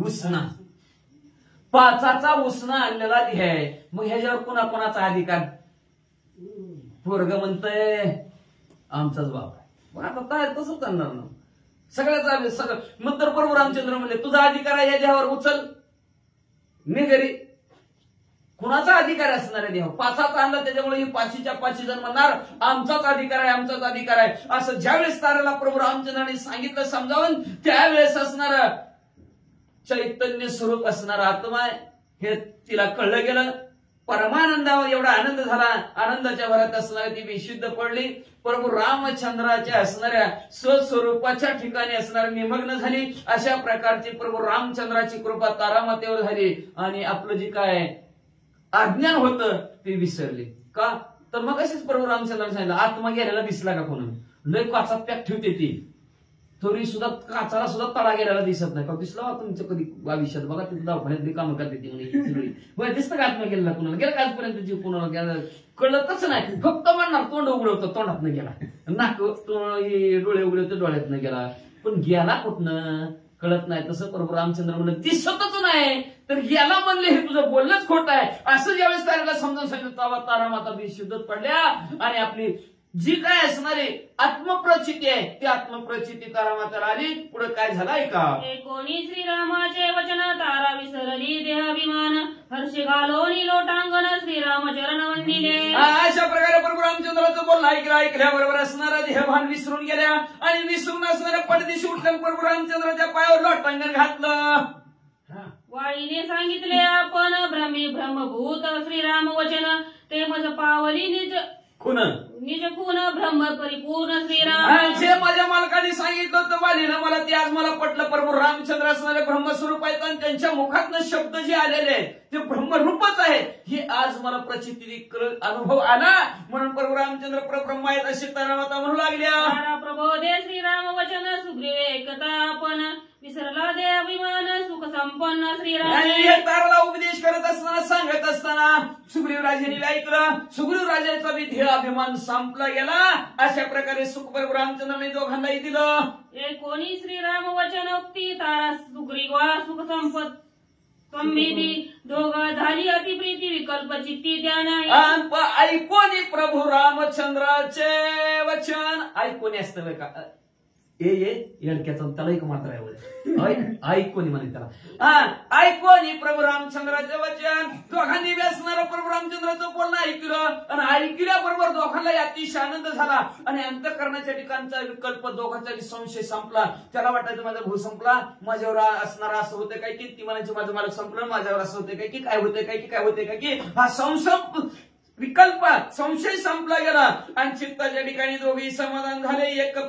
उसना, पाचाचा उसना आणलेला देह आहे. मग ह्याच्यावर कुणाचा अधिकार? पोरग म्हणतंय आमचाच बाप आहे, पण आता काय तसं करणार ना, सगळ्याचा सगळं. मग तर प्रभू रामचंद्र म्हणले तुझा अधिकार आहे या देहावर, उचल मी घरी. कुणाचा अधिकार असणार आहे देह? पाचाचा आणला त्याच्यामुळे ही पाचीच्या पाची जण म्हणणार आमचाच अधिकार आहे, आमचाच अधिकार आहे. असं ज्यावेळेस तारेला प्रभू रामचंद्रांनी सांगितलं समजावून, त्यावेळेस असणार चैतन्य स्वरूप असणार आत्मा आहे हे तिला कळलं गेलं. परमानंदावर एवढा आनंद झाला, आनंदाच्या भरात असणारी ती विशुद्ध पडली. प्रभू रामचंद्राच्या असणाऱ्या स्वस्वरूपाच्या ठिकाणी असणारी निमग्न झाली. अशा प्रकारची प्रभू रामचंद्राची कृपा तारामातेवर झाली आणि आपलं जे काय अज्ञान होतं ते विसरले. का तर मग असेच प्रभू रामचंद्राने सांगितलं, आत्मा गेलेला दिसला का कोणा? लय काचात पॅक ठेवते ती, तरी सुद्धा काचाला सुद्धा तडा गेलेला दिसत नाही का? दिसला तुमचं कधी आयुष्यात? बघा तिथे दवाखान्यातली कामं करते ती दिसतं का आत्मा गेला कुणाला? गेला का आजपर्यंत जीव कुणाला गेला कळतच नाही. फक्त म्हणणार तोंड उघडवतं, तोंडात गेला, नाक डोळे उघडवतं, डोळ्यात गेला, पण गेला कुठनं कळत नाही. तसं प्रभू रामचंद्र म्हणलं दिसतच नाही तर गेला म्हणले हे तुझं बोलणंच खोट आहे. असं ज्यावेळेस तारेला समजावून सांगितलं तेव्हा तारा माता बेशुद्धच पडल्या आणि आपली जी काय असणारी आत्मप्रचिती आहे ती आत्मप्रचिती तारा माताला आली. पुढे काय झालंय का? कोणी श्रीरामाचे वचन तारा विसरली देहाभिमान हर्ष घालोनी लोटांगण श्रीराम चरण वंदिले. अशा प्रकारे प्रभू रामचंद्राचं बोलणं ऐकल्याबरोबर असणारा देहभान विसरून गेल्या आणि विसरून असणाऱ्या पडदिशी उठल्या प्रभू रामचंद्राच्या पायावर लोटांगण घातलं. वाळीने सांगितले आपण भ्रमी ब्रह्मभूत श्रीराम वचन ते मज पावली निज खुन ब्रह्म परिपूर्ण श्रीराम. जे माझ्या मालकाने सांगितलं होतं वालीनं मला ते आज मला पटलं. प्रभू रामचंद्र असणारे ब्रह्मस्वरूप आहेत आणि त्यांच्या मुखातनं शब्द जे आलेले आहेत ते ब्रह्मरूपच आहे हे आज मला प्रचिती अनुभव आला. म्हणून प्रभू रामचंद्र परब्रह्म आहेत अशी तारामाता म्हणू लागल्या. प्रबोधे श्रीराम वचन सुग्रीव एकता आपण विसरला दे अभिमान सुख संपन्न श्रीराम. हे ताराला उपदेश करत असताना सांगत असताना सुग्रीव राजांनी ऐकलं. सुग्रीव राजाचा बी ध्येय अभिमान संपला गेला. अशा प्रकारे सुख प्रभू रामचंद्राने दोघांनाही दिलं. कोणी श्रीराम वचनोक्ती तारा सुग्रीवा सुख संपत संविधी दोघा झाली अतिप्रीती विकल्प चित्ती ध्यान. ऐकोनी प्रभू रामचंद्राचे वचन ऐकोनी असतं का? येडक्याचा त्याला एक मात्र आहे ऐकोनी म्हणे त्याला. ऐकोनी प्रभू रामचंद्राचे वचन दोघांनी व्यसणार प्रभू रामचंद्राचं बोलणं ऐकलं आणि ऐकल्याबरोबर दोघांनाही अतिशय आनंद झाला आणि अंतःकरणाच्या ठिकाणचा विकल्प दोघांचा संशय संपला. त्याला वाटायचं माझा भाऊ संपला, माझ्यावर असणारा असं होतं काय की, ती म्हणायची माझं मालक संपलं, माझ्यावर असं होतं काय की, काय होतंय काय की, काय होतंय काय की, हा विकल्प संशय संपला गेला आणि चित्ताच्या ठिकाणी दोघे समाधान झाले.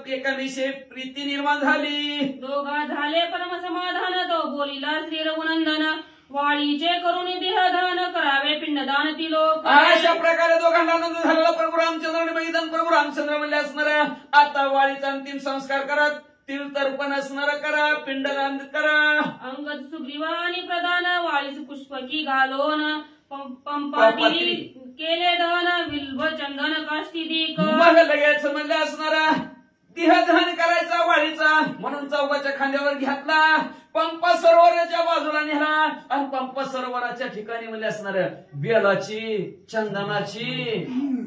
एकाविषयी प्रीती निर्माण झाली. दोघा झाले परम समाधान तो बोलिला श्री रघुनंदन वाळीचे करून देहदान करावे पिंडदान ती लोक. अशा प्रकारे दोघांना आनंद झालेला. प्रभू रामचंद्राने बघितलं. प्रभू रामचंद्र म्हणले असणाऱ्या आता वाळीचा अंतिम संस्कार करत तिल तर्पण असणार करा, पिंडदान करा. अंगद सुग्रीवा आणि प्रधान वाळीच पुष्पकी घालोन पंपाती केले दान विल्व चंदन काष्टी दीक. मग लगेच म्हणले असणारा देहदान करायचा वाळीचा म्हणून चौकाच्या खांद्यावर घेतला. पंपा सरोवराच्या बाजूला नेला आणि पंपा सरोवराच्या ठिकाणी म्हणजे असणाऱ्या बेलाची चंदनाची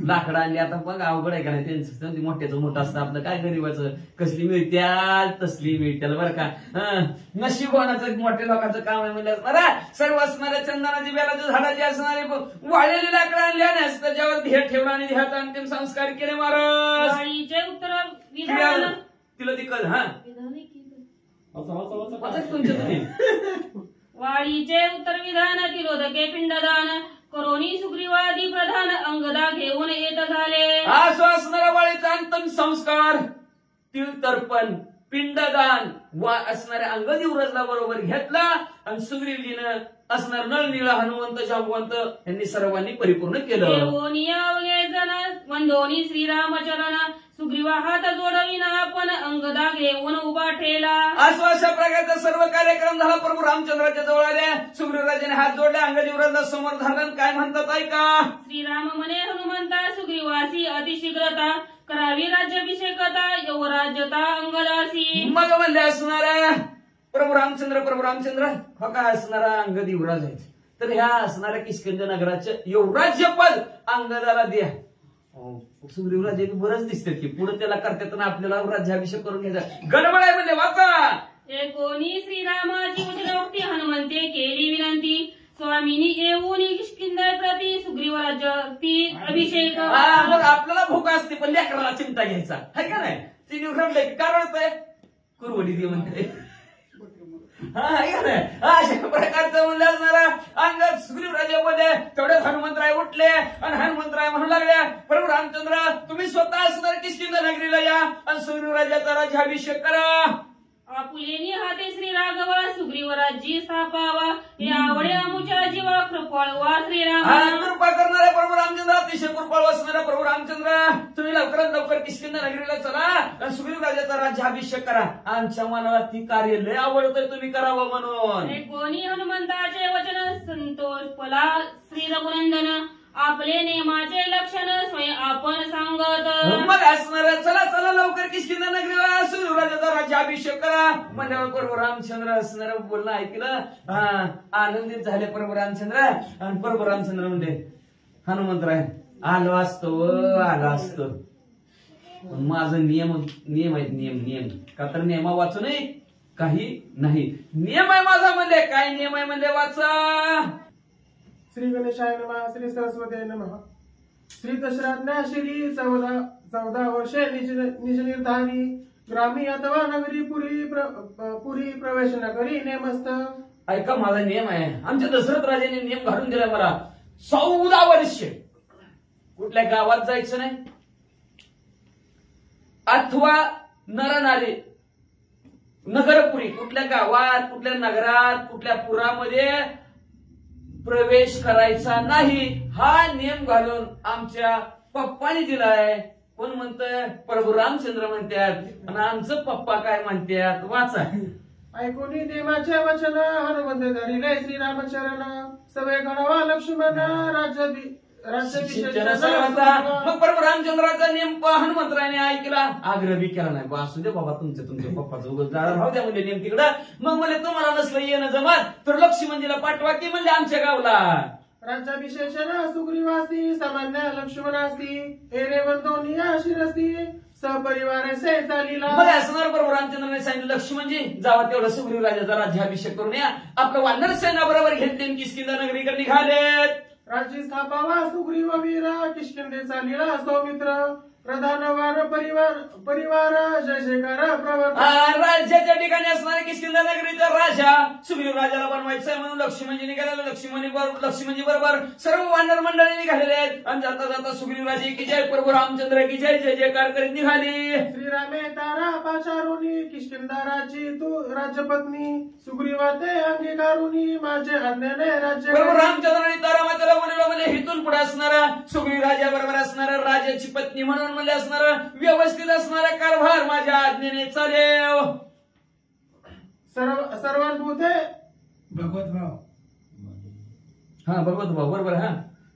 लाकडं आणली. आता बघ अवघड आहे का नाही त्यांचं मोठ्याचं मोठं असतं आपलं काय गरीबाचं कसली मिळत्याल तसली मिळत्याल बरं का. नशिबवानाचं मोठ्या लोकांचं काम आहे म्हणजे बरं सर्व असणाऱ्या चंदनाची बेलाच्या झाडाची असणारे वाळलेली लाकडं आणली आणि त्याच्यावर ध्येय ठेवला आणि ध्येयाचा अंतिम संस्कार केले महाराज. वाळीचे उत्तर तिला दिक्कत हा तुमच्या तुम्ही वाळीचे उत्तर विधान तिलोदके पिंडदान करोनी सुग्रीवादी प्रधान अंगदा घेऊन येत झाले. असं असणारा वाळीचा अंतिम संस्कार तिळ तर्पण पिंडदान असणाऱ्या अंगदी व्रजला बरोबर घेतला आणि सुग्रीवजीनं असणार नळनीळ हनुमंत जांबवंत यांनी सर्वांनी परिपूर्ण केलं. देवोनी अवघे जण वंदोनी श्रीरामचरण सुग्रीवा हात जोडविना आपण अंगदा घेऊन उभा ठेला. असं अशा प्रकारचा सर्व कार्यक्रम झाला. प्रभू रामचंद्राच्या जवळ आले. सुग्रीवराजाने हात जोडले. अंगदी व्रजला समोर धरलं. काय म्हणतात ऐका. श्रीराम म्हणे हनुमंता सुग्रीवासी अतिशीघ्रता करावी राज्याभिषेकता युवराज्यता अंगदासी. मग म्हणले असणाऱ्या प्रभू रामचंद्र हा काय असणारा अंगद युवराज आहेत. तर ह्या असणाऱ्या किष्किंध नगराचे युवराज्यपद अंगदाला द्या. सुग्रीवराज एक बरंच दिसते की पुढे त्याला करतात ना आपल्याला राज्याभिषेक करून घ्यायचा. गडबड आहे म्हणजे वाचा. एकोणी श्रीरामाची उजलोक्ती हनुमंते केली विनंती स्वामीनी येऊन किष्किंध प्रती सुग्रीवराज्याती अभिषेक. मग आपल्याला भूक असते पण लेकराला चिंता घ्यायचा है का नाही. ती निवडले कारण आहे कुरवडी दे म्हणते. अशा प्रकारचं म्हणलं असणारा अंगद सुग्रीवराजामध्ये तेवढे हनुमंतराय उठले आणि हनुमंतराय म्हणू लागले प्रभू रामचंद्र तुम्ही स्वतः असणार किष्किंध नगरीला या आणि सुग्रीवराजाचा राज्याभिषेक करा. आपुलेनी हाते श्री राघव सुग्रीवराज्य स्थापावा यावळे आमुच्या जीवा कृपाळवा श्रीराम. कृपा करणारे प्रभू रामचंद्र अतिशय कृपाळू असणारे प्रभू रामचंद्र तुम्ही लवकरात लवकर किष्किंध नगरीला चला आणि सुग्रीवराजाचा राज्याभिषेक करा. आमच्या मनाला ती कार्य लय आवडतंय तुम्ही करावं म्हणून. कोणी हनुमंताचे वचन संतोष फला श्री रघुनंदन आपले नेमाचे लक्षण स्वयं आपण सांगत. मग असणार चला लवकर किष्किंध नगरीला सुग्रीवराजाचा राज्याभिषेक करा म्हणल्यावर प्रभू रामचंद्र असणार बोलणं ऐकलं. आनंदित झाले प्रभू रामचंद्र आणि प्रभू रामचंद्र म्हणते हनुमंतराय आलो असतो माझं नियम आहेत नियम का तर नियमा वाचू नाही काही नाही. नियम आहे माझा म्हणले. काय नियम आहे म्हणले वाचा. श्री गणेशाय नमः. श्री सरस्वती नमः. श्री दशरथना श्री 14 वर्षे निज निर्धारी ग्रामी अथवा नगरी पुरी प्रवेश नगरी नेमस्त. ऐका माझा नियम आहे. आमच्या दशरथ राजाने नियम घालून दिला मला 14 वर्ष कुठल्या गावात जायचं नाही अथवा नरनारी नगरपुरी कुठल्या गावात कुठल्या नगरात कुठल्या पुरामध्ये प्रवेश करायचा नाही. हा नियम घालून आमच्या पप्पाने दिलाय. कोण म्हणतंय प्रभू रामचंद्र म्हणतात आणि आमचं पप्पा काय म्हणतात वाचा. ऐकोनी देवाचे वचन हनुमंत धरिले श्रीरामचरण सवय घडावा लक्ष्मण मग प्रभू रामचंद्राचा नियम हनुमंतराने ऐकला. आग्रह बी केला नाही. असू दे बाबा तुमच्या पप्पाचं उगाच राहू द्या म्हणजे नियम तिकडं. मग म्हणजे तुम्हाला नसलं येणं जमत तर लक्ष्मणजीला पाठवा की म्हणजे आमच्या गावला. राज्याभिषेचन सुग्रीवासी सामान्य लक्ष्मणासी एरे वंदोनिया शिरसी सपरिवार से चालीला. मग असणार प्रभू रामचंद्राने सांगितलं लक्ष्मणजी जावा तेवढं सुग्रीवराजाचा राज्याभिषेक करून या. आपलं वानर सेना बरोबर घेतले किष्किंध नगरीकडे निघालेत. राज्य स्थापावा सुग्रीव वीर किष्किंधे चालीला सौमित्र प्रधान वार परिवार जय जयकार प्रवर्तन. राज्याच्या ठिकाणी असणारे किष्किंध नगरीचा राजा सुग्रीव राजाला बनवायचंय म्हणून लक्ष्मणजी निघालेले. लक्ष्मणजी बरोबर सर्व वानर मंडळी निघालेले आहेत आणि जाता जाता सुग्रीव राजे की जय प्रभू रामचंद्र की जय जय जयकार करीत निघाली. श्रीरामे तारा पाचारुनी किष्किंधाराची तू राज्यपत्नी सुग्रीवाते अंगीकारुनी माझे आज्ञेने राज्य. प्रभू रामचंद्राने तारा मातेला बोलवलं म्हणजे हिथून पुढे असणारा सुग्रीव राजा बरोबर असणारा राजाची पत्नी म्हणून म्हणजे असणारा व्यवस्थित असणारा कारभार माझ्या आज्ञेने चालेल. सर्वांभूते भगवत भाव. भगवत भाव बरोबर.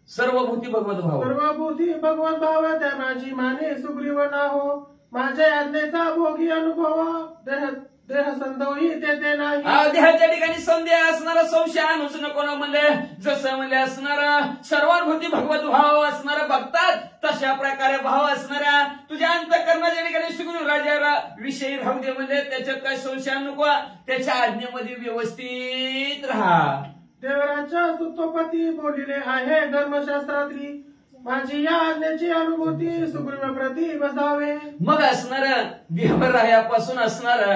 सर्वभूती भगवत भाव. सर्वभूती भगवत भाव त्या माझी माने सुग्रीव नाहो माझ्या आज्ञेचा भोगी अनुभव देह संदोही ते नाही. देहाच्या ठिकाणी संदेह असणारा संशय आणूच नको ना म्हणले. जसं म्हणले असणारा सर्वांभूती भगवत भाव असणारा बघतात तशा प्रकारे भाव असणाऱ्या तुझ्या अंतःकरणाच्या ठिकाणी सुग्रीव राजा विषयी राहू दे म्हणजे त्याच्यात काय संशय नको. त्याच्या आज्ञेमध्ये व्यवस्थित राहा. देवराच्या सुतोपती बोलिले आहे धर्मशास्त्रातली माझी या आज्ञेची अनुभूती सुग्रीव प्रती बसावे. मग असणार देवरायापासून असणार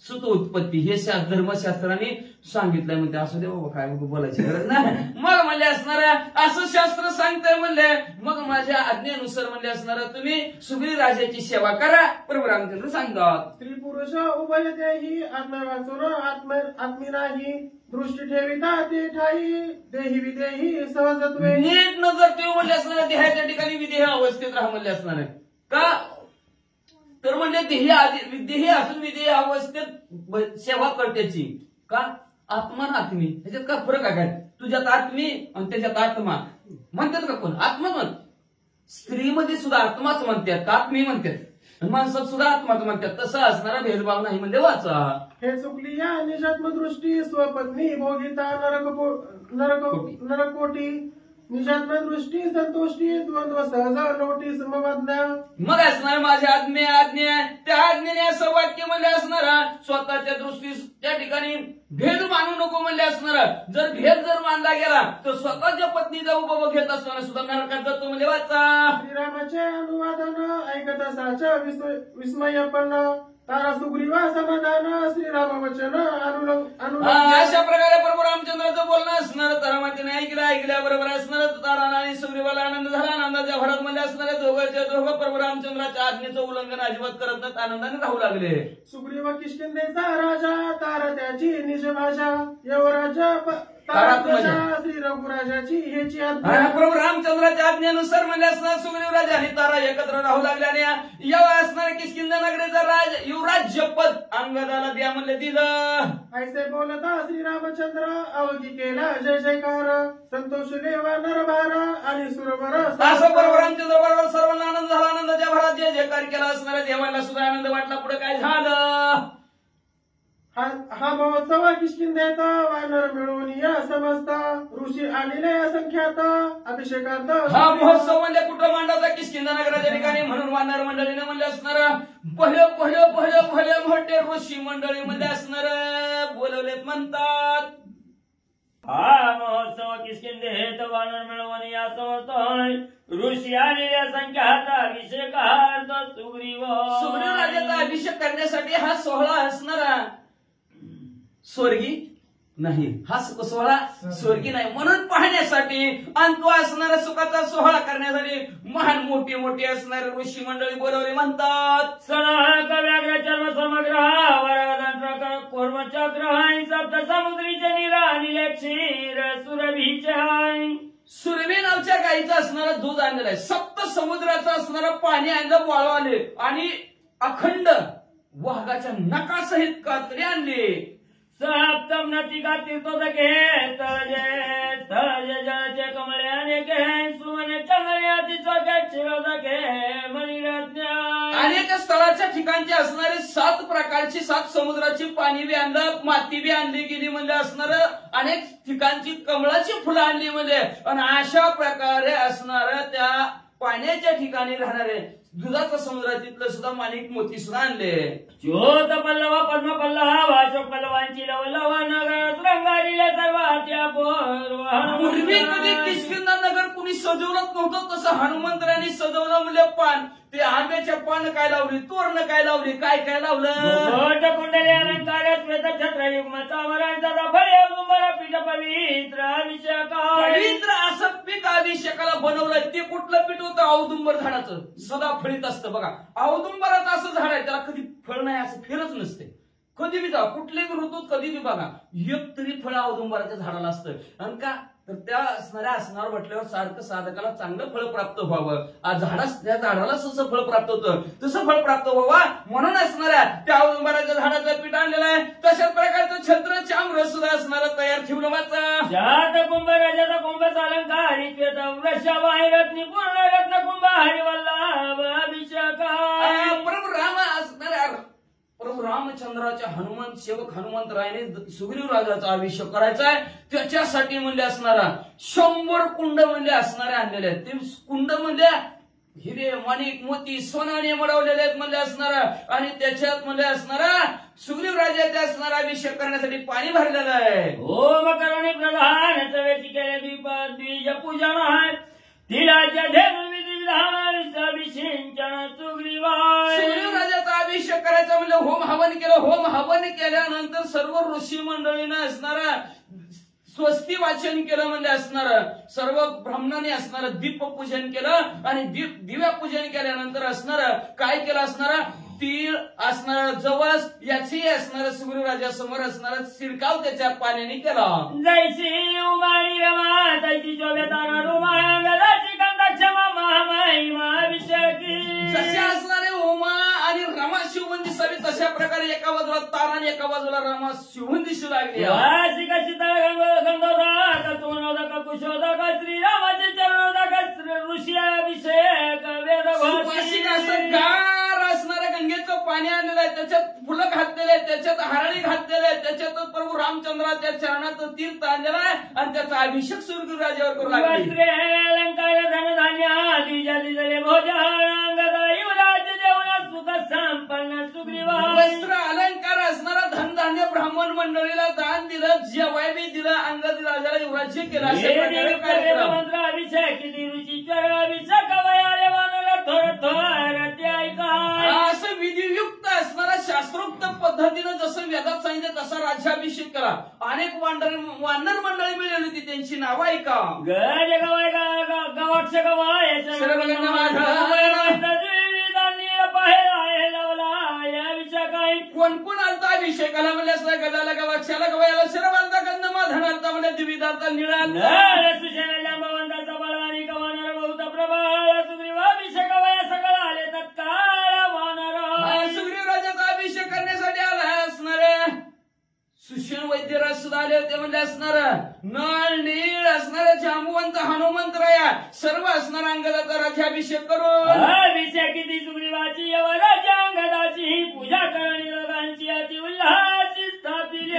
सुत उत्पत्ती हे धर्मशास्त्राने सांगितलंय म्हणते. असू दे बाबा, काय बोलायची गरज नाही. मग म्हणले असणार असं शास्त्र सांगतंय म्हणले, मग माझ्या आज्ञेनुसार म्हणले असणार तुम्ही सुग्रीव राजाची सेवा करा. प्रभू रामचंद्र सांगतात स्त्री पुरुष उभय देही आत्मा वाचून आत्मी नाही दृष्टी ठेविता ते ठाई देही विदेही सहजत्वे. नीट नजर ठेवून म्हणले असणार देहाच्या ठिकाणी विदेह अवस्थेत राहा म्हणले असणार का, तर म्हणजे देही असून विदेह अवस्थेत सेवा करण्याची का. आत्मा ना आत्मी ह्याच्यात का फरक आहे काय, तुझ्यात आत्मी आणि त्याच्यात आत्मा म्हणतात का कोण, आत्मा म्हण. स्त्रीमध्ये सुद्धा आत्माच म्हणतात, आत्मी म्हणतात, माणसात सुद्धा आत्माच म्हणतात. तसा असणारा भेदभाव नाही म्हणजे वाचा. हे चुकली या निजात्मदृष्टी स्वपत्नी भोगिता नरकोटी निजात्मदृष्टी संतोष्टी द्वंद्व सहज नोटी समवाज्ञा. मग असणार माझ्या आज्ञा त्या आज्ञेने असं वाक्य म्हणले असणारा स्वतःच्या दृष्टीस त्या ठिकाणी भेद मानू नको म्हणले असणार. जर भेद जर मानला गेला तर स्वतःच्या पत्नीचा उपभोग घेत असताना सुद्धा नरकात जातो म्हणजे वाचा. श्रीरामाचे अनुवादन ऐकत असाच्या विस्मयपन्न तारा सुग्रीवा समाधान श्रीराम वचन अशा प्रकारे प्रभू रामचंद्राचं बोलणं असणार. रामाने ऐकल्याबरोबर असणार ताराला आणि सुग्रीवाला आनंद झाला. आनंदाच्या भरात मध्ये असणारे दोघं प्रभू रामचंद्राच्या आज्ञेचं उल्लंघन अजिबात करत नाहीत, आनंदाने राहू लागले. सुग्रीव किष्किंधेचा राजा तारा त्याची निज भाषा यवराज श्री रघुराजाची ह्याची प्रभू रामचंद्राच्या आज्ञेनुसार म्हणजे असणार सुग्रीव राजा आणि तारा एकत्र राहू लागल्याने यावा असणारे किष्किंध नगरीचा राज युवराज्य पद अंगदाला द्या म्हणले दिलं. ऐसे बोलता श्रीरामचंद्र अवघी केला जय जयकार संतोष देवा नरभार आणि सुरवर. असं प्रभू रामचंद्र बरोबर सर्वांना आनंद झाला. आनंदाच्या भरात जय जयकार केला असणाऱ्या देवाला सुद्धा आनंद वाटला. पुढे काय झालं, हा महोत्सव किष्किंधेत वानर मिळून या समस्त ऋषी आलेले असंख्यात अभिषेकांत. हा महोत्सव म्हणजे कुठं मांडाचा किष्किंधा नगराच्या ठिकाणी म्हणून वानर मंडळीने म्हणजे असणार भले मोठे ऋषी मंडळी म्हणजे असणार बोलवलेत म्हणतात. हा महोत्सव किष्किंधेत वानर मिळवून या समर्थय ऋषी आलेल्या संख्यात अभिषेकार्थ सुग्रीव राजाचा अभिषेक करण्यासाठी हा सोहळा असणारा स्वर्गी नाही, हा सोहळा स्वर्गी नाही म्हणून पाहण्यासाठी आणि तो असणारा सुखाचा सोहळा करण्यासाठी महान मोठी असणारे ऋषी मंडळी बोलवले म्हणतात. सणाक व्याघ्र चर्म समग्रह वरदांत्र कोर्मचक्र सप्त समुद्रीचे निरा क्षीर सुरभीचे. सुरभी नावच्या गाईचं असणारं दूध आणलेलं आहे. सप्त समुद्राचं असणारं पाणी आणलं वाळवाले आणि अखंड वाघाच्या नकासहित कातरी आणली. सप्तम नतिका तीर्थोदके तळजे जळचे कमळे अनेके सुमने चंद्रयाती चौके चिरोदके मणिरत्न. अनेक स्थळाच्या ठिकाणचे असणारे 7 प्रकारची 7 समुद्राची पाणी बी आणलं, माती बी आणली गेली म्हणजे असणार. अनेक ठिकाणची कमळाची फुलं आणली म्हणजे आणि अशा प्रकारे असणार त्या पाण्याच्या ठिकाणी राहणारे दुधाचा समुद्रातीतलं सुद्धा माणिक मोती सुद्धा आणले. ज्योत पल्लवा पद्म पल्लवा वाचक पल्लवांची लवलवा नगर रंगारीला सर्वात्या पूर्वी कधी किष्किंधा नगर कुणी सजवलं नव्हतं, तसं हनुमंतरांनी सजवलं म्हणजे पान. ते आंब्याच्या पान काय लावली, तोरण काय लावली, काय लावलं. कुंडली अलंकार श्वेत छत्र युग्मचा वरांचा फळे उंबरा पीठ पवित्र पवित्र असं पीठ अभिषेकाला बनवलंय. ते कुठलं पीठ होतं, औदुंबर झाडाचं, सदा फळीत असतं बघा. औदुंबराचं असं झाड आहे त्याला कधी फळ नाही असं फिरच नसते. कधी बी जा कुठल्याही ऋतूत कधी बी बघा एक तरी फळ औदुंबराच्या झाडाला असतं. आणि का तर त्या असणार म्हटल्यावर सारखं साधकाला चांगलं फळ प्राप्त व्हावं. त्या झाडाला जसं फळ प्राप्त होतं तसं फळ प्राप्त व्हावं म्हणून असणाऱ्या त्या औदुंबराच्या झाडाचं पीठ आणलेलं आहे. तशाच प्रकारचं छत्र चाम्र सुद्धा असणारं तयार ठेवलं वाचा. जात कुंभ राजाचा कुंभचा अलंकार रत्नी पूर्ण रत्न कुंभ हरिवल्लभ अभिषेक. प्रभू राम असणाऱ्या प्रभू रामचंद्राच्या हनुमंत सेवक हनुमंतरायाने सुग्रीव राजाचा अभिषेक करायचा आहे. त्याच्यासाठी म्हणजे असणारा 100 कुंड म्हणजे असणारे आणलेले आहेत. ते कुंड म्हणजे हिरे माणिक मोती सोनाने मडवलेले आहेत म्हणजे असणारा. आणि त्याच्यात म्हणजे असणारा सुग्रीव राजाचा असणारा अभिषेक करण्यासाठी पाणी भरलेलं आहे. ओम करणे प्रधान चवेची केले द्विज पूजन आहे. तिला विधान अभिषेचन सुग्रीव राजाचा अभिषेक करायचा म्हणजे होम हवन केलं. होम हवन केल्यानंतर सर्व ऋषी मंडळीनं असणारा स्वस्ती वाचन केलं म्हणजे असणार सर्व ब्राह्मणांनी असणार दीप पूजन केलं आणि दिव्या पूजन केल्यानंतर असणार काय केलं असणार तीळ असणार जवस याची असणार सुग्रीव राजासमोर असणार शिरकाव त्याच्या पाण्याने केला. जैसी उमाळी रमा तैसी चोबेताना रुमांगलाची कंदाक्षमा महामाई महाभिषेकी. जसे असणारे उमा आणि रमा शिवबंदी सवी तशा प्रकारे एका बाजूला तारा आणि एका बाजूला रमा शिवबंदी शिव लागली. वासी कशी गंधोदक सोनोदक कुशोदक श्रीरामाचे चरणोदक ऋषी अभिषेक सुवासिक असं गार असणाऱ्या गंगेचं पाणी आणलेलं आहे, त्याच्यात फुलं घातलेले आहेत, त्याच्यात हरळी घातलेले आहेत, त्याच्यात प्रभू रामचंद्राच्या चरणाचं तीर्थ आणलेलं आहे आणि त्याचा अभिषेक सुग्रीव राजावर करू लागले. अलंकार धनधान्य दिजा दिजले भोजन गदा युवराज देऊन सुख संपन्न सुग्रीवा. वस्त्र अलंकार असणारा धनधान्य ब्राह्मण मंडळीला दान दिलं, जेवाय बी दिलं, अंगद राजाला युवराज्य केलं. अशा प्रकारे कार्यक्रम. मंत्र अभिषेक ऋषी चरण अभिषेक वयाले वानर थोर थोर ते ऐका. असं विधियुक्त असणारा शास्त्रोक्त पद्धतीनं जसं वेदात सांगितलं तसा राज्याभिषेक केला. अनेक वानर मंडळी मिळाली होती, त्यांची नावं ऐका. गज गवाय गावाक्ष गवाय कोण कोण आलता अभिषेकाला म्हणजे असं गदाला गवाक्षाला गवायला शरबालता गंधमा धनालता म्हणजे द्विविधार्था निळा सुशेला भवंताचा बळवानी गवानर बहुत प्रबळ सुग्रीवाभिषेक वया सगळं आले तत्काळ वानर. सुग्रीव राजाचा अभिषेक करण्यासाठी आला असणारे सुशेन वैद्यराज सुद्धा आले होते म्हणजे असणार नळ नीळ असणारे जांबुवंत हनुमंतराया सर्व असणारा अंगदाचा राज्याभिषेक करून अभिषेक किती सुग्रीवाची यवराच्या अंगदाची पूजा करणी लोकांची अति उल्हासी स्थापिली.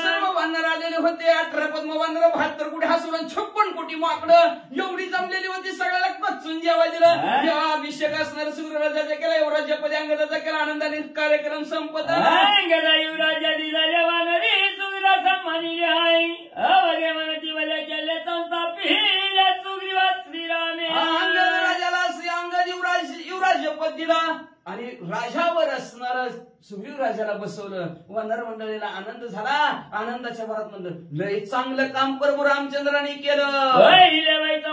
सर्व वानर आलेले होते. 18 पद्म वानर 72 कोटी हसून 56 कोटी माकडं एवढी जमलेली होती. सगळ्याला कचून जेवाय दिलं. जेव्हा अभिषेक असणार सुग्रीव राजाचा केला, युवराज्यपदी अंगदाचा केला. आनंदाने कार्यक्रम संपत अंगदा युवराज्या दिला वानरी सुग्रीवा सन्मानी आहे अवघे मनती वल्या केले संस्थापिल्या सुग्रीवा श्रीरामे. अंगद राजाला अंगद युवराज्य पद दिला आणि राजावर असणार सुग्रीव राजाला बसवलं. वानर मंडळीला आनंद झाला. आनंदाच्या भरात म्हणलं लय चांगलं काम प्रभू रामचंद्राने केलं.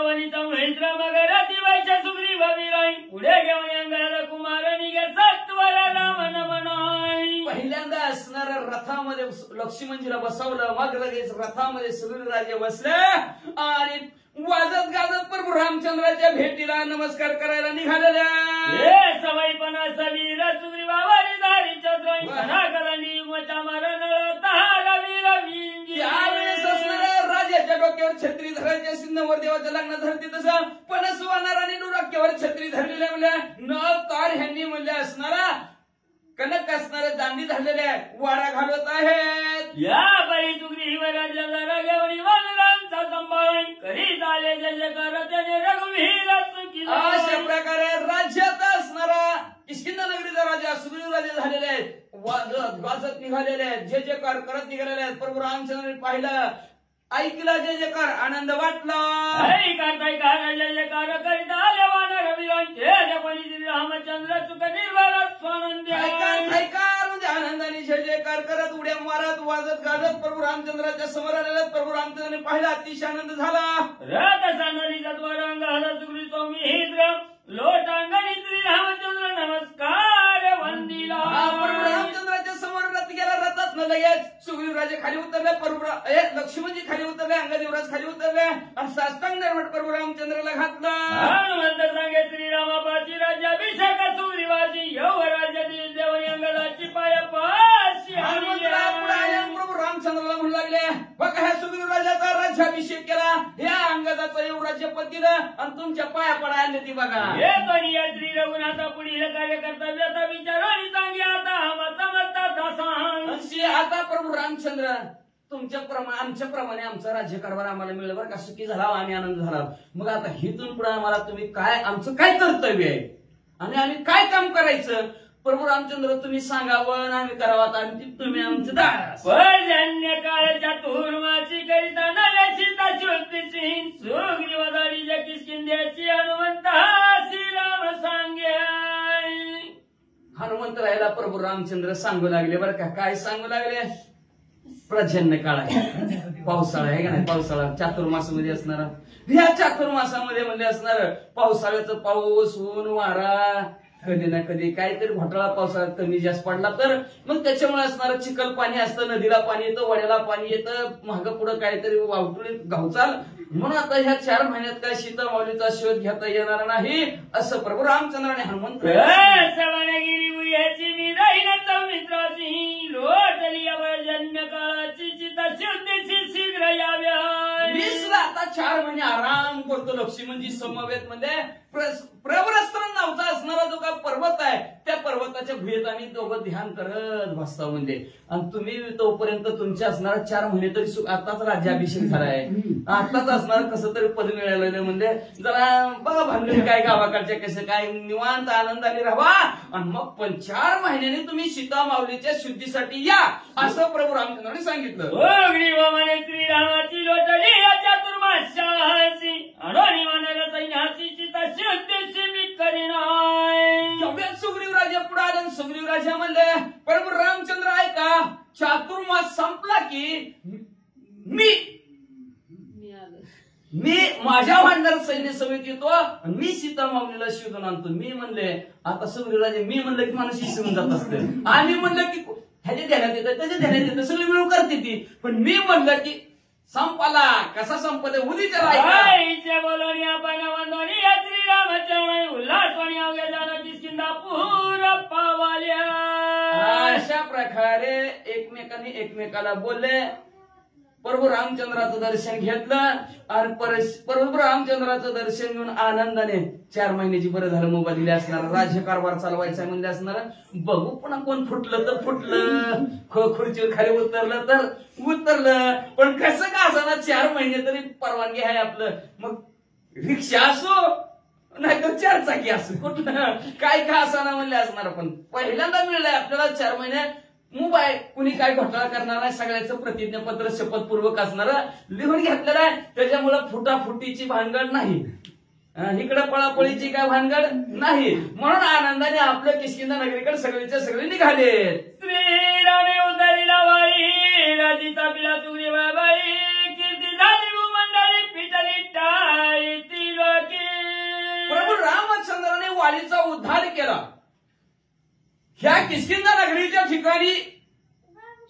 वनीचा महेंद्र मगर दिवायच्या सुग्रीवा विराई पुढे घेऊन अंगाला कुमार निघे सत्वरा राम नमनाई. पहिल्यांदा असणार रथामध्ये लक्ष्मणजीला बसवलं. मग लगेच रथामध्ये सुग्रीव राजे बसले आणि वाजत गाजत प्रभू रामचंद्राच्या भेटीला नमस्कार करायला निघालेल्या. सवयपणा सवीर सुग्रीवावरी धारी चंद्राई कलानी मचा मरण त्यावेळेस असणाऱ्या राजाच्या डोक्यावर छत्री धरायच्या सिंहवर देवाच्या लग्न धरते तसं पणस वानराने डोक्यावर छत्री धरलेल्या म्हणल्या न तार ह्यांनी म्हणल्या असणारा कनक असणाऱ्या दांडी धरलेल्या वाडा घालत आहेत. या बळी सुग्रीव राजाला घेऊन वानरांचा सांभाळ करीत आले जय कर त्याने रघुवीर सुखी. अशा प्रकारे राज्यात असणारा किष्किंधा नगरीचा राजा सुग्रीव राजे झालेले आहेत. वाजत गाजत निघालेले आहेत. जय जयकार करत निघालेले आहेत. प्रभू रामचंद्राने पाहिलं ऐकला जय जयकार आनंद वाटला. जय जयकार करीत आले वानर विरांचे श्री रामचंद्र सुख निर्वाळ स्वानंद. म्हणजे आनंदाने जय जयकार करत उड्या मारत वाजत गाजत प्रभू रामचंद्राच्या समोर आलेले. प्रभू रामचंद्राने पाहिला अतिशय आनंद झाला. रथ सांडली सत्वरंग हर सुग्री सौमित्र लोटांगणी श्री रामचंद्र नमस्कार वंदिला. प्रभू रामचंद्राच्या समोर रथ गेला. रथात न लगेच सुग्रीव राजे खाली उतरले. लक्ष्मणजी खाली उतरले. अंगद युवराज खाली उतरले आणि साष्टांग दरवट प्रभू रामचंद्राला घातला. हनुमंत सांगे श्रीरामापाची राज्याभिषेक सुग्रीवाची यवराज्य देवणी अंगदाची पायापाशी. प्रभू रामचंद्राला म्हणू लागले बघा ह्या सुग्रीव राजाचा राज्याभिषेक केला. ह्या अंगदाचा युवराज्य पद दिलं आणि तुमच्या पाया पडा आले ती बघा. हे पण या श्री रघुनाथा पुढील कार्य कर्तव्याचा विचार आणि सांगे आता समजता सांग. आता प्रभू रामचंद्र आमच्या प्रमाणे आमचा राज्यकारभार आम्हाला मिळलं बरं का. सुखी झाला आणि आनंद झाला. मग आता हिथून पुढे आम्हाला तुम्ही काय आमचं काय कर्तव्य आहे आणि आम्ही काय काम करायचं प्रभू रामचंद्र तुम्ही सांगावं आम्ही करावं आणि तुम्ही आमचं दास. पर्जन्य काळच्या तुर्माची करिता नव्याची ताशोक्तीची सुग्रीवदारीच्या किष्किंध्याची हनुमंत श्रीराम सांगे. हनुमंत करायला प्रभू रामचंद्र सांगू लागले बरं का. काय सांगू लागले? प्रजन्य काळ आहे, पावसाळा आहे का नाही, पावसाळा चातुर्मासामध्ये असणारा. ह्या चातुर्मासामध्ये म्हणजे असणार पावसाळ्याचं पाऊस, ऊन, वारा, कधी ना कधी काहीतरी घोटाळा पावसाळ्यात कमी जास्त पडला तर मग त्याच्यामुळे असणारं चिखल पाणी असतं, नदीला पाणी येतं, वड्याला पाणी येतं, मागं पुढं काहीतरी वावटुळीत घावचाल. म्हणून आता ह्या 4 महिन्यात काय सीता माऊलीचा शोध घेता येणार नाही असं प्रभू रामचंद्राने हनुमंत गिरी मी राहीन मित्राची लोटली जन्य काळाची चिता शुद्धीची शीघ्र याव्या. मी सुद्धा आता 4 महिने आराम करतो. लक्ष्मणजी समवेत मध्ये प्रवरस्त्र नावचा असणारा जो काय पर्वत आहे त्या पर्वताच्या गुहेत आम्ही दोघं ध्यान करत बसतो म्हणजे. आणि तुम्ही तोपर्यंत तुमच्या असणारा 4 महिने तरी आताच राज्याभिषेक झालाय, आताच असणार कसं तरी पद मिळालेलं म्हणजे जरा बघा भानगडी काय गावाकडच्या कसं काय निवांत आनंदाने राहा. आणि मग पण 4 महिन्याने तुम्ही सीता माऊलीच्या शुद्धीसाठी या असं प्रभू रामचंद्राने सांगितलं. श्रीरामाची लोटली चातुर्मासाची अडोनी मानर सैन्याची चिता शुद्धीची मी करीनाय. तेवढ्यात सुग्रीव राजा पुढे आले आणि सुग्रीव राजा म्हणले प्रभू रामचंद्र ऐका, चातुर्मास संपला की मी माझ्या भांडार सैन्य समेत येतो आणि मी सीता माऊलीला शोधून आणतो. मी म्हणले आता सुग्रीव राजा मी म्हणलं की माणूस विसरून जात असते, आम्ही म्हणलं की ह्याच्या ध्यानात येतं त्याच्या ध्यानात येतं सगळी मिळून करते ती, पण मी म्हणलं की संपाला कसा संपत उद्याच्या बोलणी आपण श्रीरामचंद्र उल्हासवाणी अवघ्या किस्किंदा पूर पावाल्या. अशा प्रकारे एकमेकांनी एकमेकाला बोलले. प्रभू रामचंद्राचं दर्शन घेतलं आणि प्रभू रामचंद्राचं दर्शन घेऊन आनंदाने 4 महिन्याची बरं झालं मोबाईल दिले असणार, राज्यकारभार चालवायचा म्हणजे असणार. बघू पुन्हा कोण फुटलं तर फुटलं, खुर्चीवर खाली उतरलं तर उतरलं, पण कसं का असणार 4 महिने तरी परवानगी आहे आपलं. मग रिक्षा असो नाहीतर 4 चाकी असो कुठलं काय का असा ना म्हणले असणार. पण पहिल्यांदा मिळलंय आपल्याला 4 महिने मोबाईल, कुणी काय घोटाळा करणार नाही, सगळ्याचं प्रतिज्ञापत्र शपथपूर्वक असणार लिहून घेतलेलं आहे. त्याच्यामुळं फुटाफुटीची भानगड नाही, इकडे पळापळीची काय भानगड नाही. म्हणून आनंदाने आपल्या किष्किंधा नगरीकडे सगळीच्या सगळे निघाले. श्रीरामे उतरिला वाई राजिता पिला तुरी बाई कीर्ती झाली भूमंडळी पिटली टाळी ती लोके. प्रभू रामचंद्राने वालीचा उद्धार केला. ह्या किष्किंधा नगरीच्या ठिकाणी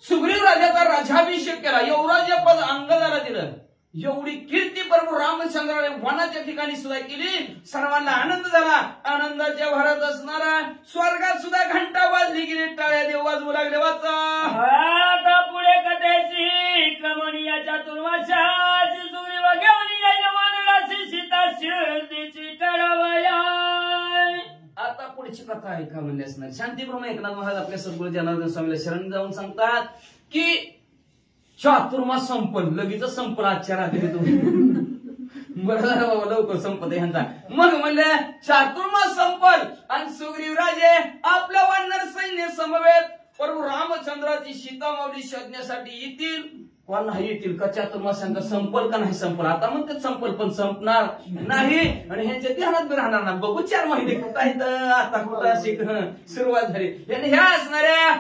सुग्रीव राजाचा राज्याभिषेक केला, युवराज्य पद अंगदाला दिलं. एवढी कीर्ती प्रभू रामचंद्राने वनाच्या ठिकाणी सुद्धा केली. सर्वांना आनंद झाला. आनंदाच्या भरात असणारा स्वर्गात सुद्धा घंटा वाजली गेली, टाळ्या देव वाजवू लागले. वाचा आता पुढे कथेची क्रमणीय चातुर्मासाची सुग्रीव घेऊन येईल वानराची सीता शुद्धीची करावया. आता पुढची कथा आहे का म्हणजे असणार. शांतीप्रमाणे एकनाथ महाराज आपल्या सद्गुरू जनार्दन स्वामीला शरण जाऊन सांगतात की चातुर्मास संपल, लगेच संपला आजच्या रात्री तो. बरं झालं बाबा लवकर संपत ह्यांचा. मग म्हणले चातुर्मास संपल आणि सुग्रीव राजे आपल्या वानर सैन्य समवेत प्रभू रामचंद्राची सीता माऊली शोधण्यासाठी येतील. कोण नाही येतील का चातुर्मासांचा संपल का नाही संपल. आता मग ते संपल पण संपणार नाही आणि ह्यांच्या ध्यानात बी राहणार ना. बघू 4 महिने कुठं आहेत, आता कुठं अशी सुरुवात झाली. ह्या असणाऱ्या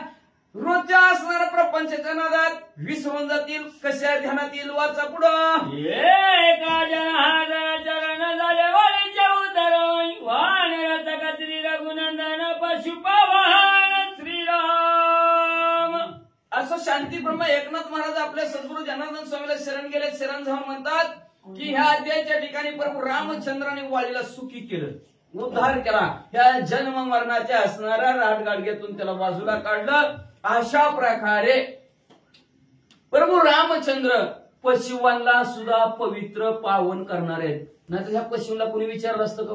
रोजच्या असणाऱ्या प्रपंचाच्या नादात विसरून जातील. कशा ध्यानात येईल. वाचा पुढं एका जनाच्या झाले वालीच्या उदर वानराचा का श्री रघुनंदन पशुपावाहन श्रीराम. असं शांतीब्रह्म एकनाथ महाराज आपल्या सद्गुरू जनार्दन स्वामीला शरण गेले. शरण जाऊन म्हणतात की ह्या अध्यायाच्या ठिकाणी प्रभू रामचंद्राने वालीला सुखी केलं, उद्धार केला. ह्या जन्म मरणाच्या असणाऱ्या राडगाडग्यातून त्याला बाजूला काढलं. अशा प्रकारे प्रभू रामचंद्र पशुवांना सुद्धा पवित्र पावन करणार आहेत. नाही तर ह्या पशुला कोणी विचारलं असतं का.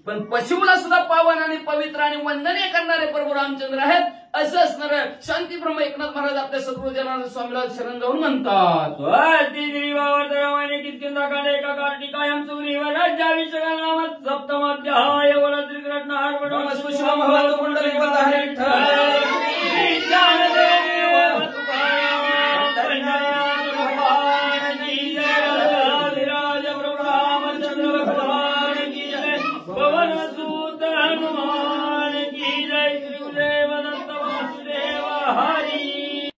पण पशुला सुद्धा पावन आणि पवित्र आणि वंदनीय करणारे प्रभू रामचंद्र आहेत. असं असणार शांतीब्रह्म एकनाथ महाराज आपल्या सद्गुरू जनार्दन स्वामीला शरण जाऊन म्हणतात. कितकिंदा कांडे एका कार्तिकायम सुग्रीव राज्याभिषेक नामात सप्तमाध्याय वळ श्रीकृष्ण पवन सूत हनुमान